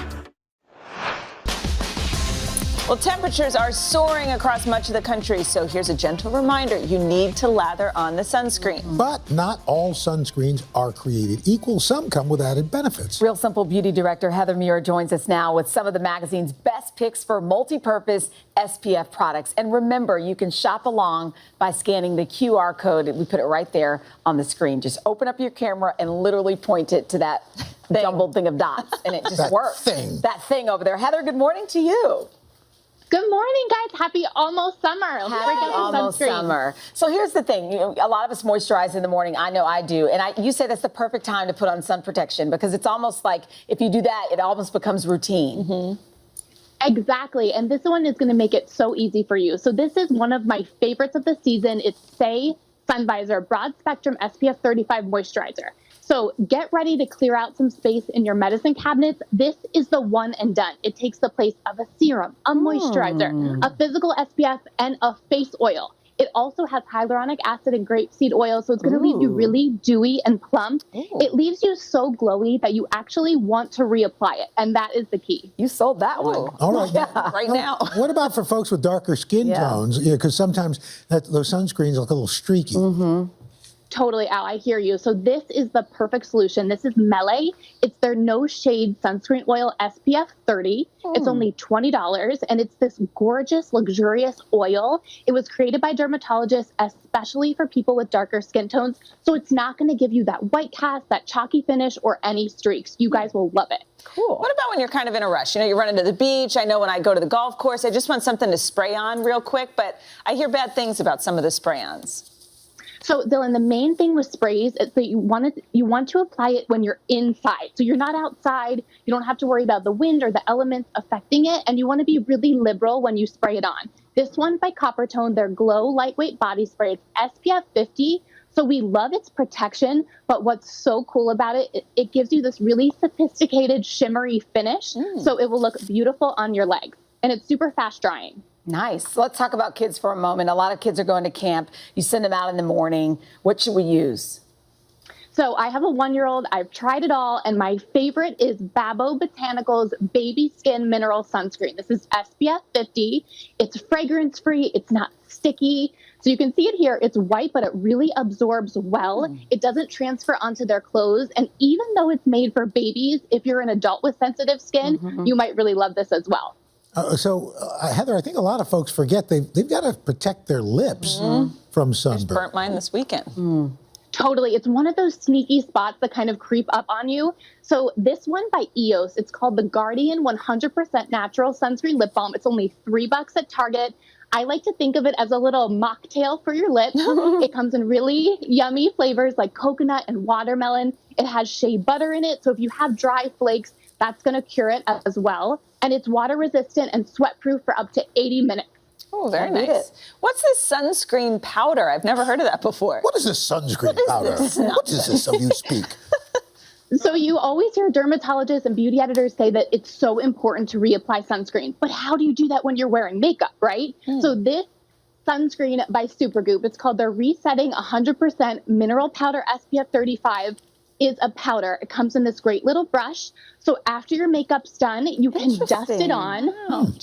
Well, temperatures are soaring across much of the country, so here's a gentle reminder. You need to lather on the sunscreen. But not all sunscreens are created equal. Some come with added benefits. Real Simple Beauty Director Heather Muir joins us now with some of the magazine's best picks for multi-purpose SPF products. And remember, you can shop along by scanning the QR code. We put it right there on the screen. Just open up your camera and literally point it to that jumbled thing of dots, and it just works. That thing over there. Heather, good morning to you. Good morning, guys. Happy almost summer. Happy almost summer. So here's the thing. A lot of us moisturize in the morning. I know I do. And you say that's the perfect time to put on sun protection, because it's almost like if you do that, it almost becomes routine. Exactly. And this one is going to make it so easy for you. So this is one of my favorites of the season. It's Say Sun Visor Broad Spectrum SPF 35 Moisturizer. So get ready to clear out some space in your medicine cabinets. This is the one and done. It takes the place of a serum, a moisturizer, a physical SPF, and a face oil. It also has hyaluronic acid and grapeseed oil, so it's going to leave you really dewy and plump. It leaves you so glowy that you actually want to reapply it, and that is the key. You sold that one. All right. Right now. What about for folks with darker skin tones? Because sometimes those sunscreens look a little streaky. Totally, Al, I hear you. So this is the perfect solution. This is Melee. It's their no shade sunscreen oil SPF 30. It's only $20, and it's this gorgeous, luxurious oil. It was created by dermatologists, especially for people with darker skin tones. So it's not going to give you that white cast, that chalky finish, or any streaks. You guys will love it. Cool. What about when you're kind of in a rush? You know, you're running to the beach. I know when I go to the golf course, I just want something to spray on real quick, but I hear bad things about some of the spray-ons. So Dylan, the main thing with sprays is that you want to apply it when you're inside. So you're not outside. You don't have to worry about the wind or the elements affecting it. And you want to be really liberal when you spray it on. This one by Coppertone, their Glow Lightweight Body Spray. It's SPF 50. So we love its protection, but what's so cool about it, it gives you this really sophisticated shimmery finish. So it will look beautiful on your legs. And it's super fast drying. Nice. So let's talk about kids for a moment. A lot of kids are going to camp. You send them out in the morning. What should we use? So I have a 1-year-old. I've tried it all, and my favorite is Babo Botanicals Baby Skin Mineral Sunscreen. This is SPF 50. It's fragrance-free. It's not sticky. So you can see it here. It's white, but it really absorbs well. It doesn't transfer onto their clothes. And even though it's made for babies, if you're an adult with sensitive skin, you might really love this as well. Heather, I think a lot of folks forget they've got to protect their lips from sunburn. Just burnt mine this weekend. Totally. It's one of those sneaky spots that kind of creep up on you. So this one by EOS, it's called the Guardian 100% Natural Sunscreen Lip Balm. It's only $3 at Target. I like to think of it as a little mocktail for your lips. It comes in really yummy flavors like coconut and watermelon. It has shea butter in it. So if you have dry flakes, that's going to cure it as well. And it's water resistant and sweat proof for up to 80 minutes. Oh, very nice. What's this sunscreen powder? I've never heard of that before. What is this sunscreen powder? What is this of you speak? So you always hear dermatologists and beauty editors say that it's so important to reapply sunscreen. But how do you do that when you're wearing makeup, right? So this sunscreen by Supergoop, it's called their Resetting 100% Mineral Powder SPF 35, is a powder. It comes in this great little brush. So after your makeup's done, you can dust it on.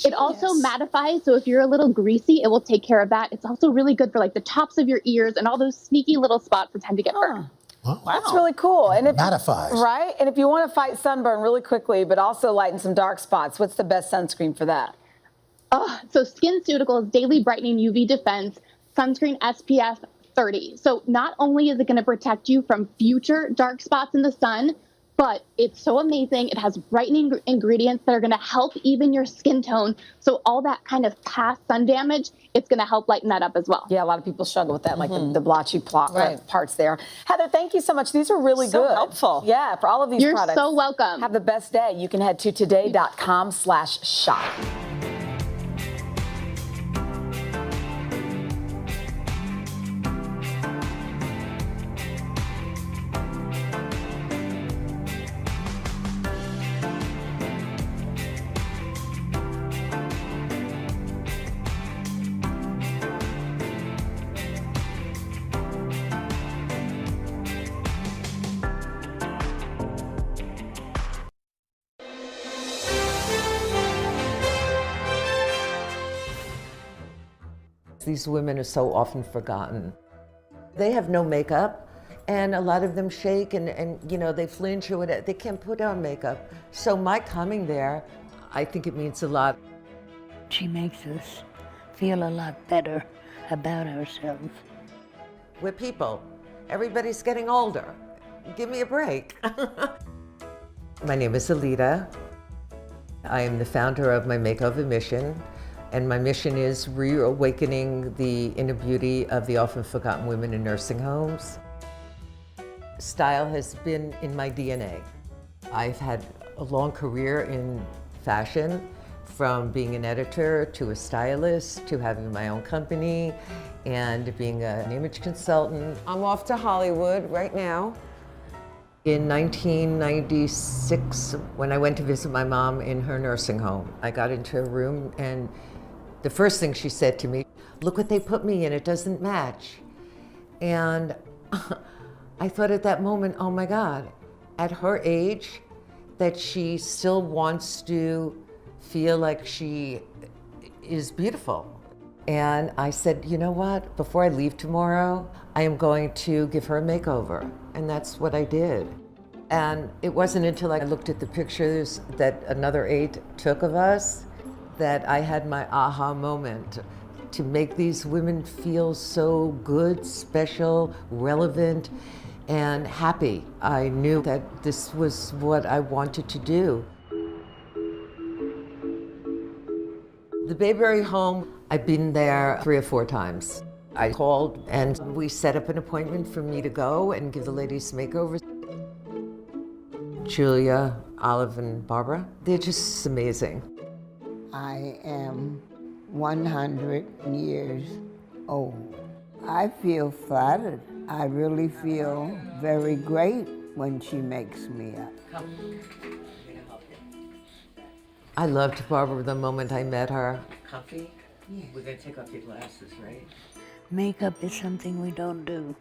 It also mattifies. So if you're a little greasy, it will take care of that. It's also really good for like the tops of your ears and all those sneaky little spots that tend to get burned. Wow. That's really cool. And mattifies. Right? And if you want to fight sunburn really quickly, but also lighten some dark spots, what's the best sunscreen for that? So SkinCeuticals Daily Brightening UV Defense Sunscreen SPF 30. So not only is it going to protect you from future dark spots in the sun, but it's so amazing. It has brightening ingredients that are going to help even your skin tone. So all that kind of past sun damage, it's going to help lighten that up as well. Yeah, a lot of people struggle with that, like the blotchy parts there. Heather, thank you so much. These are really good. Helpful. Yeah, for all of these products. You're so welcome. Have the best day. You can head to today.com/shop. These women are so often forgotten. They have no makeup, and a lot of them shake and you know, they flinch or whatever. They can't put on makeup. So my coming there, I think it means a lot. She makes us feel a lot better about ourselves. We're people. Everybody's getting older. Give me a break. My name is Elita. I am the founder of my makeover mission. And my mission is reawakening the inner beauty of the often forgotten women in nursing homes. Style has been in my DNA. I've had a long career in fashion, from being an editor to a stylist to having my own company and being an image consultant. I'm off to Hollywood right now. In 1996, when I went to visit my mom in her nursing home, I got into her room and the first thing she said to me, "Look what they put me in, it doesn't match." And I thought at that moment, oh my God, at her age, that she still wants to feel like she is beautiful. And I said, you know what, before I leave tomorrow, I am going to give her a makeover. And that's what I did. And it wasn't until I looked at the pictures that another 8 took of us that I had my aha moment to make these women feel so good, special, relevant, and happy. I knew that this was what I wanted to do. The Bayberry home, I've been there 3 or 4 times. I called and we set up an appointment for me to go and give the ladies makeovers. Julia, Olive, and Barbara, they're just amazing. I am 100 years old. I feel flattered. I really feel very great when she makes me up. I loved Barbara the moment I met her. Comfy? Yeah. We're gonna take off your glasses, right? Makeup is something we don't do.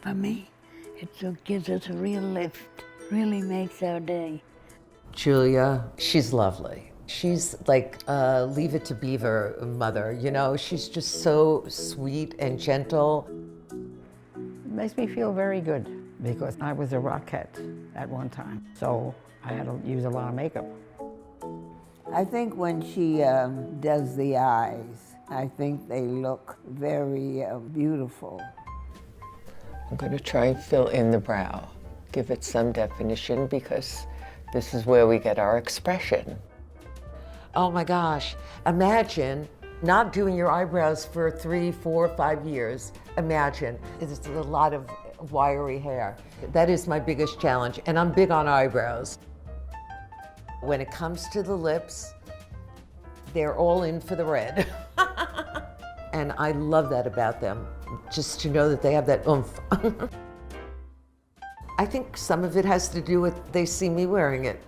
For me, it gives us a real lift, really makes our day. Julia, she's lovely. She's like Leave It to Beaver mother, you know? She's just so sweet and gentle. It makes me feel very good because I was a rockette at one time, so I had to use a lot of makeup. I think when she does the eyes, I think they look very beautiful. I'm going to try and fill in the brow, give it some definition because this is where we get our expression. Oh my gosh, imagine not doing your eyebrows for 3, 4, 5 years. Imagine, it's a lot of wiry hair. That is my biggest challenge, and I'm big on eyebrows. When it comes to the lips, they're all in for the red. And I love that about them, just to know that they have that oomph. I think some of it has to do with they see me wearing it.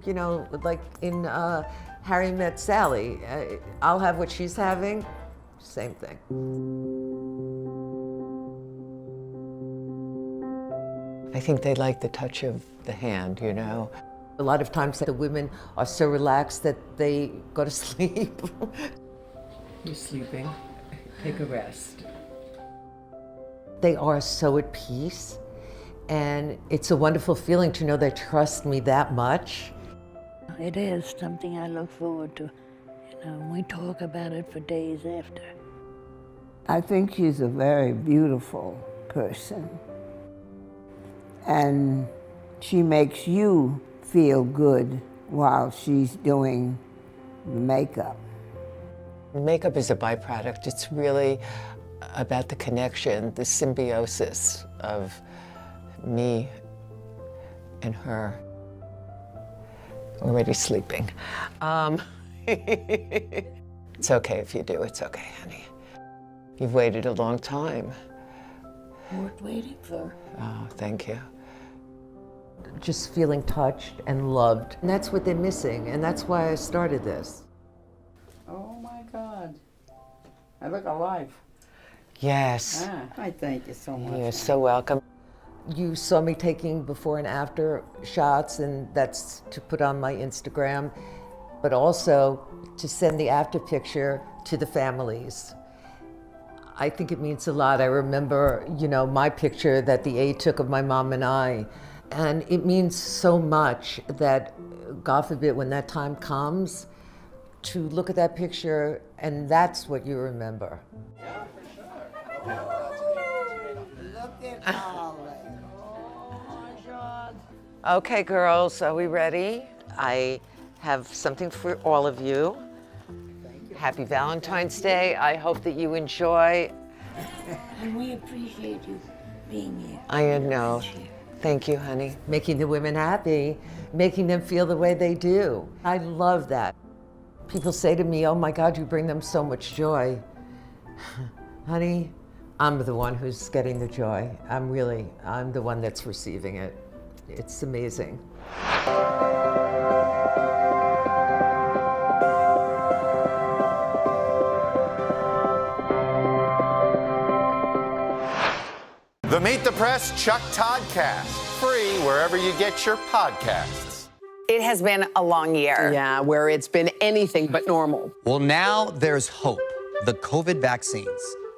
You know, like in Harry Met Sally, I'll have what she's having, same thing. I think they like the touch of the hand, you know. A lot of times the women are so relaxed that they go to sleep. You're sleeping. Take a rest. They are so at peace, and it's a wonderful feeling to know they trust me that much. It is something I look forward to. You know, we talk about it for days after. I think she's a very beautiful person. And she makes you feel good while she's doing the makeup. Makeup is a byproduct. It's really about the connection, the symbiosis of me and her. Already sleeping. It's okay if you do, it's okay, honey. You've waited a long time. Worth waiting for. Oh, thank you. Just feeling touched and loved. And that's what they're missing, and that's why I started this. Oh my God, I look alive. Yes. I thank you so much. You're so welcome. You saw me taking before and after shots, and that's to put on my Instagram, but also to send the after picture to the families. I think it means a lot. I remember, you know, my picture that the A took of my mom and I, and it means so much that, God forbid, when that time comes, to look at that picture, and that's what you remember. Yeah, for sure. Look at all that. Okay, girls, are we ready? I have something for all of you. Happy Valentine's Day. I hope that you enjoy. And we appreciate you being here. I know. Thank you, honey. Making the women happy, making them feel the way they do. I love that. People say to me, oh my God, you bring them so much joy. Honey, I'm the one who's getting the joy. I'm the one that's receiving it. It's amazing. The Meet the Press Chuck Toddcast, free wherever you get your podcasts. It has been a long year. Yeah, where it's been anything but normal. Well, now there's hope. The COVID vaccines.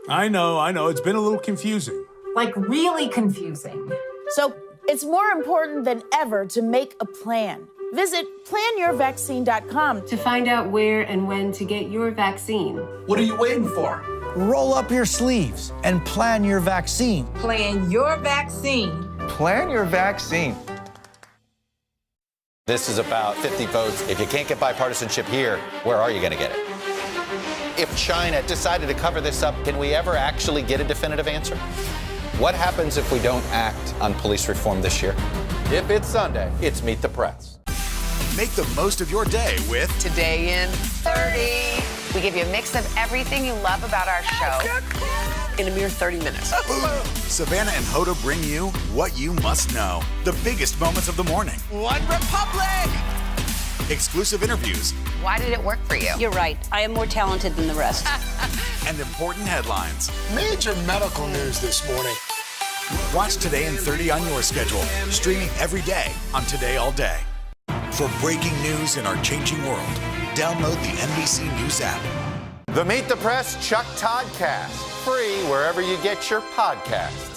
I know. It's been a little confusing. Like really confusing. So it's more important than ever to make a plan. Visit planyourvaccine.com to find out where and when to get your vaccine. What are you waiting for? Roll up your sleeves and plan your vaccine. Plan your vaccine. Plan your vaccine. This is about 50 votes. If you can't get bipartisanship here, where are you going to get it? If China decided to cover this up, can we ever actually get a definitive answer? What happens if we don't act on police reform this year? If it's Sunday, it's Meet the Press. Make the most of your day with Today in 30. We give you a mix of everything you love about our show in a mere 30 minutes. Savannah and Hoda bring you what you must know. The biggest moments of the morning. One Republic! Exclusive interviews. Why did it work for you? You're right. I am more talented than the rest. And important headlines. Major medical news this morning. Watch Today in 30 on your schedule. Streaming every day on Today All Day. For breaking news in our changing world, download the NBC News app. The Meet the Press Chuck Toddcast. Free wherever you get your podcasts.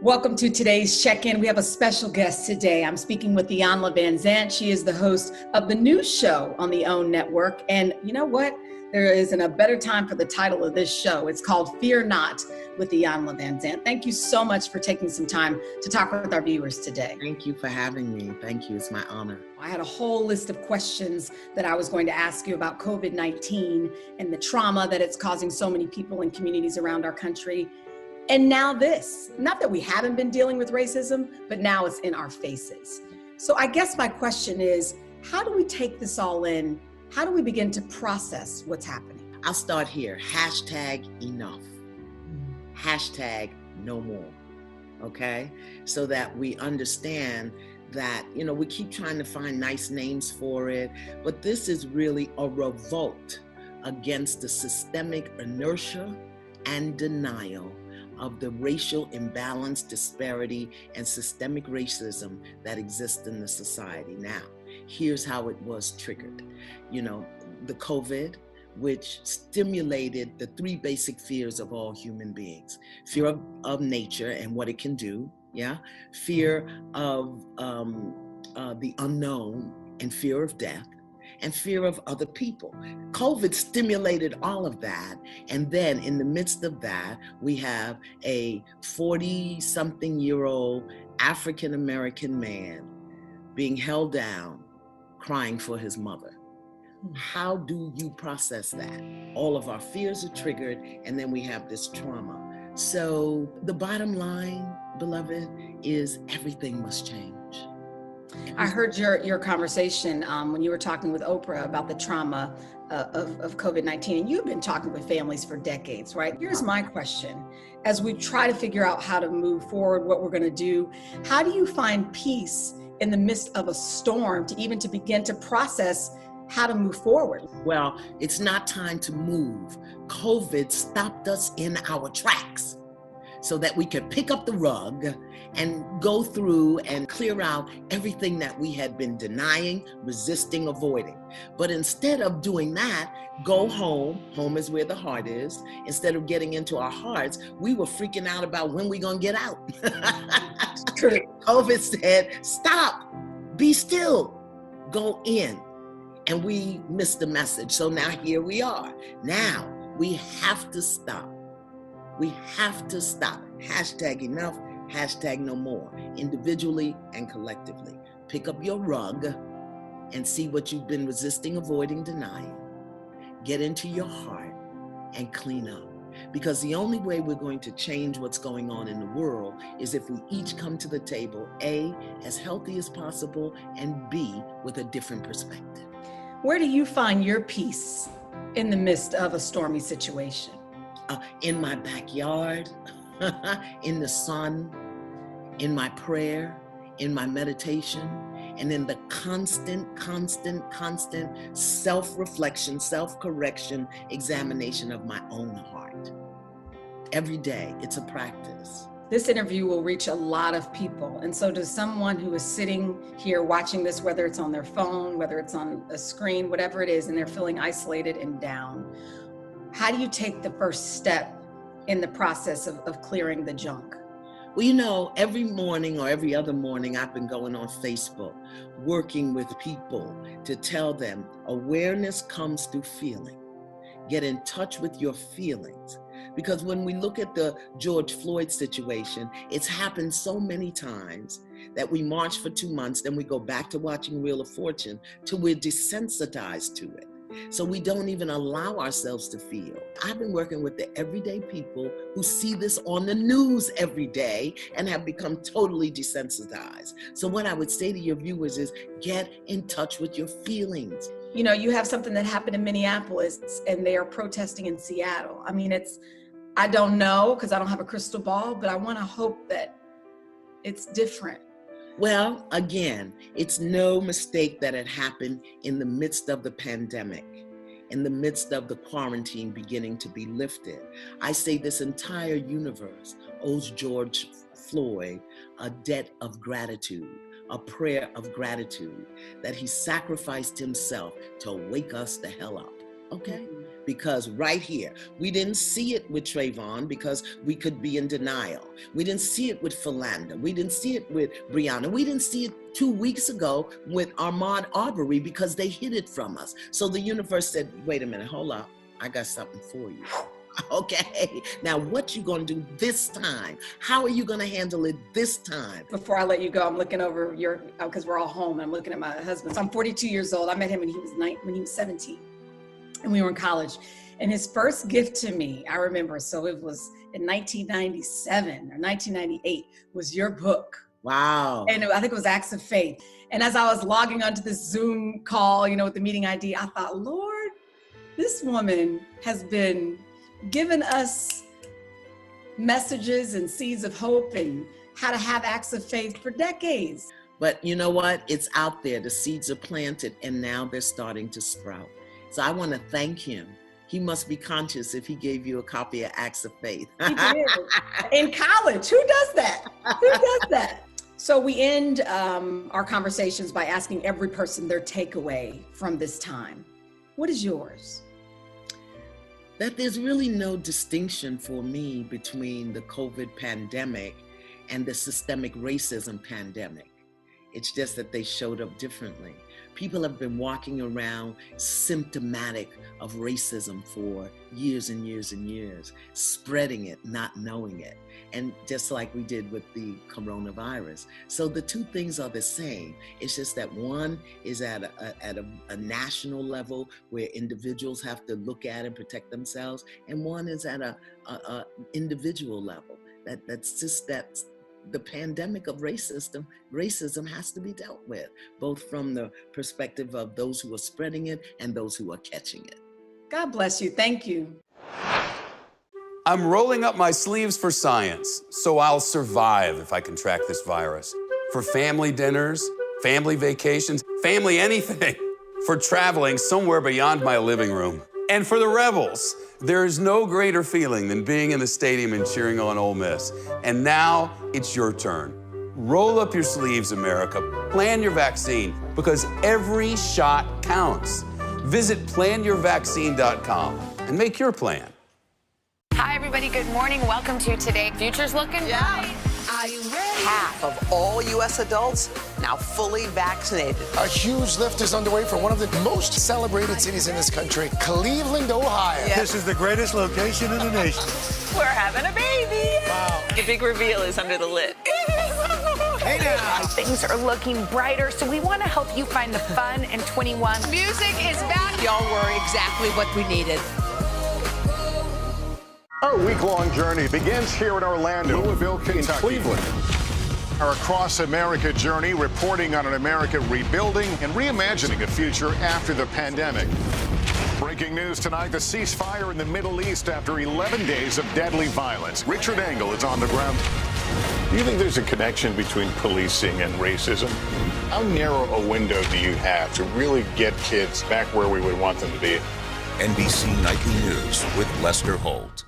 Welcome to today's check-in. We have a special guest today. I'm speaking with Iyanla Vanzant. She is the host of the news show on the OWN network. And you know what? There isn't a better time for the title of this show. It's called Fear Not with Iyanla Vanzant. Thank you so much for taking some time to talk with our viewers today. Thank you for having me. Thank you. It's my honor. I had a whole list of questions that I was going to ask you about COVID-19 and the trauma that it's causing so many people and communities around our country. And now this, not that we haven't been dealing with racism, but now it's in our faces. So I guess my question is, how do we take this all in? How do we begin to process what's happening? I'll start here. Hashtag enough. Hashtag no more. Okay? So that we understand that, you know, we keep trying to find nice names for it, but this is really a revolt against the systemic inertia and denial of the racial imbalance, disparity, and systemic racism that exists in the society. Now, here's how it was triggered. You know, the COVID, which stimulated the three basic fears of all human beings. Fear of nature and what it can do, yeah? Fear of the unknown and fear of death, and fear of other people. COVID stimulated all of that. And then in the midst of that, we have a 40-something-year-old African-American man being held down, crying for his mother. How do you process that? All of our fears are triggered, and then we have this trauma. So the bottom line, beloved, is everything must change. I heard your conversation when you were talking with Oprah about the trauma of COVID-19, and you've been talking with families for decades, right? Here's my question. As we try to figure out how to move forward, what we're gonna do, how do you find peace in the midst of a storm to begin to process how to move forward? Well, it's not time to move. COVID stopped us in our tracks so that we could pick up the rug and go through and clear out everything that we had been denying, resisting, avoiding. But instead of doing that, go home. Home is where the heart is. Instead of getting into our hearts, we were freaking out about when we're gonna get out. True. COVID said, stop, be still, go in. And we missed the message. So now here we are. Now we have to stop. We have to stop. Hashtag enough, hashtag no more, individually and collectively. Pick up your rug and see what you've been resisting, avoiding, denying. Get into your heart and clean up. Because the only way we're going to change what's going on in the world is if we each come to the table, A, as healthy as possible, and B, with a different perspective. Where do you find your peace in the midst of a stormy situation? In my backyard, in the sun, in my prayer, in my meditation, and in the constant self-reflection, self-correction, examination of my own heart. Every day, it's a practice. This interview will reach a lot of people. And so does someone who is sitting here watching this, whether it's on their phone, whether it's on a screen, whatever it is, and they're feeling isolated and down, how do you take the first step in the process of clearing the junk? Well, you know, every morning or every other morning, I've been going on Facebook, working with people to tell them awareness comes through feeling. Get in touch with your feelings. Because when we look at the George Floyd situation, it's happened so many times that we march for 2 months, then we go back to watching Wheel of Fortune till we're desensitized to it. So we don't even allow ourselves to feel. I've been working with the everyday people who see this on the news every day and have become totally desensitized. So what I would say to your viewers is get in touch with your feelings. You know, you have something that happened in Minneapolis and they are protesting in Seattle. I mean, I don't know because I don't have a crystal ball, but I want to hope that it's different. Well, again, it's no mistake that it happened in the midst of the pandemic, in the midst of the quarantine beginning to be lifted. I say this entire universe owes George Floyd a debt of gratitude, a prayer of gratitude, that he sacrificed himself to wake us the hell up, okay? Because right here, we didn't see it with Trayvon because we could be in denial. We didn't see it with Philanda. We didn't see it with Brianna. We didn't see it 2 weeks ago with Ahmaud Arbery because they hid it from us. So the universe said, wait a minute, hold up, I got something for you. Okay, now what you gonna do this time? How are you gonna handle it this time? Before I let you go, I'm looking over because we're all home, and I'm looking at my husband. So I'm 42 years old. I met him when he was 17. And we were in college. And his first gift to me, I remember, so it was in 1997 or 1998, was your book. Wow. And I think it was Acts of Faith. And as I was logging onto this Zoom call, with the meeting ID, I thought, Lord, this woman has been giving us messages and seeds of hope and how to have acts of faith for decades. But you know what? It's out there. The seeds are planted and now they're starting to sprout. So I want to thank him. He must be conscious if he gave you a copy of Acts of Faith. He did. In college. Who does that? Who does that? So we end our conversations by asking every person their takeaway from this time. What is yours? That there's really no distinction for me between the COVID pandemic and the systemic racism pandemic. It's just that they showed up differently. People have been walking around symptomatic of racism for years and years and years, spreading it, not knowing it. And just like we did with the coronavirus. So the two things are the same. It's just that one is at a national level where individuals have to look at and protect themselves. And one is at a individual level. That's the pandemic of racism has to be dealt with, both from the perspective of those who are spreading it and those who are catching it. God bless you. Thank you. I'm rolling up my sleeves for science, so I'll survive if I contract this virus. For family dinners, family vacations, family anything. For traveling somewhere beyond my living room. And for the Rebels, there is no greater feeling than being in the stadium and cheering on Ole Miss. And now it's your turn. Roll up your sleeves, America. Plan your vaccine, because every shot counts. Visit planyourvaccine.com and make your plan. Hi, everybody. Good morning. Welcome to Today. Future's looking bright. Are you ready? Half of all U.S. adults now fully vaccinated. A huge lift is underway for one of the most celebrated cities in this country, Cleveland, Ohio. Yes. This is the greatest location in the nation. We're having a baby. Wow. The big reveal is under the lid. Hey now. Things are looking brighter, so we want to help you find the fun in 21. Music is back. Y'all were exactly what we needed. Our week-long journey begins here in Orlando, Louisville, Kentucky, Cleveland. Our Across America journey reporting on an America rebuilding and reimagining a future after the pandemic. Breaking news tonight, the ceasefire in the Middle East after 11 days of deadly violence. Richard Engel is on the ground. Do you think there's a connection between policing and racism? How narrow a window do you have to really get kids back where we would want them to be? NBC Nightly News with Lester Holt.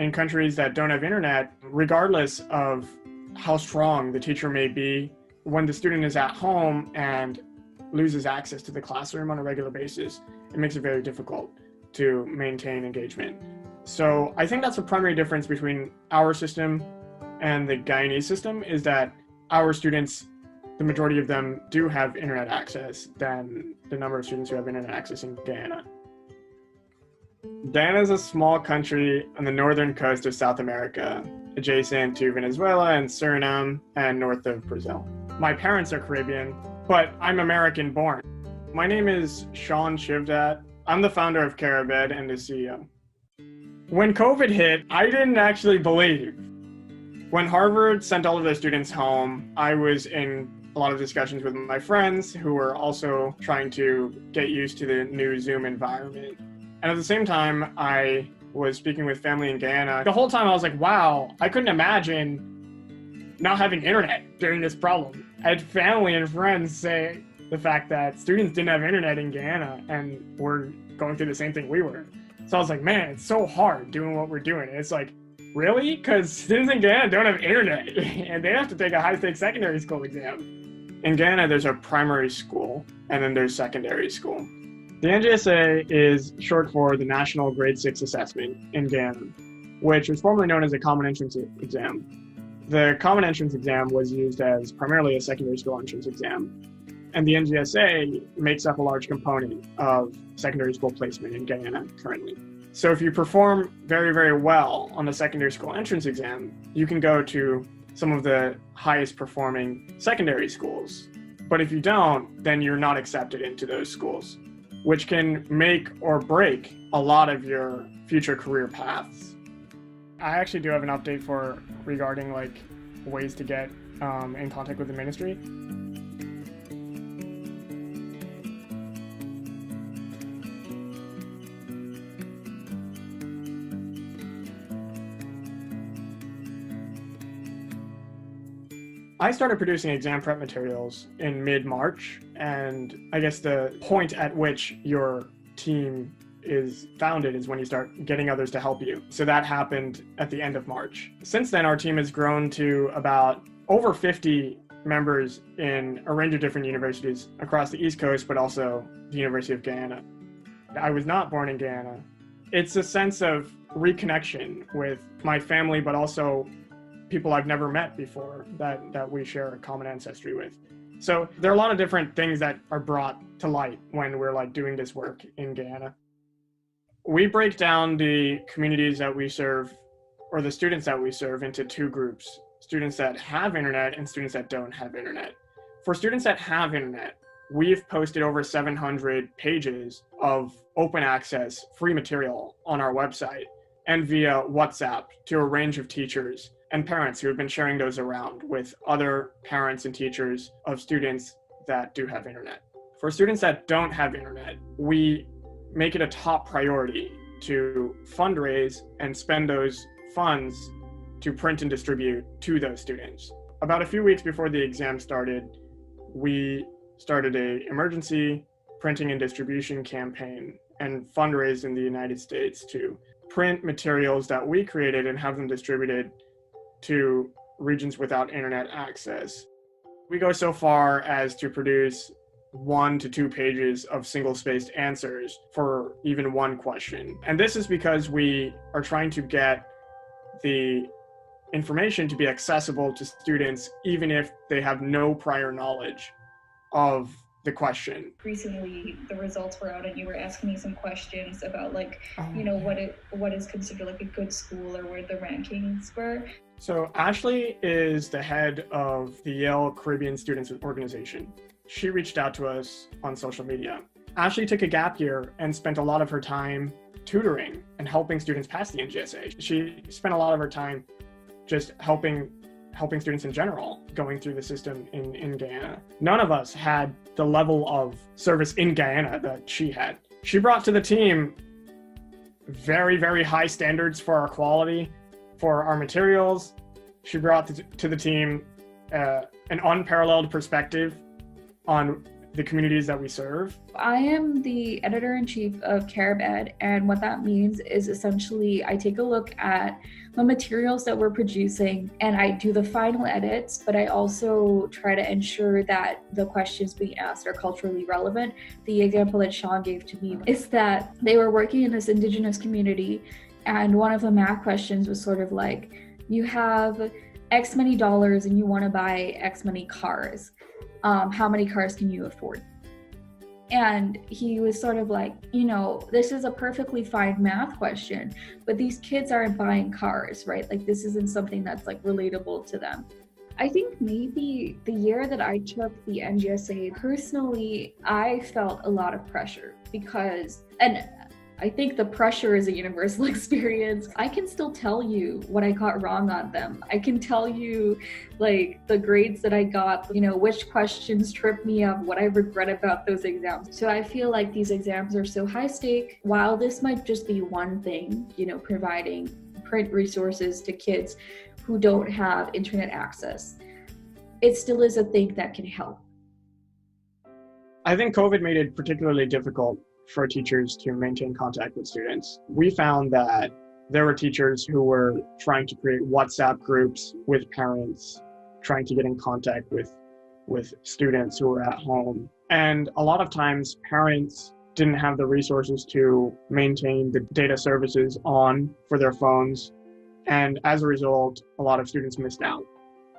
in countries that don't have internet, regardless of how strong the teacher may be, when the student is at home and loses access to the classroom on a regular basis, it makes it very difficult to maintain engagement. So I think that's the primary difference between our system and the Guyanese system, is that our students, the majority of them do have internet access than the number of students who have internet access in Guyana. Guyana is a small country on the northern coast of South America, adjacent to Venezuela and Suriname and north of Brazil. My parents are Caribbean, but I'm American born. My name is Sean Chivdat. I'm the founder of Caribed and the CEO. When COVID hit, I didn't actually believe. When Harvard sent all of their students home, I was in a lot of discussions with my friends who were also trying to get used to the new Zoom environment. And at the same time, I was speaking with family in Guyana. The whole time I was like, wow, I couldn't imagine not having internet during this problem. I had family and friends say the fact that students didn't have internet in Guyana and were going through the same thing we were. So I was like, man, it's so hard doing what we're doing. And it's like, really? Because students in Guyana don't have internet and they have to take a high-stakes secondary school exam. In Guyana, there's a primary school and then there's secondary school. The NGSA is short for the National Grade 6 Assessment in Guyana, which was formerly known as a Common Entrance Exam. The Common Entrance Exam was used as primarily a secondary school entrance exam, and the NGSA makes up a large component of secondary school placement in Guyana currently. So if you perform very, very well on the secondary school entrance exam, you can go to some of the highest performing secondary schools. But if you don't, then you're not accepted into those schools, which can make or break a lot of your future career paths. I actually do have an update regarding ways to get in contact with the ministry. I started producing exam prep materials in mid-March, and I guess the point at which your team is founded is when you start getting others to help you. So that happened at the end of March. Since then, our team has grown to about over 50 members in a range of different universities across the East Coast, but also the University of Guyana. I was not born in Guyana. It's a sense of reconnection with my family, but also people I've never met before that we share a common ancestry with. So there are a lot of different things that are brought to light when we're doing this work in Guyana. We break down the communities that we serve, or the students that we serve, into two groups: students that have internet and students that don't have internet. For students that have internet, we've posted over 700 pages of open access free material on our website and via WhatsApp to a range of teachers and parents who have been sharing those around with other parents and teachers of students that do have internet. For students that don't have internet, we make it a top priority to fundraise and spend those funds to print and distribute to those students. About a few weeks before the exam started, we started an emergency printing and distribution campaign and fundraised in the United States to print materials that we created and have them distributed to regions without internet access. We go so far as to produce 1 to 2 pages of single-spaced answers for even one question. And this is because we are trying to get the information to be accessible to students even if they have no prior knowledge of the question. Recently, the results were out and you were asking me some questions about what is considered a good school or where the rankings were. So Ashley is the head of the Yale Caribbean Students Organization. She reached out to us on social media. Ashley took a gap year and spent a lot of her time tutoring and helping students pass the NGSA. She spent a lot of her time just helping students in general going through the system in Guyana. None of us had the level of service in Guyana that she had. She brought to the team very, very high standards for our quality, for our materials. She brought to the team an unparalleled perspective on the communities that we serve. I am the editor-in-chief of CaribEd, and what that means is essentially I take a look at the materials that we're producing and I do the final edits, but I also try to ensure that the questions being asked are culturally relevant. The example that Sean gave to me is that they were working in this indigenous community, and one of the math questions was sort of like, you have X many dollars and you want to buy X many cars. How many cars can you afford? And he was sort of like, this is a perfectly fine math question, but these kids aren't buying cars, right? Like, this isn't something that's like relatable to them. I think maybe the year that I took the NGSA, personally, I felt a lot of pressure because, and I think the pressure is a universal experience. I can still tell you what I got wrong on them. I can tell you like the grades that I got, which questions tripped me up, what I regret about those exams. So I feel like these exams are so high stake. While this might just be one thing, providing print resources to kids who don't have internet access, it still is a thing that can help. I think COVID made it particularly difficult for teachers to maintain contact with students. We found that there were teachers who were trying to create WhatsApp groups with parents, trying to get in contact with students who were at home. And a lot of times parents didn't have the resources to maintain the data services on for their phones. And as a result, a lot of students missed out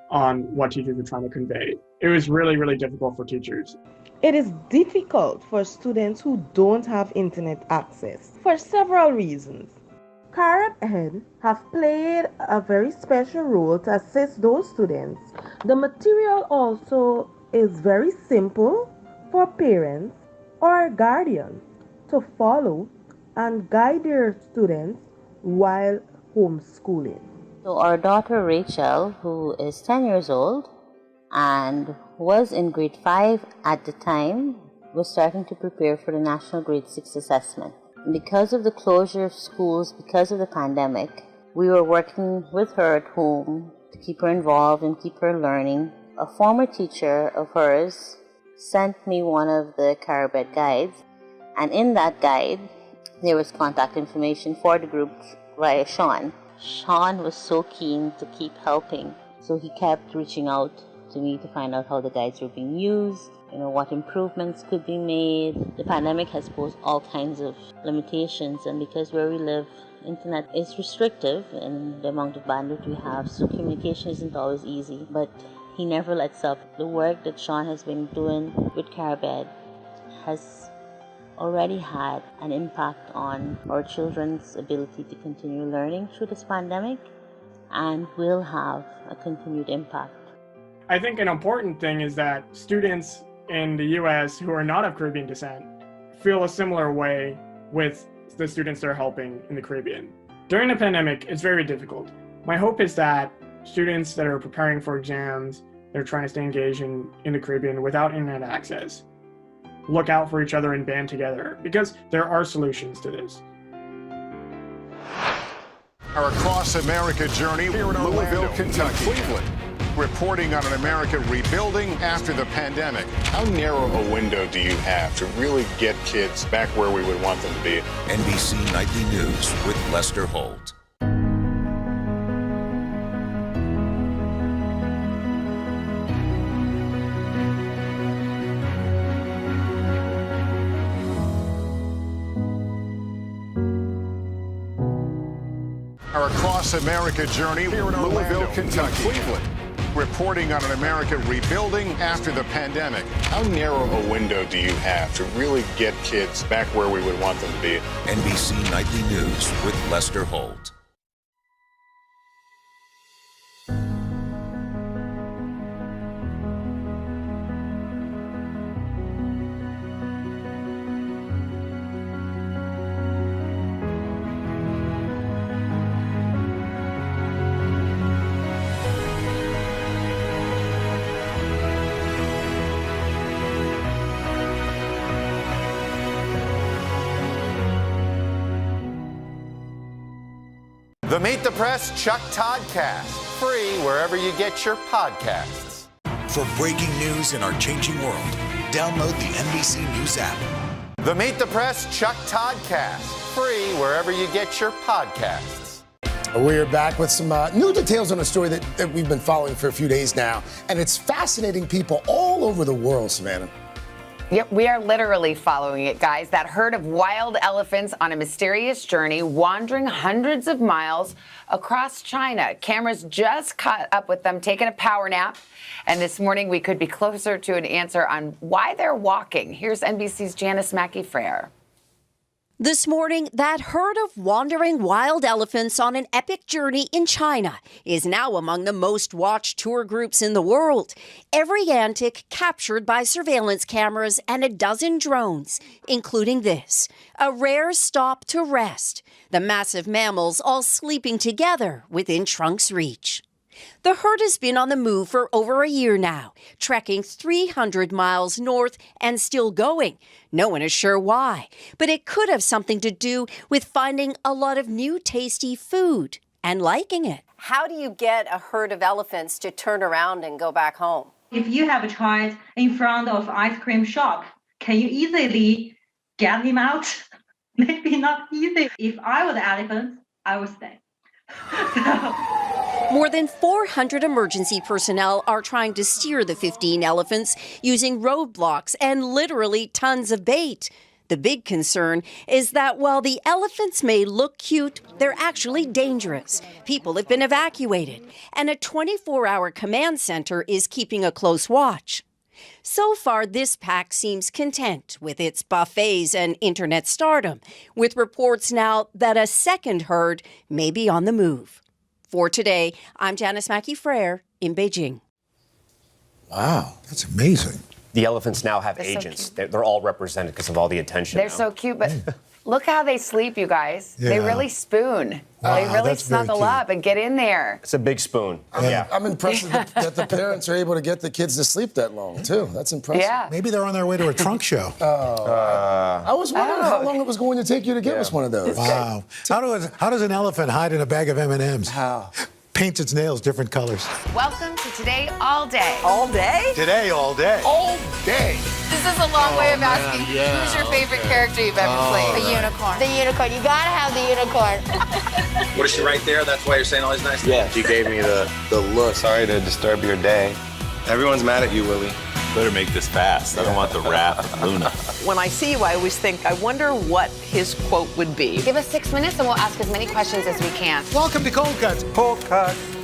on what teachers were trying to convey. It was really, really difficult for teachers. It is difficult for students who don't have internet access for several reasons. CaribEd have played a very special role to assist those students. The material also is very simple for parents or guardians to follow and guide their students while homeschooling. So our daughter Rachel, who is 10 years old and was in grade 5 at the time, was starting to prepare for the National Grade 6 assessment. Because of the closure of schools, because of the pandemic, we were working with her at home to keep her involved and keep her learning. A former teacher of hers sent me one of the CaribEd guides, and in that guide, there was contact information for the group via Sean. Sean was so keen to keep helping, so he kept reaching out to me to find out how the guides were being used, what improvements could be made. The pandemic has posed all kinds of limitations, and because where we live, internet is restrictive in the amount of bandwidth we have, so communication isn't always easy, but he never lets up. The work that Sean has been doing with CaribEd has already had an impact on our children's ability to continue learning through this pandemic and will have a continued impact. I think an important thing is that students in the US who are not of Caribbean descent feel a similar way with the students they're helping in the Caribbean. During the pandemic, it's very difficult. My hope is that students that are preparing for exams, they're trying to stay engaged in the Caribbean without internet access, look out for each other and band together, because there are solutions to this. Our Across America journey here in Louisville, Kentucky, Cleveland, reporting on an America rebuilding after the pandemic. How narrow a window do you have to really get kids back where we would want them to be? NBC Nightly News with Lester Holt. Our Across America journey here in Louisville, Kentucky, Cleveland, reporting on an America rebuilding after the pandemic. How narrow a window do you have to really get kids back where we would want them to be? NBC Nightly News with Lester Holt. The Meet the Press Chuck Toddcast, free wherever you get your podcasts. For breaking news in our changing world, Download the NBC News app. The Meet the Press Chuck Toddcast, free wherever you get your podcasts. We're back with some new details on a story that we've been following for a few days now, and it's fascinating people all over the world, Savannah. Yep, we are literally following it, guys. That herd of wild elephants on a mysterious journey, wandering hundreds of miles across China. Cameras just caught up with them, taking a power nap. And this morning, we could be closer to an answer on why they're walking. Here's NBC's Janice Mackey-Frayer. This morning, that herd of wandering wild elephants on an epic journey in China is now among the most watched tour groups in the world. Every antic captured by surveillance cameras and a dozen drones, including this, a rare stop to rest. The massive mammals all sleeping together within trunk's reach. The herd has been on the move for over a year now, trekking 300 miles north and still going. No one is sure why, but it could have something to do with finding a lot of new tasty food and liking it. How do you get a herd of elephants to turn around and go back home? If you have a child in front of ice cream shop, can you easily get him out? Maybe not easy. If I was an elephant, I would stay. More than 400 emergency personnel are trying to steer the 15 elephants using roadblocks and literally tons of bait. The big concern is that while the elephants may look cute, they're actually dangerous. People have been evacuated, and a 24-hour command center is keeping a close watch. So far, this pack seems content with its buffets and internet stardom, with reports now that a second herd may be on the move. For today, I'm Janice Mackey-Frayer in Beijing. Wow, that's amazing. The elephants now have They're so agents. They're all represented because of all the attention. They're now. so cute, but look how they sleep, you guys. They Yeah. really spoon. Wow, They really that's very snuggle cute. up and get in there. It's a big spoon. I'm impressed that the parents are able to get the kids to sleep that long, too. That's impressive. Yeah. Maybe they're on their way to a trunk show. I was wondering how long it was going to take you to get us one of those. Wow. How does an elephant hide in a bag of M&Ms? How? Paints its nails different colors. Welcome to Today All Day. All day? Today, all day. All day. This is a long way of asking who's your favorite character you've ever played. The unicorn. The unicorn. You gotta have the unicorn. What is she right there? That's why you're saying all these nice things? Yeah, she gave me the look. Sorry to disturb your day. Everyone's mad at you, Willie. Better make this fast. I don't want the wrath of Luna. When I see you, I always think, I wonder what his quote would be. Give us 6 minutes and we'll ask as many questions as we can. Welcome to Cold Cuts. Cold cut.